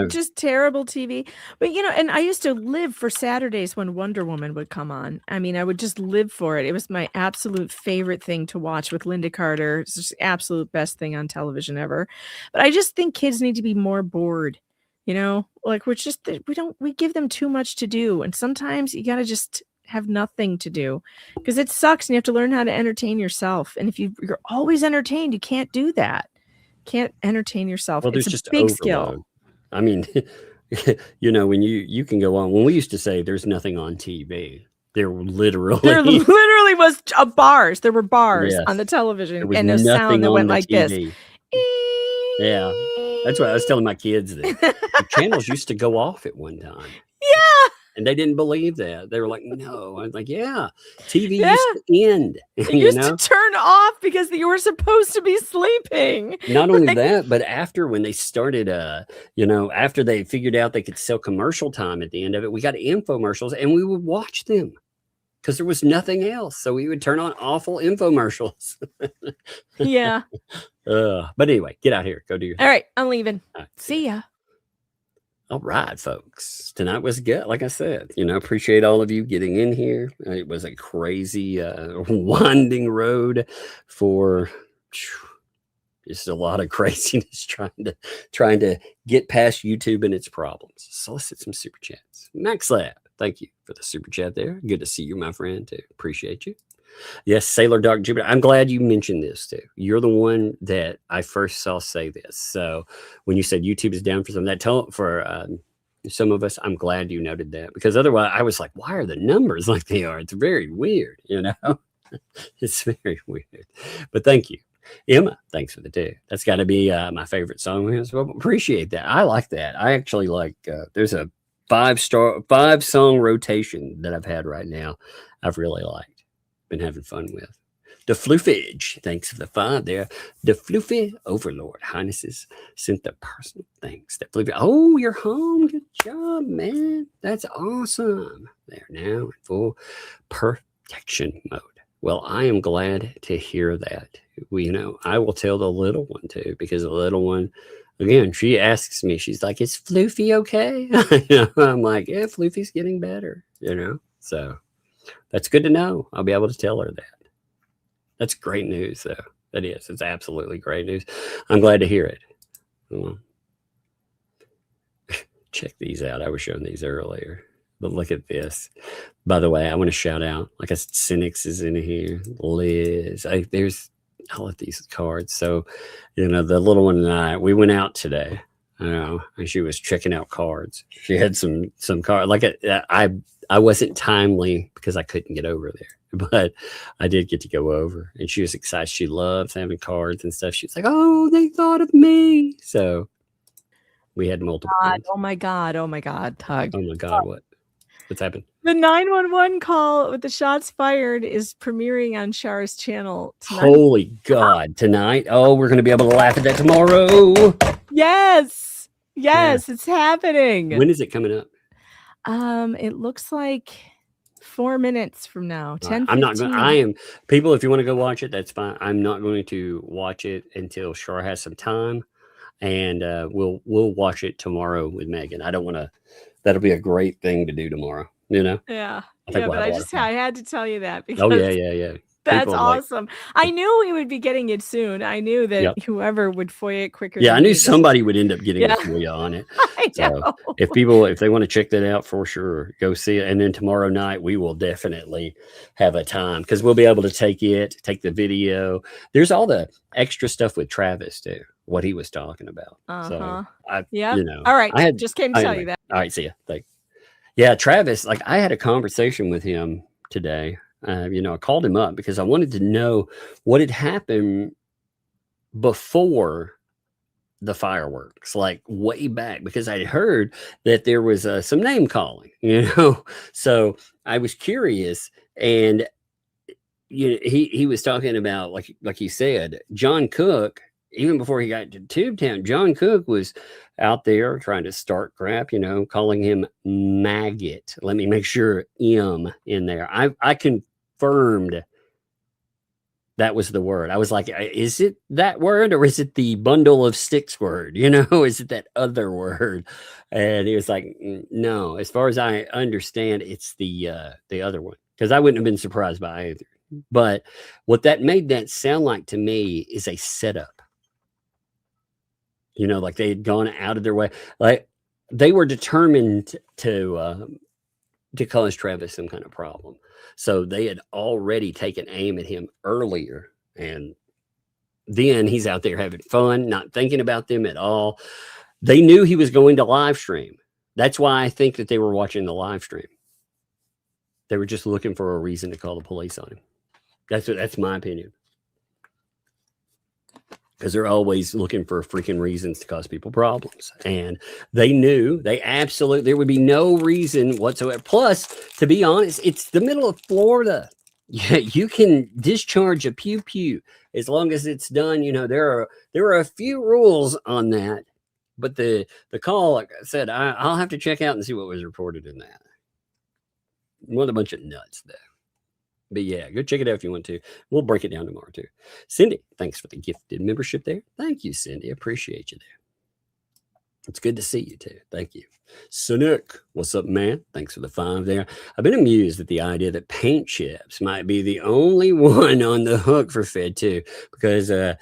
just terrible TV. But and I used to live for Saturdays when Wonder Woman would come on. I mean, I would just live for it. It was my absolute favorite thing to watch with Linda Carter. It's just the absolute best thing on television ever. But I just think kids need to be more bored. Like we give them too much to do, and sometimes you got to just have nothing to do because it sucks, and you have to learn how to entertain yourself. And if you're always entertained, you can't do that. Can't entertain yourself. Well, there's it's just a big overload. skill. I mean, when you can go on, when we used to say there's nothing on TV, there literally was bars. There were bars on the television and a sound that went like this. Yeah. That's what I was telling my kids that the channels used to go off at one time. Yeah. And they didn't believe that. They were like, no. I was like, yeah, TV used to end. It used to turn off because you were supposed to be sleeping. Not only that, but after when they started, after they figured out they could sell commercial time at the end of it, we got infomercials and we would watch them because there was nothing else. So we would turn on awful infomercials. Yeah. But anyway, get out here. Go do your thing. All right. I'm leaving. See ya. All right, folks. Tonight was good. Like I said, appreciate all of you getting in here. It was a crazy, winding road for just a lot of craziness trying to get past YouTube and its problems. Solicit some super chats. Max Lab, thank you for the super chat there. Good to see you, my friend, too. Appreciate you. Yes, Sailor Dark Jupiter. I'm glad you mentioned this too. You're the one that I first saw say this. So when you said YouTube is down for some of that, for some of us, I'm glad you noted that because otherwise I was like, why are the numbers like they are? It's very weird, It's very weird. But thank you. Emma, thanks for the tip. That's got to be my favorite song. So appreciate that. I like that. I actually like, there's a 5-song rotation that I've had right now. I've really liked. Been having fun with. The Floofage, thanks for the 5 there. The Floofy Overlord Highnesses sent the personal thanks. The Floofy, oh, you're home. Good job, man. That's awesome. They're now in full protection mode. Well, I am glad to hear that. I will tell the little one too, because the little one, again, she asks me, she's like, is Floofy okay? I'm like, yeah, Floofy's getting better, So that's good to know. I'll be able to tell her that. That's great news, though. That is. It's absolutely great news. I'm glad to hear it. Check these out. I was showing these earlier. But look at this. By the way, I want to shout out, like I said, Cynics is in here. Liz. I love these cards. So, the little one and I, we went out today. And she was checking out cards. She had some cards. Like I wasn't timely because I couldn't get over there. But I did get to go over, and she was excited. She loves having cards and stuff. She was like, "Oh, they thought of me." So we had multiple. Oh my God! Tug. Oh my God! What's happened? The 911 call with the shots fired is premiering on Shara's channel tonight. Holy God! Tonight? Oh, we're going to be able to laugh at that tomorrow. Yes, it's happening. When is it coming up? It looks like 4 minutes from now. 10. I'm not going. People. If you want to go watch it, that's fine. I'm not going to watch it until Shar has some time, and we'll watch it tomorrow with Megan. I don't want to. That'll be a great thing to do tomorrow. Yeah. But I had to tell you that because. Oh yeah. That's awesome. I knew we would be getting it soon. I knew that whoever would FOIA it quicker. Yeah, I knew somebody would end up getting a FOIA on it. I know. So if they want to check that out, for sure, go see it. And then tomorrow night we will definitely have a time because we'll be able to take the video. There's all the extra stuff with Travis too, what he was talking about. So all right. I just came to tell you that. All right, see ya. Thanks. Yeah, Travis, like I had a conversation with him today. I called him up because I wanted to know what had happened before the fireworks, like way back, because I'd heard that there was some name calling, so I was curious. And he was talking about, like he said, John Cook, even before he got to Tubetown, John Cook was out there trying to start crap, calling him maggot. Let me make sure M in there. I confirmed that was the word. I was like, is it that word or is it the bundle of sticks word? Is it that other word? And he was like, no, as far as I understand, it's the other one, because I wouldn't have been surprised by either. But what that made that sound like to me is a setup. Like they had gone out of their way. Like they were determined to cause Travis some kind of problem. So they had already taken aim at him earlier. And then he's out there having fun, not thinking about them at all. They knew he was going to live stream. That's why I think that they were watching the live stream. They were just looking for a reason to call the police on him. That's my opinion. Because they're always looking for freaking reasons to cause people problems. And they knew there would be no reason whatsoever. Plus, to be honest, it's the middle of Florida. Yeah, you can discharge a pew pew as long as it's done. There are a few rules on that. But the call, like I said, I'll have to check out and see what was reported in that. What a bunch of nuts, though. But yeah, go check it out if you want to. We'll break it down tomorrow too. Cindy, thanks for the gifted membership there. Thank you, Cindy. Appreciate you there. It's good to see you too. Thank you. Cynic, what's up, man? Thanks for the 5 there. I've been amused at the idea that paint chips might be the only one on the hook for Fed too, because they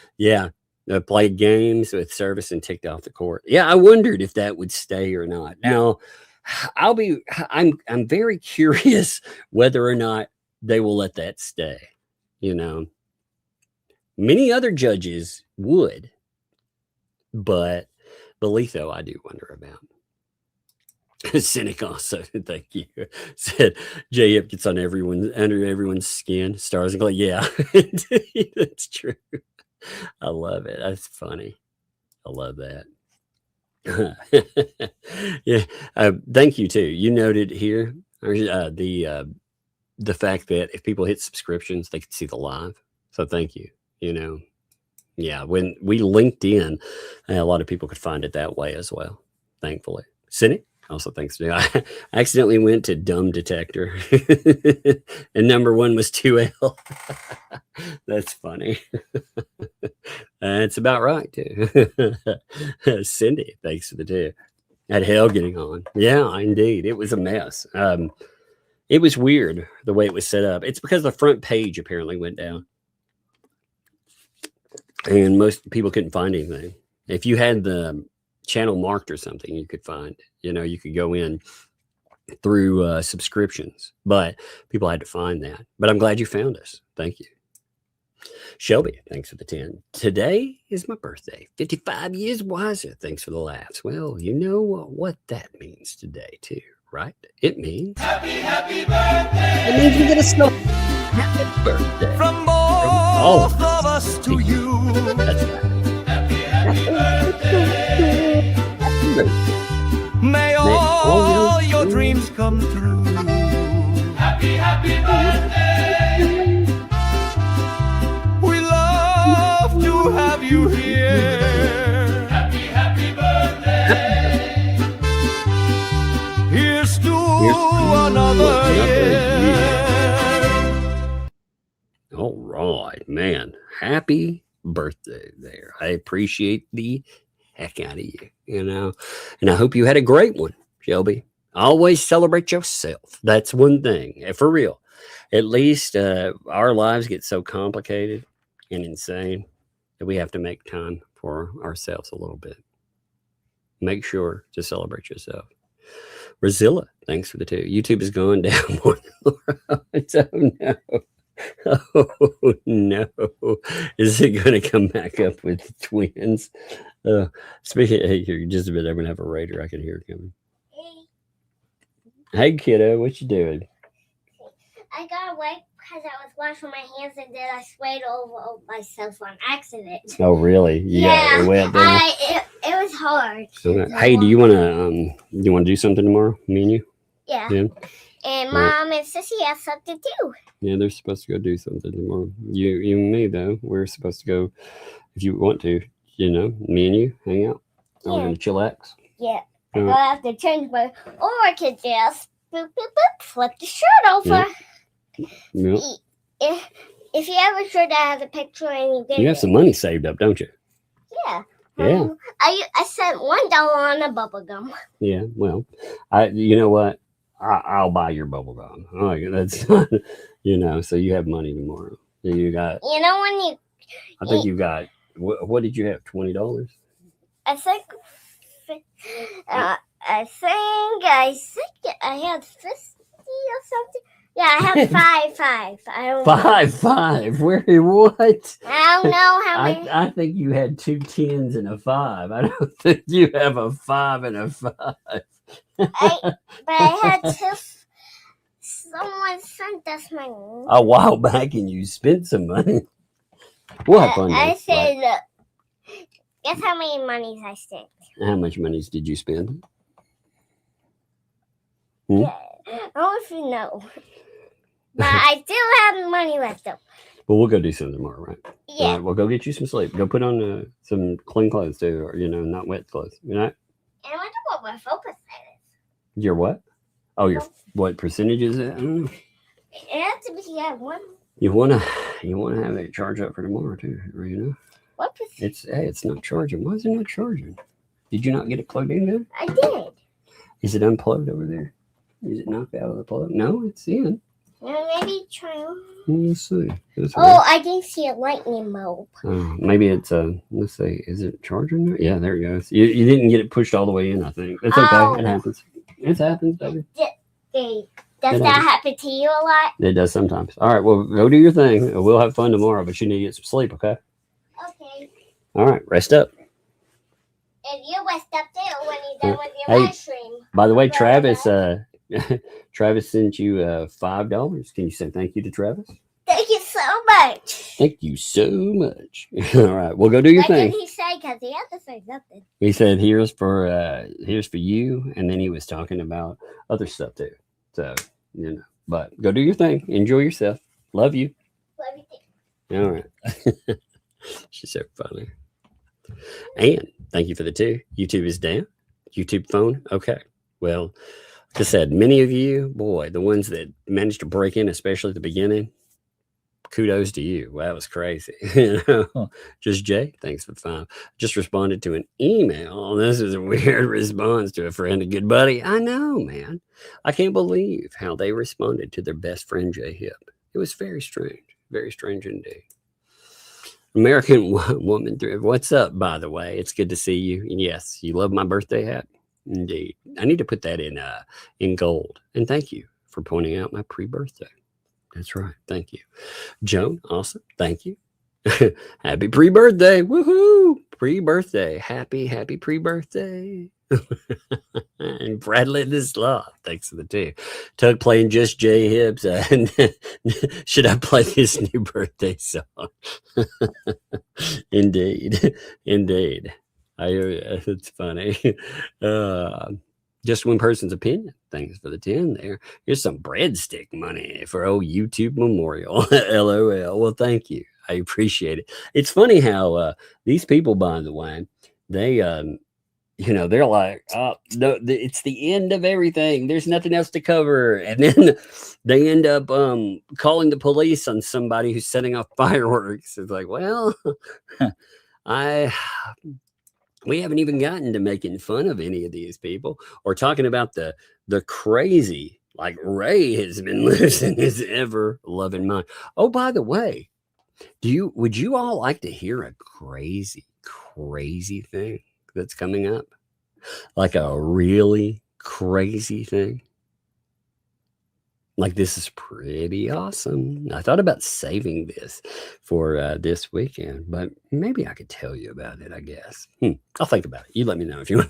played games with service and ticked off the court. Yeah, I wondered if that would stay or not. Now, I'm very curious whether or not they will let that stay. Many other judges would, but Belitho, I do wonder about. Cynic also, thank you, said JF gets under everyone's skin. Stars and Clay. Yeah, that's true. I love it. That's funny. I love that. Yeah. Thank you too. You noted here the fact that if people hit subscriptions, they could see the live. So thank you. Yeah, when we linked in, a lot of people could find it that way as well, thankfully. Cindy, also thanks to you. I accidentally went to dumb detector, and number 1 was 2L. That's funny. That's about right, too. Cindy, thanks for the tip. Had Hale getting on. Yeah, indeed. It was a mess. It was weird the way it was set up. It's because the front page apparently went down. And most people couldn't find anything. If you had the channel marked or something, you could find, you could go in through subscriptions, but people had to find that. But I'm glad you found us. Thank you. Shelby, thanks for the 10. Today is my birthday. 55 years wiser. Thanks for the laughs. Well, you know what that means today, too, right? It means happy birthday. It means we get a snow. Happy birthday. From both of us to you. That's right. Happy birthday. Happy birthday. May all your dreams come true. Happy birthday. We love to have you here. Happy birthday. Here's to another year. All right, man. Happy birthday there. I appreciate the heck out of you, and I hope you had a great one, Shelby. Always celebrate yourself. That's one thing, for real. At least our lives get so complicated and insane that we have to make time for ourselves a little bit. Make sure to celebrate yourself. Razilla, thanks for the 2. YouTube is going down more than Laura. Oh no. Oh no. Is it going to come back up with the twins? Speaking of, here, just a minute, I'm going to have a raider. I can hear it coming. Hey, kiddo, what you doing? I got away because I was washing my hands and then I sprayed over myself on accident. Oh, really? Yeah, it went down. it was hard. Hey, do you want to do something tomorrow? Me and you? Yeah. Yeah. And Mom and Sissy have something too. Yeah, they're supposed to go do something tomorrow. You and me, though, we're supposed to go, if you want to, me and you hang out. Yeah. We're going to chillax. Yeah. I'll have to change or I could just boop, boop, boop, flip the shirt over. Yeah. If you have a shirt that has a picture and you have some money saved up, don't you? Yeah. Yeah. I spent $1 on a bubble gum. Yeah, well, you know what? I'll buy your bubble gum. Oh, that's not, so you have money tomorrow. You got. When you. I think you got. What did you have? $20? I think I had 50 or something. Yeah, I had five. I don't know. Five. Where? What? I don't know how many. I think you had 2 10s and a 5. I don't think you have a 5 and a 5. But I had to. Someone sent us money a while back, and you spent some money. We'll have fun. I said, guess how many monies I spent? How much monies did you spend? Yeah, I don't know if you know, but I still have money left though. Well, we'll go do something tomorrow, right? Yeah. We'll go get you some sleep. Go put on some clean clothes too, or not wet clothes. And I wonder what my focus is. Your what? Oh, your what percentage is it? I don't know. It has to be at 1. You wanna have it charge up for tomorrow too, What percentage? It's not charging. Why is it not charging? Did you not get it plugged in there? I did. Is it unplugged over there? Is it knocked out of the plug? No, it's in. Maybe try. Let's see. I didn't see a lightning bulb. Maybe it's let's see. Is it charging there? Yeah, there it goes. You didn't get it pushed all the way in. I think it's okay. It happens. It happens, baby. Does that happen to you a lot? It does sometimes. All right, well, go do your thing. We'll have fun tomorrow, but you need to get some sleep, okay? Okay. All right, rest up. And you rest up too when you're done with your live stream. By the way, Travis, Travis sent you $5. Can you say thank you to Travis? Thank you so much. Thank you so much. All right, well, go do your thing. What did he say? Because he had to say something. He said, "Here's for you," and then he was talking about other stuff too. So but go do your thing. Enjoy yourself. Love you. Love you too. All right. She's so funny. And thank you for the 2. YouTube is down. YouTube phone. Okay. Well, like I said, many of you, boy, the ones that managed to break in, especially at the beginning, kudos to you. Wow, that was crazy. Just Jay, thanks for 5. Just responded to an email. This is a weird response to a friend, a good buddy. I know, man. I can't believe how they responded to their best friend, Jay Hip. It was very strange indeed. American woman, what's up, by the way? It's good to see you. And yes, you love my birthday hat. Indeed. I need to put that in gold. And thank you for pointing out my pre-birthday. That's right. Thank you. Joan, awesome. Thank you. Happy pre-birthday. Woohoo. Pre-birthday. Happy pre-birthday. And Bradley this love. Thanks for the 2. Tug playing Just J Hips. Should I play this new birthday song? Indeed. It's funny. Just one person's opinion. Thanks for the 10 there. Here's some breadstick money for old YouTube Memorial. LOL. Well, thank you. I appreciate it. It's funny how these people, by the way, they they're like, oh, no, it's the end of everything. There's nothing else to cover. And then they end up calling the police on somebody who's setting off fireworks. It's like, well, we haven't even gotten to making fun of any of these people or talking about the crazy, like Ray has been losing his ever loving mind. Oh, by the way, would you all like to hear a crazy thing that's coming up? Like a really crazy thing? Like, this is pretty awesome. I thought about saving this for this weekend, but maybe I could tell you about it, I guess. I'll think about it. You let me know if you want.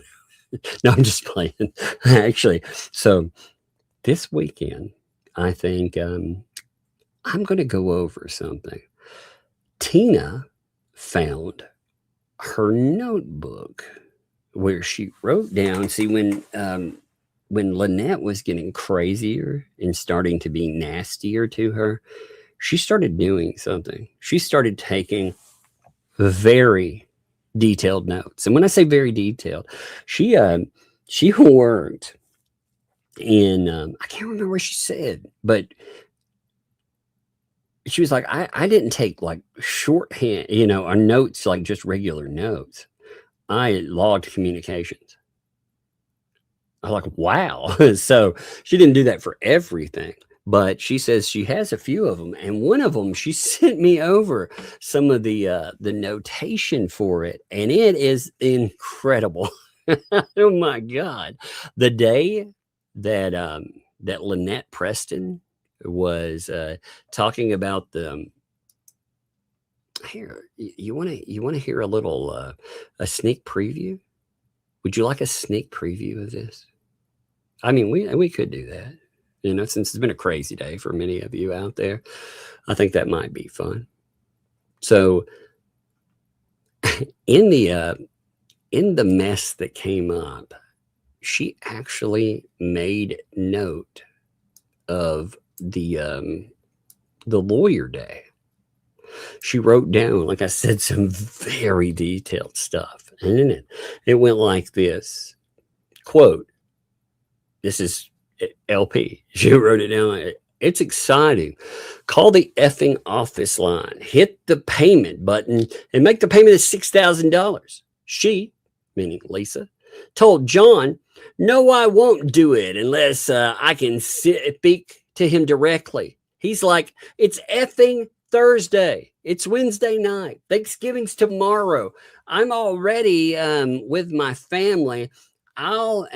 No, I'm just playing. Actually, so this weekend, I think I'm going to go over something. Tina found her notebook where she wrote down, see, when Lynette was getting crazier and starting to be nastier to her, she started doing something. She started taking very detailed notes. And when I say very detailed, she worked in, I can't remember what she said, but she was like, I didn't take like shorthand, or notes, like just regular notes. I logged communications. I'm like, wow. So she didn't do that for everything, but she says she has a few of them. And one of them, she sent me over some of the notation for it. And it is incredible. Oh my God. The day that Lynette Preston was talking about the, here, you want to hear a little, a sneak preview? Would you like a sneak preview of this? I mean, we could do that, since it's been a crazy day for many of you out there. I think that might be fun. So in the mess that came up, she actually made note of the lawyer day. She wrote down, like I said, some very detailed stuff. And in it went like this, quote, this is LP. She wrote it down. It's exciting. Call the effing office line. Hit the payment button and make the payment of $6,000. She, meaning Lisa, told John, no, I won't do it unless I can speak to him directly. He's like, it's effing Thursday. It's Wednesday night. Thanksgiving's tomorrow. I'm already with my family. I'll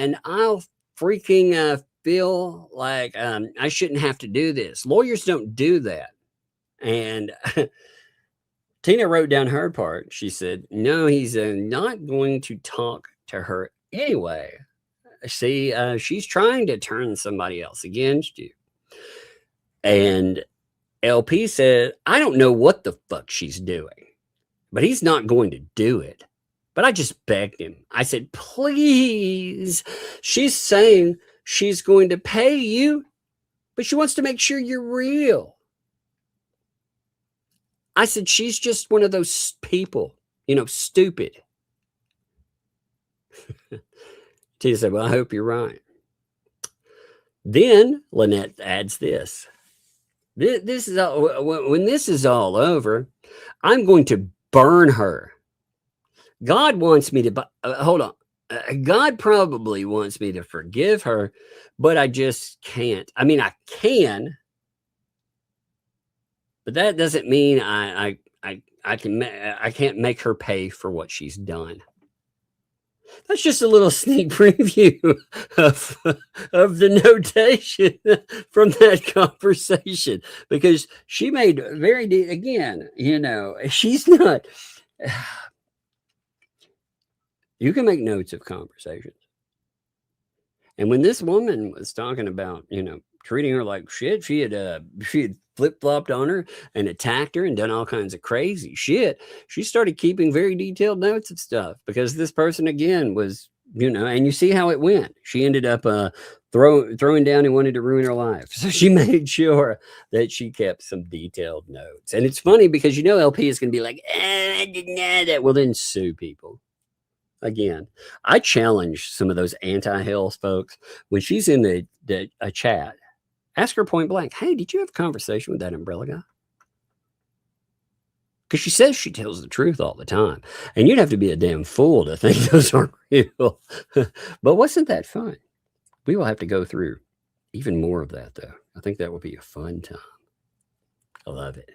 freaking feel like I shouldn't have to do this. Lawyers don't do that. And Tina wrote down her part. She said, no, he's not going to talk to her anyway. See, she's trying to turn somebody else against you. And LP said, I don't know what the fuck she's doing, but he's not going to do it. But I just begged him. I said, please. She's saying she's going to pay you, but she wants to make sure you're real. I said, she's just one of those people, stupid. Tia said, well, I hope you're right. Then Lynette adds this. This is all, when this is all over, I'm going to burn her. God wants me to, hold on. God probably wants me to forgive her, but I just can't. I mean, I can, but that doesn't mean I can't make her pay for what she's done. That's just a little sneak preview of the notation from that conversation, because she made again, she's not. You can make notes of conversations. And when this woman was talking about, treating her like shit, she had flip-flopped on her and attacked her and done all kinds of crazy shit. She started keeping very detailed notes of stuff, because this person, again, was, and you see how it went. She ended up throwing down and wanted to ruin her life. So she made sure that she kept some detailed notes. And it's funny because, LP is going to be like, I didn't know that. Well, then sue people. Again, I challenge some of those anti-Hales folks when she's in a chat. Ask her point blank, hey, did you have a conversation with that umbrella guy? Because she says she tells the truth all the time. And you'd have to be a damn fool to think those aren't real. But wasn't that fun? We will have to go through even more of that, though. I think that will be a fun time. I love it.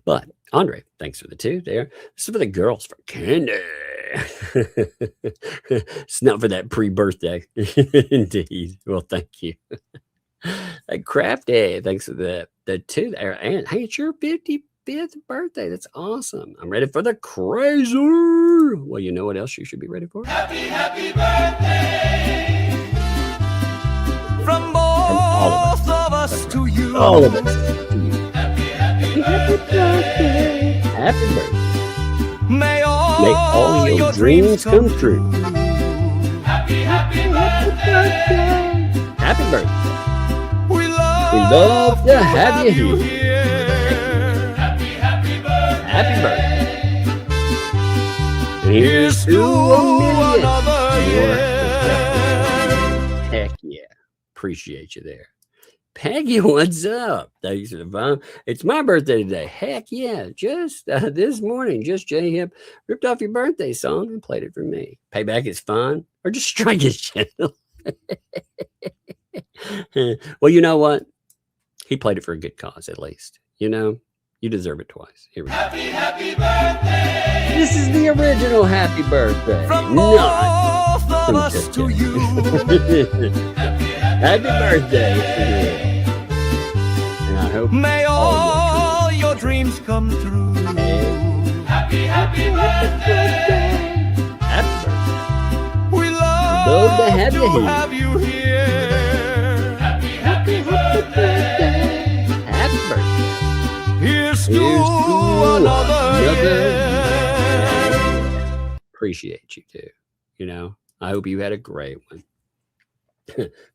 But, Andre, thanks for the 2 there. This is for the girls for candy. It's not for that pre-birthday. Indeed. Well, thank you. Crafty, thanks for the 2 there. And hey, it's your 55th birthday. That's awesome. I'm ready for the crazy. Well, you know what else you should be ready for? Happy birthday from both of us to you. All of us to you. Happy birthday. Happy birthday. May all your dreams come true. Happy birthday. Happy birthday. We love to have you here. Happy birthday. Happy birthday. Here's to another year. Heck yeah. Appreciate you there. Peggy, what's up? Thanks for the phone. It's my birthday today. Heck yeah. Just this morning, just J-Hip ripped off your birthday song and played it for me. Payback is fun, or just strike his channel. Well, you know what? He played it for a good cause, at least. You deserve it twice. Here we go. Happy birthday. This is the original happy birthday. From both of us to you. Happy birthday. And I hope may all your dreams come true. Happy birthday. Happy birthday. We love to have you here. Happy birthday. Happy birthday. Here's to another year. Appreciate you too. I hope you had a great one.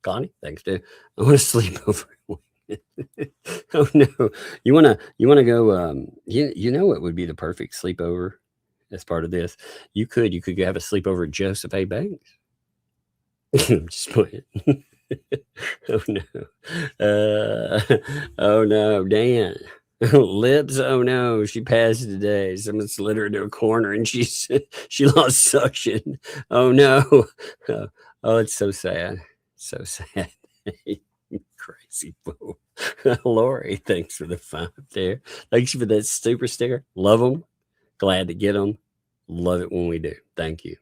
Connie, thanks, dude. I want to sleep over. Oh no, you wanna go? You know what would be the perfect sleepover as part of this? You could have a sleepover at Joseph A. Banks. I'm just playing. Oh no, Dan. Lips, oh no, she passed today. Someone slid her into a corner and she lost suction. Oh no. Oh, it's so sad. So sad. Crazy fool. Lori, thanks for the 5 there. Thanks for that super sticker. Love them. Glad to get them. Love it when we do. Thank you.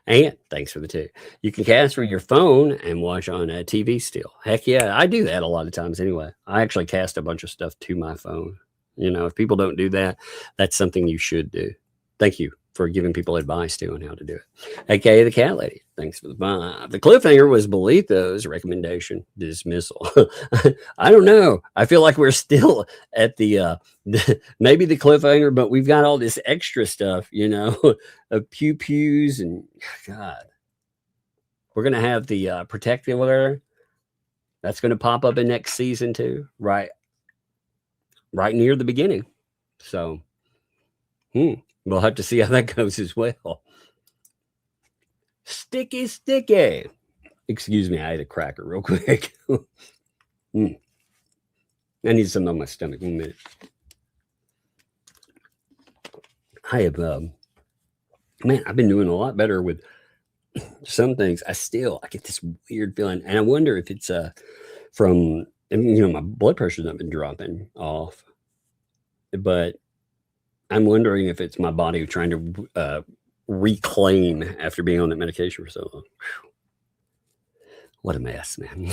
And thanks for the 2. You can cast from your phone and watch on TV still. Heck yeah, I do that a lot of times anyway. I actually cast a bunch of stuff to my phone. If people don't do that, that's something you should do. Thank you for giving people advice too on how to do it. AKA the cat lady. Thanks for the 5. The cliffhanger was Belito's recommendation dismissal. I don't know. I feel like we're still at the maybe the cliffhanger, but we've got all this extra stuff, of pew pews and God. We're gonna have the protective order. That's gonna pop up in next season too, right right near the beginning. So we'll have to see how that goes as well. Sticky. Excuse me, I ate a cracker real quick. I need something on my stomach. 1 minute. I have, man, I've been doing a lot better with some things. I get this weird feeling, and I wonder if it's from, my blood pressure's not been dropping off, but I'm wondering if it's my body trying to reclaim after being on that medication for so long. Whew. What a mess, man.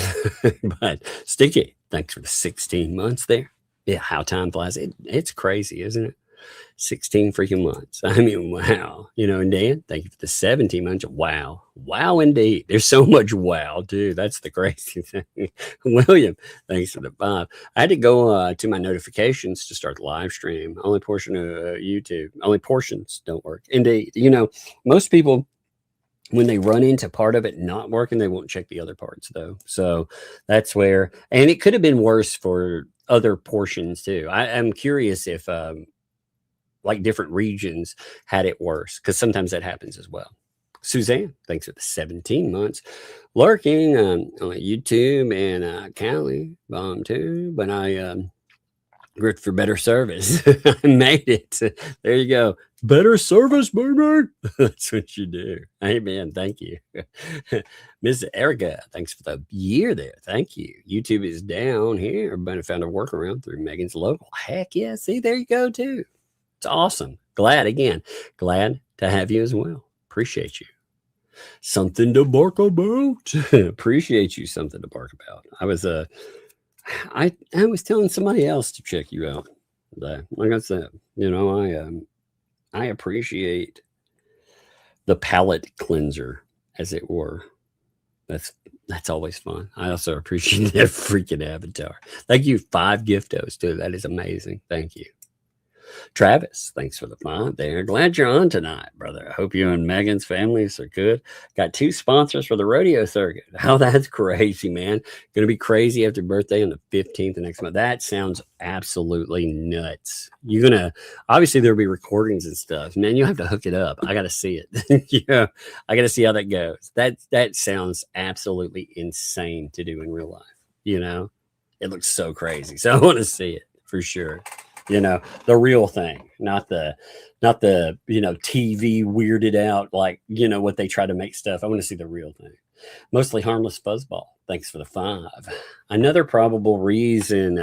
But Sticky, thanks for the 16 months there. Yeah, how time flies. It's crazy, isn't it? 16 freaking months. I mean, wow. And Dan, thank you for the 17 months. Wow. Wow, indeed. There's so much wow, too. That's the crazy thing. William, thanks for the 5. I had to go to my notifications to start the live stream. Only portion of YouTube. Only portions don't work. Indeed. Most people, when they run into part of it not working, they won't check the other parts, though. So that's where, and it could have been worse for other portions, too. I'm curious if, like different regions had it worse, because sometimes that happens as well. Suzanne, thanks for the 17 months. Lurking on YouTube, and Callie, bomb too, but I gripped for better service. I made it. There you go. Better service, baby. That's what you do. Amen. Thank you. Miss Erica, thanks for the year there. Thank you. YouTube is down here. Everybody found a workaround through Megan's local. Heck yeah. See, there you go too. It's awesome. Glad to have you as well. Appreciate you. Something to bark about. Appreciate you. Something to bark about. I was telling somebody else to check you out. Like I said, I appreciate the palate cleanser, as it were. That's always fun. I also appreciate that freaking avatar. Thank you. 5 giftos too. That is amazing. Thank you. Travis, thanks for the 5 there. Glad you're on tonight, brother. I hope you and Megan's families are good. Got 2 sponsors for the rodeo circuit. Oh, that's crazy, man. Gonna be crazy after birthday on the 15th of next month. That sounds absolutely nuts. Obviously there'll be recordings and stuff. Man, you'll have to hook it up. I gotta see it. Yeah, I gotta see how that goes. That sounds absolutely insane to do in real life. It looks so crazy. So I want to see it for sure. The real thing, not the TV weirded out, like, what they try to make stuff. I want to see the real thing. Mostly harmless fuzzball. Thanks for the 5. Another probable reason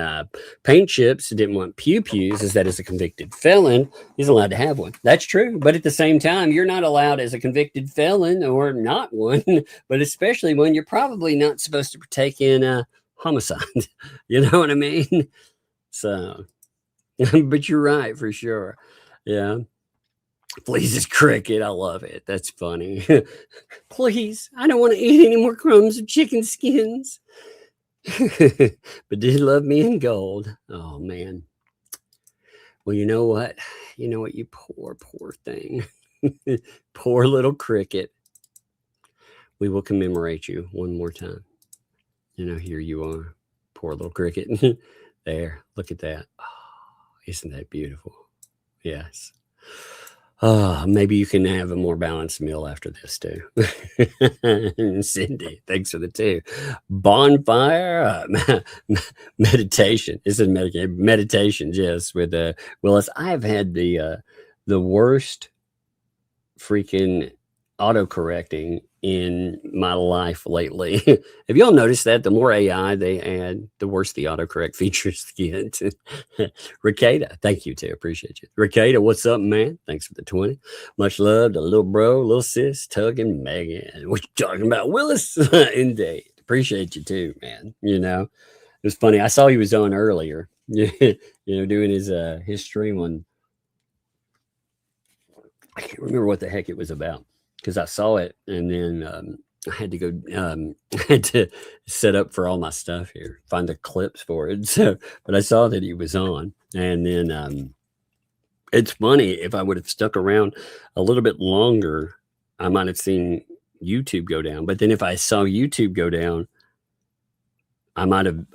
Paint Chips didn't want pew-pews is that as a convicted felon, he's allowed to have one. That's true. But at the same time, you're not allowed as a convicted felon, or not one, but especially one, you're probably not supposed to partake in homicide. You know what I mean? So... but you're right for sure. Yeah. Please, it's cricket. I love it. That's funny. Please, I don't want to eat any more crumbs of chicken skins. But did love me in gold. Oh man. Well, you know what? You poor thing. Poor little cricket. We will commemorate you one more time. Here you are. Poor little cricket. There. Look at that. Oh, isn't that beautiful? Yes. Maybe you can have a more balanced meal after this too. Cindy, thanks for the 2. Bonfire meditation. This is meditation, yes, with Willis. I've had the worst freaking autocorrecting in my life lately. Have y'all noticed that the more AI they add, the worse the autocorrect features get? Ricada, thank you too. Appreciate you. Ricada, what's up, man? Thanks for the 20. Much love to little bro, little sis, Tug, and Megan. What you talking about, Willis? Indeed. Appreciate you too, man. It was funny. I saw he was on earlier, doing his stream on, I can't remember what the heck it was about, because I saw it, and then I had to go, had to set up for all my stuff here, find the clips for it. So, but I saw that he was on, and then it's funny, if I would have stuck around a little bit longer, I might have seen YouTube go down. But then if I saw YouTube go down, I might have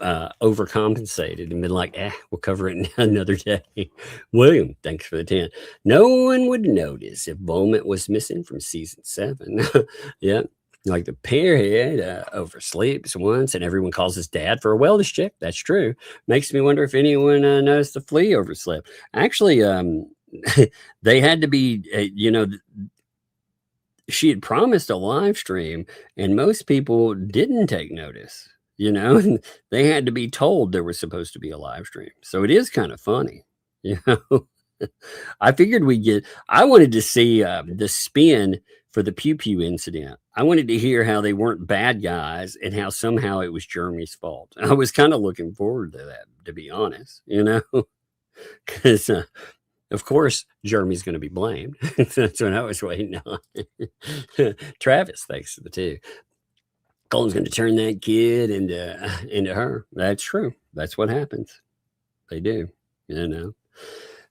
overcompensated and been like, we'll cover it another day. William, thanks for the 10. No one would notice if Beaumont was missing from season 7. Yeah. Like the pairhead oversleeps once and everyone calls his dad for a wellness check. That's true. Makes me wonder if anyone noticed the flea overslept. Actually, they had to be, she had promised a live stream and most people didn't take notice. They had to be told there was supposed to be a live stream. So it is kind of funny, I figured I wanted to see the spin for the Pew Pew incident. I wanted to hear how they weren't bad guys and how somehow it was Jeremy's fault. I was kind of looking forward to that, to be honest, because of course Jeremy's going to be blamed. That's what I was waiting on. Travis, thanks to the 2. Colin's going to turn that kid into her. That's true. That's what happens. They do.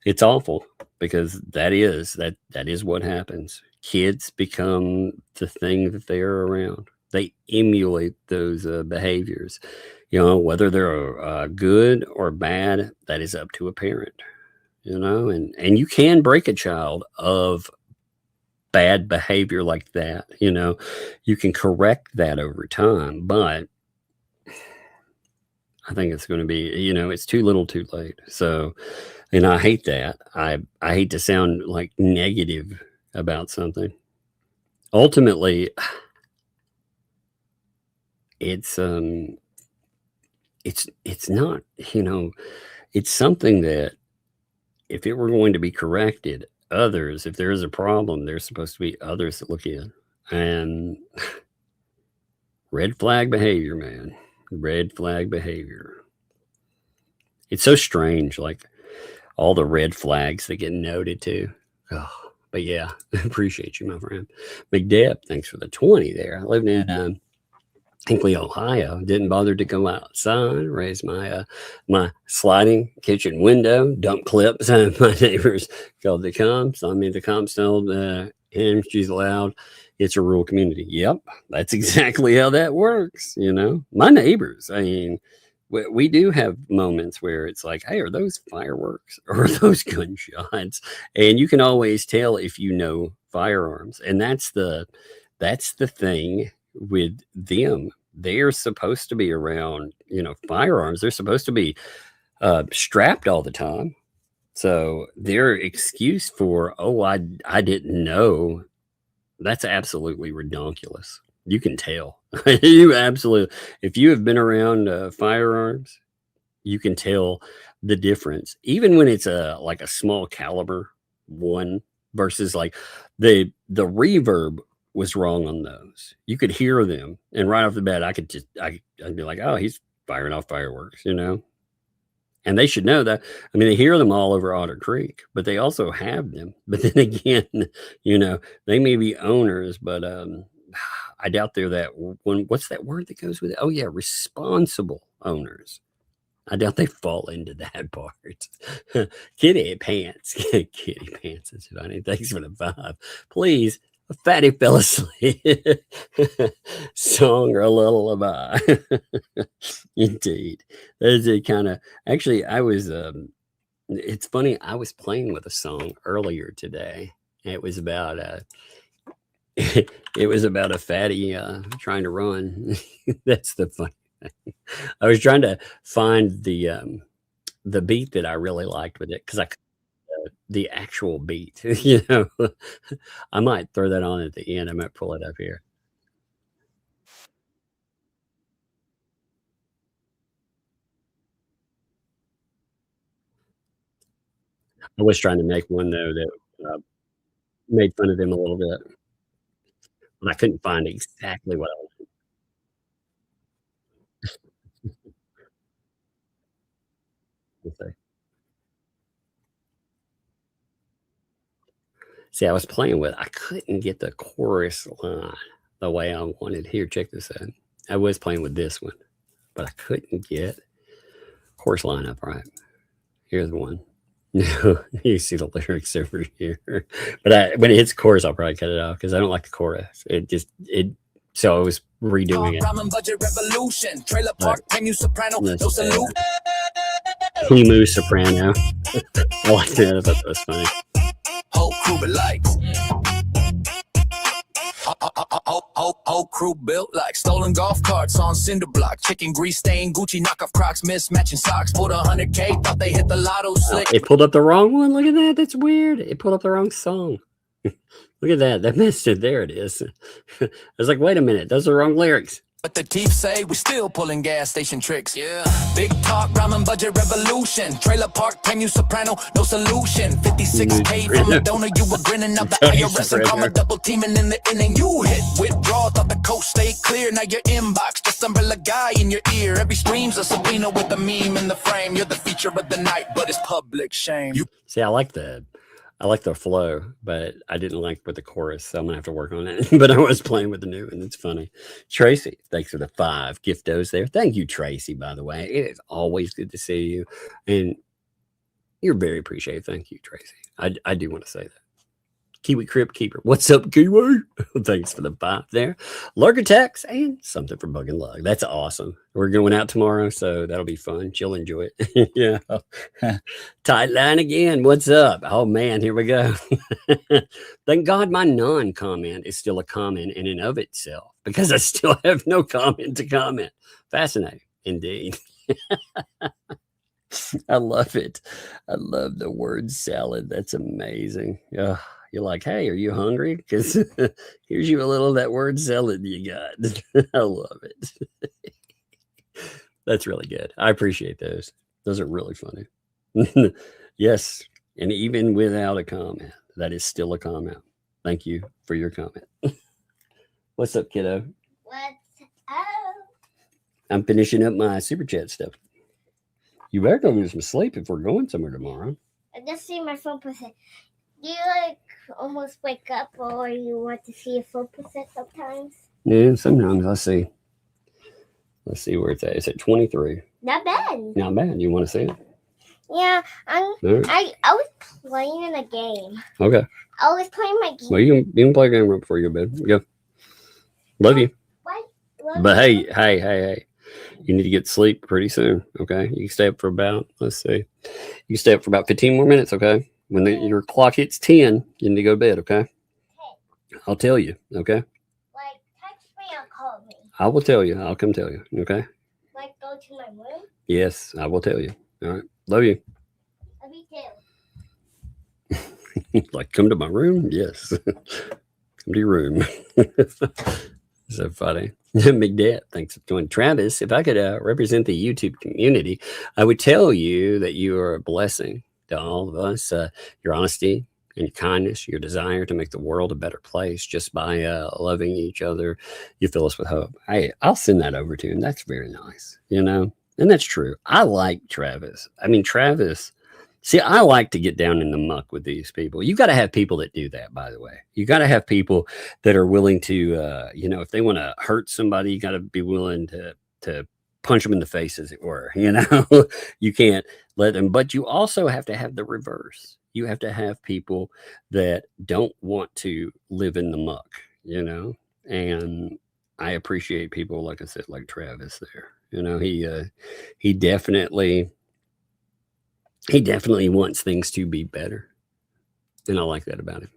It's awful because that is what happens. Kids become the thing that they are around. They emulate those behaviors. Whether they're good or bad, that is up to a parent. And you can break a child of bad behavior like that. You can correct that over time, but I think it's going to be, it's too little too late. So, I hate that. I hate to sound like negative about something. Ultimately, it's not, it's something that if it were going to be corrected, others, if there is a problem, there's supposed to be others that look in. And red flag behavior, man. Red flag behavior. It's so strange, like all the red flags that get noted too. Oh, but yeah, appreciate you, my friend. McDeb, thanks for the 20 there. I lived in Hinkley, Ohio. Didn't bother to go outside, raise my my sliding kitchen window, dump clips. My neighbors called the cops. The cops told him she's allowed. It's a rural community. Yep, that's exactly how that works. My neighbors. We do have moments where it's like, hey, are those fireworks or are those gunshots? And you can always tell if firearms. And that's the thing with them. They're supposed to be around, firearms. They're supposed to be strapped all the time. So their excuse for, I didn't know, that's absolutely redonkulous. You can tell. You absolutely, if you have been around firearms, you can tell the difference. Even when it's like a small caliber one versus like the reverb was wrong on those. You could hear them, and right off the bat, I'd be like, oh, he's firing off fireworks, And they should know that. They hear them all over Otter Creek, but they also have them. But then again, they may be owners, but I doubt they're that one. What's that word that goes with it? Oh yeah, responsible owners. I doubt they fall into that part. Kitty pants. Kitty pants is funny. Thanks for the 5. Please, a fatty fell asleep. Song or a lullaby. Indeed. That's a kind of, actually, I was, it's funny. I was playing with a song earlier today. It was about, it was about a fatty trying to run. That's the funny thing. I was trying to find the beat that I really liked with it because the actual beat. I might throw that on at the end. I might pull it up here. I was trying to make one though that made fun of them a little bit, but I couldn't find exactly what I wanted. Okay. See, I was playing with, I couldn't get the chorus line the way I wanted. Here, check this out. I was playing with this one, but I couldn't get chorus line up right. Here's one. You see the lyrics over here. But when it hits chorus, I'll probably cut it off because I don't like the chorus. It So I was redoing it. Ramen budget revolution. Trailer park, menu soprano, no salute. Himu soprano. I like that. I thought that was funny. Whole crew but likes. Whole crew built like stolen golf carts on cinder block. Chicken grease stain, Gucci knockoff Crocs, mismatching socks. Put 100K, thought they hit the lotto slick. It pulled up the wrong one. Look at that. That's weird. It pulled up the wrong song. Look at that. That missed it. There it is. I was like, wait a minute. Those are wrong lyrics. But the teeth say we still pulling gas station tricks. Yeah. Big talk, ramen budget revolution. Trailer park, menu soprano, no solution. 56K from a donor, you were grinning up the IRS and karma double teaming in the inning. You hit withdraw, thought the coast stayed clear. Now your inbox, just umbrella guy in your ear. Every stream's a Sabina with a meme in the frame. You're the feature of the night, but it's public shame. See, I like the flow, but I didn't like with the chorus, so I'm gonna have to work on it. But I was playing with the new one. It's funny. Tracy, thanks for the 5 giftos there. Thank you, Tracy, by the way. It is always good to see you. And you're very appreciated. Thank you, Tracy. I do want to say that. Kiwi Crypt Keeper. What's up, Kiwi? Thanks for the 5 there. Lurk attacks and something for Bug and Lug. That's awesome. We're going out tomorrow, so that'll be fun. She'll enjoy it. Yeah. Tight line again. What's up? Oh, man, here we go. Thank God my non-comment is still a comment in and of itself because I still have no comment to comment. Fascinating, indeed. I love it. I love the word salad. That's amazing. You're like, hey, are you hungry? Because here's you a little of that word salad you got. I love it. That's really good. I appreciate those. Those are really funny. Yes. And even without a comment, that is still a comment. Thank you for your comment. What's up, kiddo? What's up? I'm finishing up my super chat stuff. You better go get some sleep if we're going somewhere tomorrow. I just see my phone percent. Do you almost wake up or you want to see your phone percent sometimes? Yeah, sometimes. Let's see where it's at. It's at 23. Not bad. Not bad. You want to see it? Yeah, Right. I was playing in a game. Okay. I was playing my game. Well, you can play a game right before you go to bed. Go. Love you. What? But hey. You need to get to sleep pretty soon. Okay. You can stay up for about, let's see. You can stay up for about 15 more minutes. Okay. When your clock hits 10, you need to go to bed. Okay. I'll tell you. Okay. Text me or call me. I will tell you. I'll come tell you. Okay. Go to my room? Yes, I will tell you. All right. Love you. Love you too. Like, come to my room? Yes. Come to your room. So funny. McDad, thanks for joining. Travis, if I could represent the YouTube community, I would tell you that you are a blessing to all of us. Your honesty and your kindness, your desire to make the world a better place just by loving each other, you fill us with hope. I'll send that over to him. That's very nice, and that's true. I like Travis. I mean, Travis, see, I like to get down in the muck with these people. You got to have people that do that, by the way. You got to have people that are willing to, if they want to hurt somebody, you got to be willing to punch them in the face, as it were. You can't let them, but you also have to have the reverse. You have to have people that don't want to live in the muck, and I appreciate people, like I said, like Travis there. He definitely wants things to be better. And I like that about him.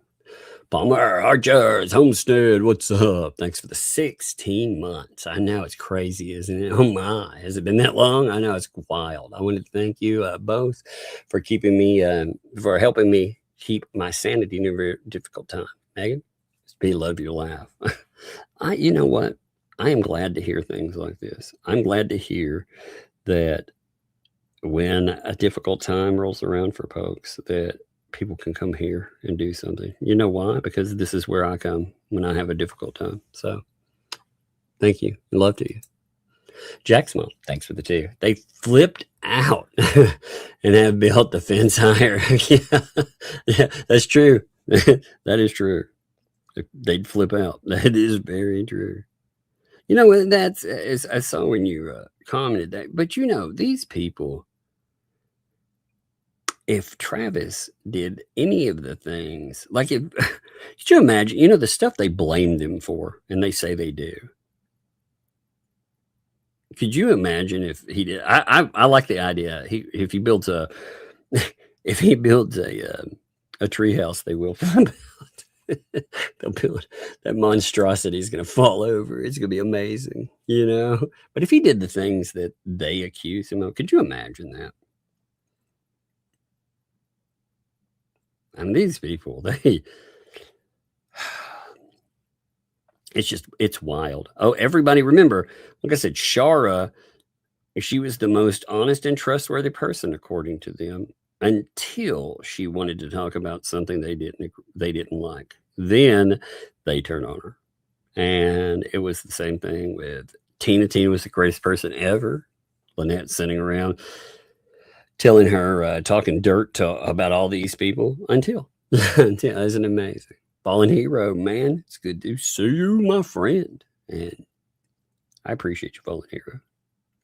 Palmer Archers, Homestead, what's up? Thanks for the 16 months. I know it's crazy, isn't it? Oh my, has it been that long? I know it's wild. I wanted to thank you both for keeping me, for helping me keep my sanity in a very difficult time. Megan, we love your laugh. You know what? I am glad to hear things like this. I'm glad to hear that when a difficult time rolls around for folks, that people can come here and do something. You know why? Because this is where I come when I have a difficult time. So thank you. And love to you. Jack Small, thanks for the 2. They flipped out and have built the fence higher. Yeah, that's true. That is true. They'd flip out. That is very true. That's, I saw when you commented that, but these people, if Travis did any of the things, like if could you imagine, you know, the stuff they blame them for and they say they do. Could you imagine if he did? I like the idea. If he builds a if he builds a treehouse, they will find out. They'll build that monstrosity is going to fall over. It's going to be amazing, you know. But if he did the things that they accuse him of, could you imagine that? I mean, these people, it's wild. Oh, everybody remember, like I said, Shara, she was the most honest and trustworthy person, according to them, until she wanted to talk about something they didn't like. Then they turned on her. And it was the same thing with Tina. Tina was the greatest person ever. Lynette sitting around telling her, talking dirt about all these people until isn't it amazing? Fallen hero, man. It's good to see you, my friend. And I appreciate you, Fallen hero.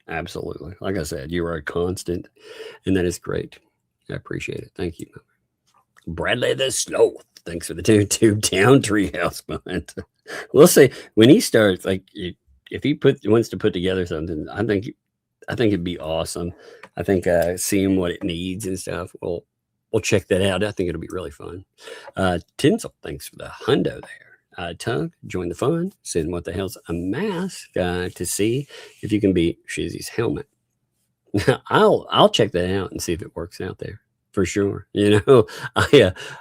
Absolutely. Like I said, you are a constant, and that is great. I appreciate it. Thank you. Bradley the Sloth. Thanks for the tube down treehouse moment. We'll see when he starts. Like, if he wants to put together something, I think it'd be awesome. I think seeing what it needs and stuff. We'll check that out. I think it'll be really fun. Tinsel, thanks for the hundo there. Tug, join the fun. Send what the hell's a mask to see if you can beat Shizzy's helmet. I'll check that out and see if it works out there for sure. You know,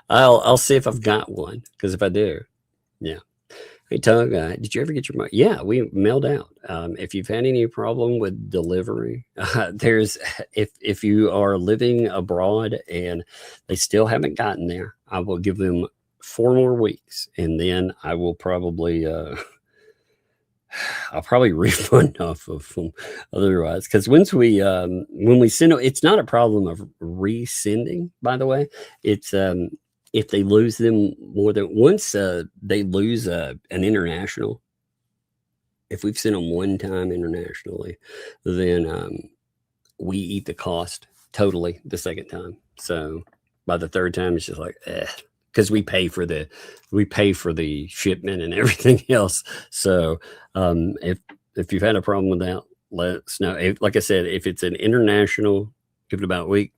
I'll see if I've got one, because if I do, yeah. Hey Tug, did you ever get your money? Yeah, we mailed out. If you've had any problem with delivery, there's if you are living abroad and they still haven't gotten there, I will give them 4 more weeks, and then I will probably I'll probably refund off of them otherwise. Because when we send them, it's not a problem of resending, by the way. It's if they lose them more than once, they lose an international. If we've sent them one time internationally, then we eat the cost totally the second time. So by the third time, it's just like, because we pay for the shipment and everything else. So if you've had a problem with that, let us know. Like I said, if it's an international, give it about a week,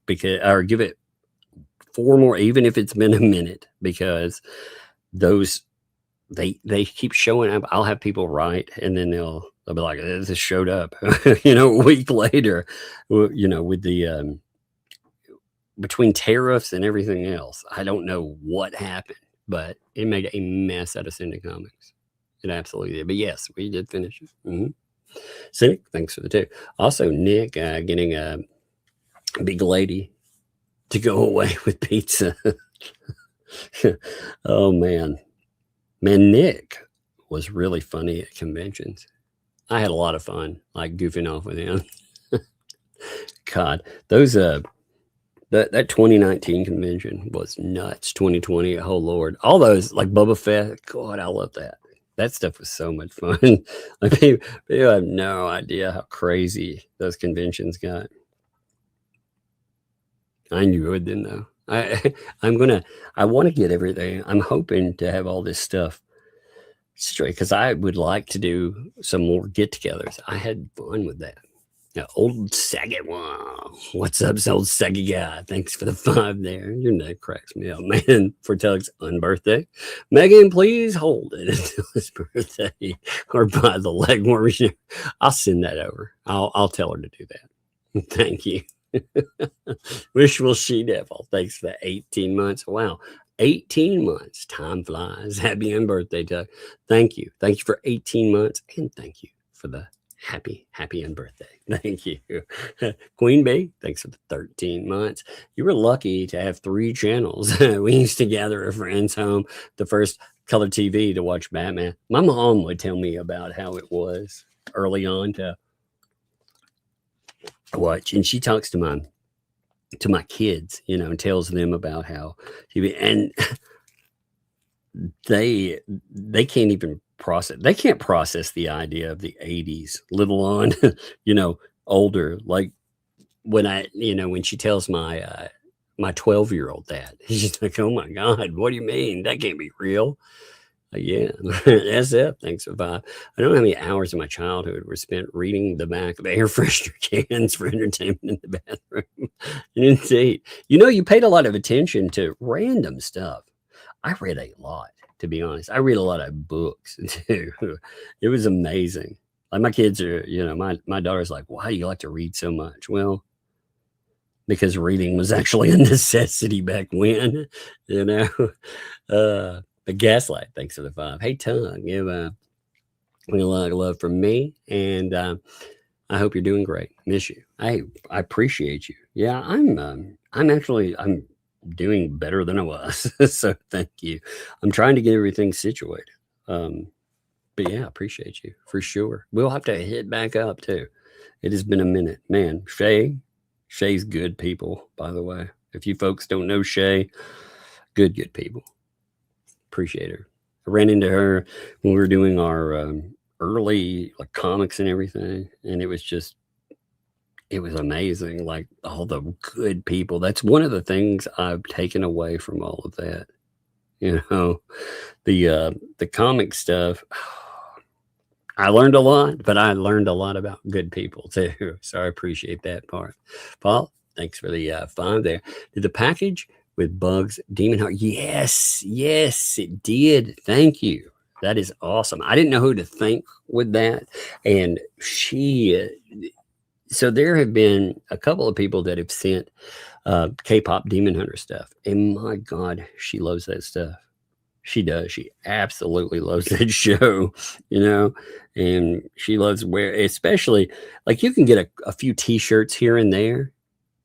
or give it 4 more, even if it's been a minute, because those they keep showing up. I'll have people write, and then they'll be like, "This showed up," you know, a week later, you know, with the between tariffs and everything else. I don't know what happened, but it made a mess out of sending comics. It absolutely did. But yes, we did finish it. Mm-hmm. Cynic, thanks for the tip. Also, Nick getting a big lady to go away with pizza. Oh man, Nick was really funny at conventions. I had a lot of fun, like goofing off with him. God, those that 2019 convention was nuts. 2020, oh Lord, all those like Boba Fett. God, I love that. That stuff was so much fun. Like people have no idea how crazy those conventions got. I enjoyed them though. I want to get everything. I'm hoping to have all this stuff straight, because I would like to do some more get-togethers. I had fun with that. Now, old Saggy, wow. What's up, old Saggy guy? Thanks for the 5 there. Your neck cracks me up, man. For Tug's unbirthday. Megan, please hold it until his birthday, or buy the leg warmer. I'll send that over. I'll tell her to do that. Thank you. Wishful She Devil, thanks for the 18 months. Wow, 18 months. Time flies. Happy unbirthday, Doug. Thank you for 18 months, and thank you for the happy unbirthday. Thank you. Queen Bee, thanks for the 13 months. You were lucky to have 3 channels. We used to gather at a friend's home, the first color TV, to watch Batman. My mom would tell me about how it was early on to watch, and she talks to my kids, you know, and tells them about how TV, and they can't even process. They can't process the idea of the 80s, let alone you know, older. Like when she tells my my 12-year-old that. He's like, oh my God, what do you mean? That can't be real. Yeah, SF, thanks for 5. I don't know how many hours of my childhood were spent reading the back of air freshener cans for entertainment in the bathroom. Indeed. You paid a lot of attention to random stuff. I read a lot, to be honest. I read a lot of books, too. It was amazing. Like my kids are, my daughter's like, why do you like to read so much? Well, because reading was actually a necessity back when, The Gaslight, thanks for the 5. Hey, Tongue, give a lot of love from me, and I hope you're doing great. Miss you. I appreciate you. Yeah, I'm doing better than I was, so thank you. I'm trying to get everything situated. But yeah, appreciate you for sure. We'll have to hit back up too. It has been a minute, man. Shay's good people, by the way. If you folks don't know Shay, good people. Appreciate her. I ran into her when we were doing our early comics and everything, and it was amazing. Like all the good people. That's one of the things I've taken away from all of that. The comic stuff. I learned a lot, but I learned a lot about good people too. So I appreciate that part. Paul, thanks for the 5 there. Did the package with Bugs Demon Heart? Yes, it did. Thank you. That is awesome. I didn't know who to thank with that. And so there have been a couple of people that have sent K-pop Demon Hunter stuff. And my God, she loves that stuff. She does. She absolutely loves that show, and she loves especially like you can get a few t-shirts here and there,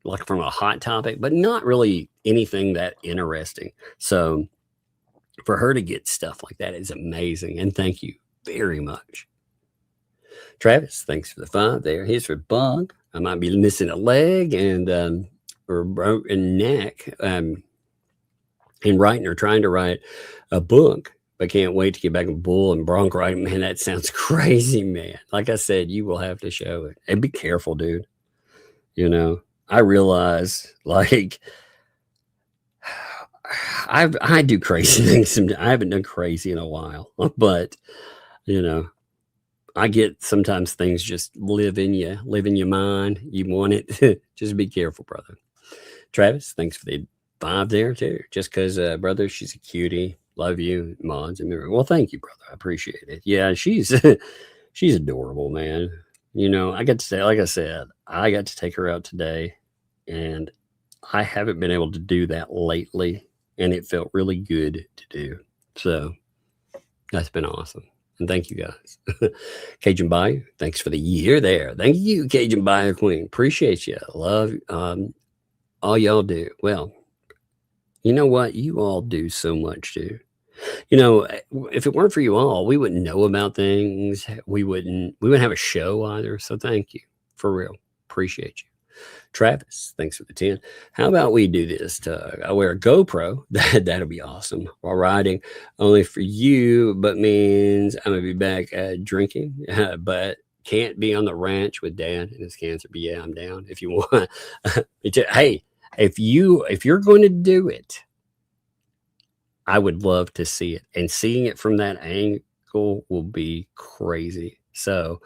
like from a Hot Topic, but not really anything that interesting. So for her to get stuff like that is amazing. And thank you very much. Travis, thanks for the 5 there. Here's for Bug. I might be missing a leg and or broken neck. And writing or trying to write a book, but can't wait to get back in bull and bronc writing. Man, that sounds crazy, man. Like I said, you will have to show it. And be careful, dude. I realize like I do crazy things sometimes. I haven't done crazy in a while, but I get sometimes things just live in your mind. You want it. Just be careful, brother. Travis, thanks for the 5 there too. Just because, brother, she's a cutie. Love you, mods. Well, thank you, brother. I appreciate it. Yeah, she's adorable, man. I got to say, like I said, I got to take her out today, and I haven't been able to do that lately, and it felt really good to do. So that's been awesome. And thank you guys. Cajun Bayou, thanks for the year there. Thank you, Cajun Bayou Queen. Appreciate you. Love all y'all do. Well, you know what? You all do so much too. If it weren't for you all, we wouldn't know about things. We wouldn't have a show either. So thank you for real. Appreciate you. Travis, thanks for the 10. How about we do this? I wear a GoPro. That'll be awesome. While riding, only for you, but means I'm gonna be back drinking, but can't be on the ranch with Dad and his cancer. But yeah, I'm down if you want. Hey. If you're going to do it, I would love to see it, and seeing it from that angle will be crazy. So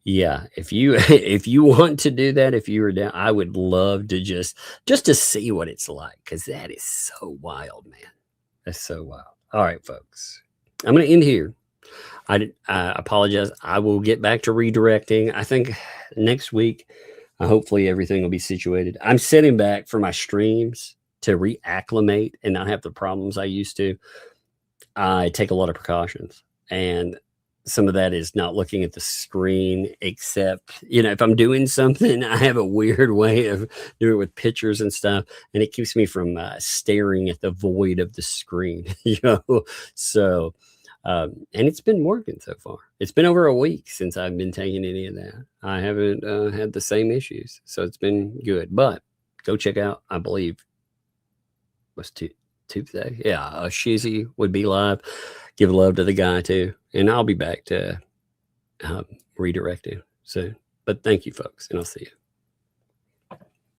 yeah, if you want to do that, if you were down, I would love to just to see what it's like, because that is so wild, man. That's so wild. All right, folks, I'm going to end here. I apologize. I will get back to redirecting. I think next week. Hopefully everything will be situated. I'm sitting back for my streams to reacclimate and not have the problems I used to. I take a lot of precautions, and some of that is not looking at the screen, except, if I'm doing something, I have a weird way of doing it with pictures and stuff, and it keeps me from staring at the void of the screen, So, and it's been working so far. It's been over a week since I've been taking any of that. I haven't had the same issues, so it's been good. But go check out, I believe, what's Tuesday? Yeah, Shizzy would be live. Give love to the guy too, and I'll be back to redirecting soon. But thank you, folks, and I'll see you.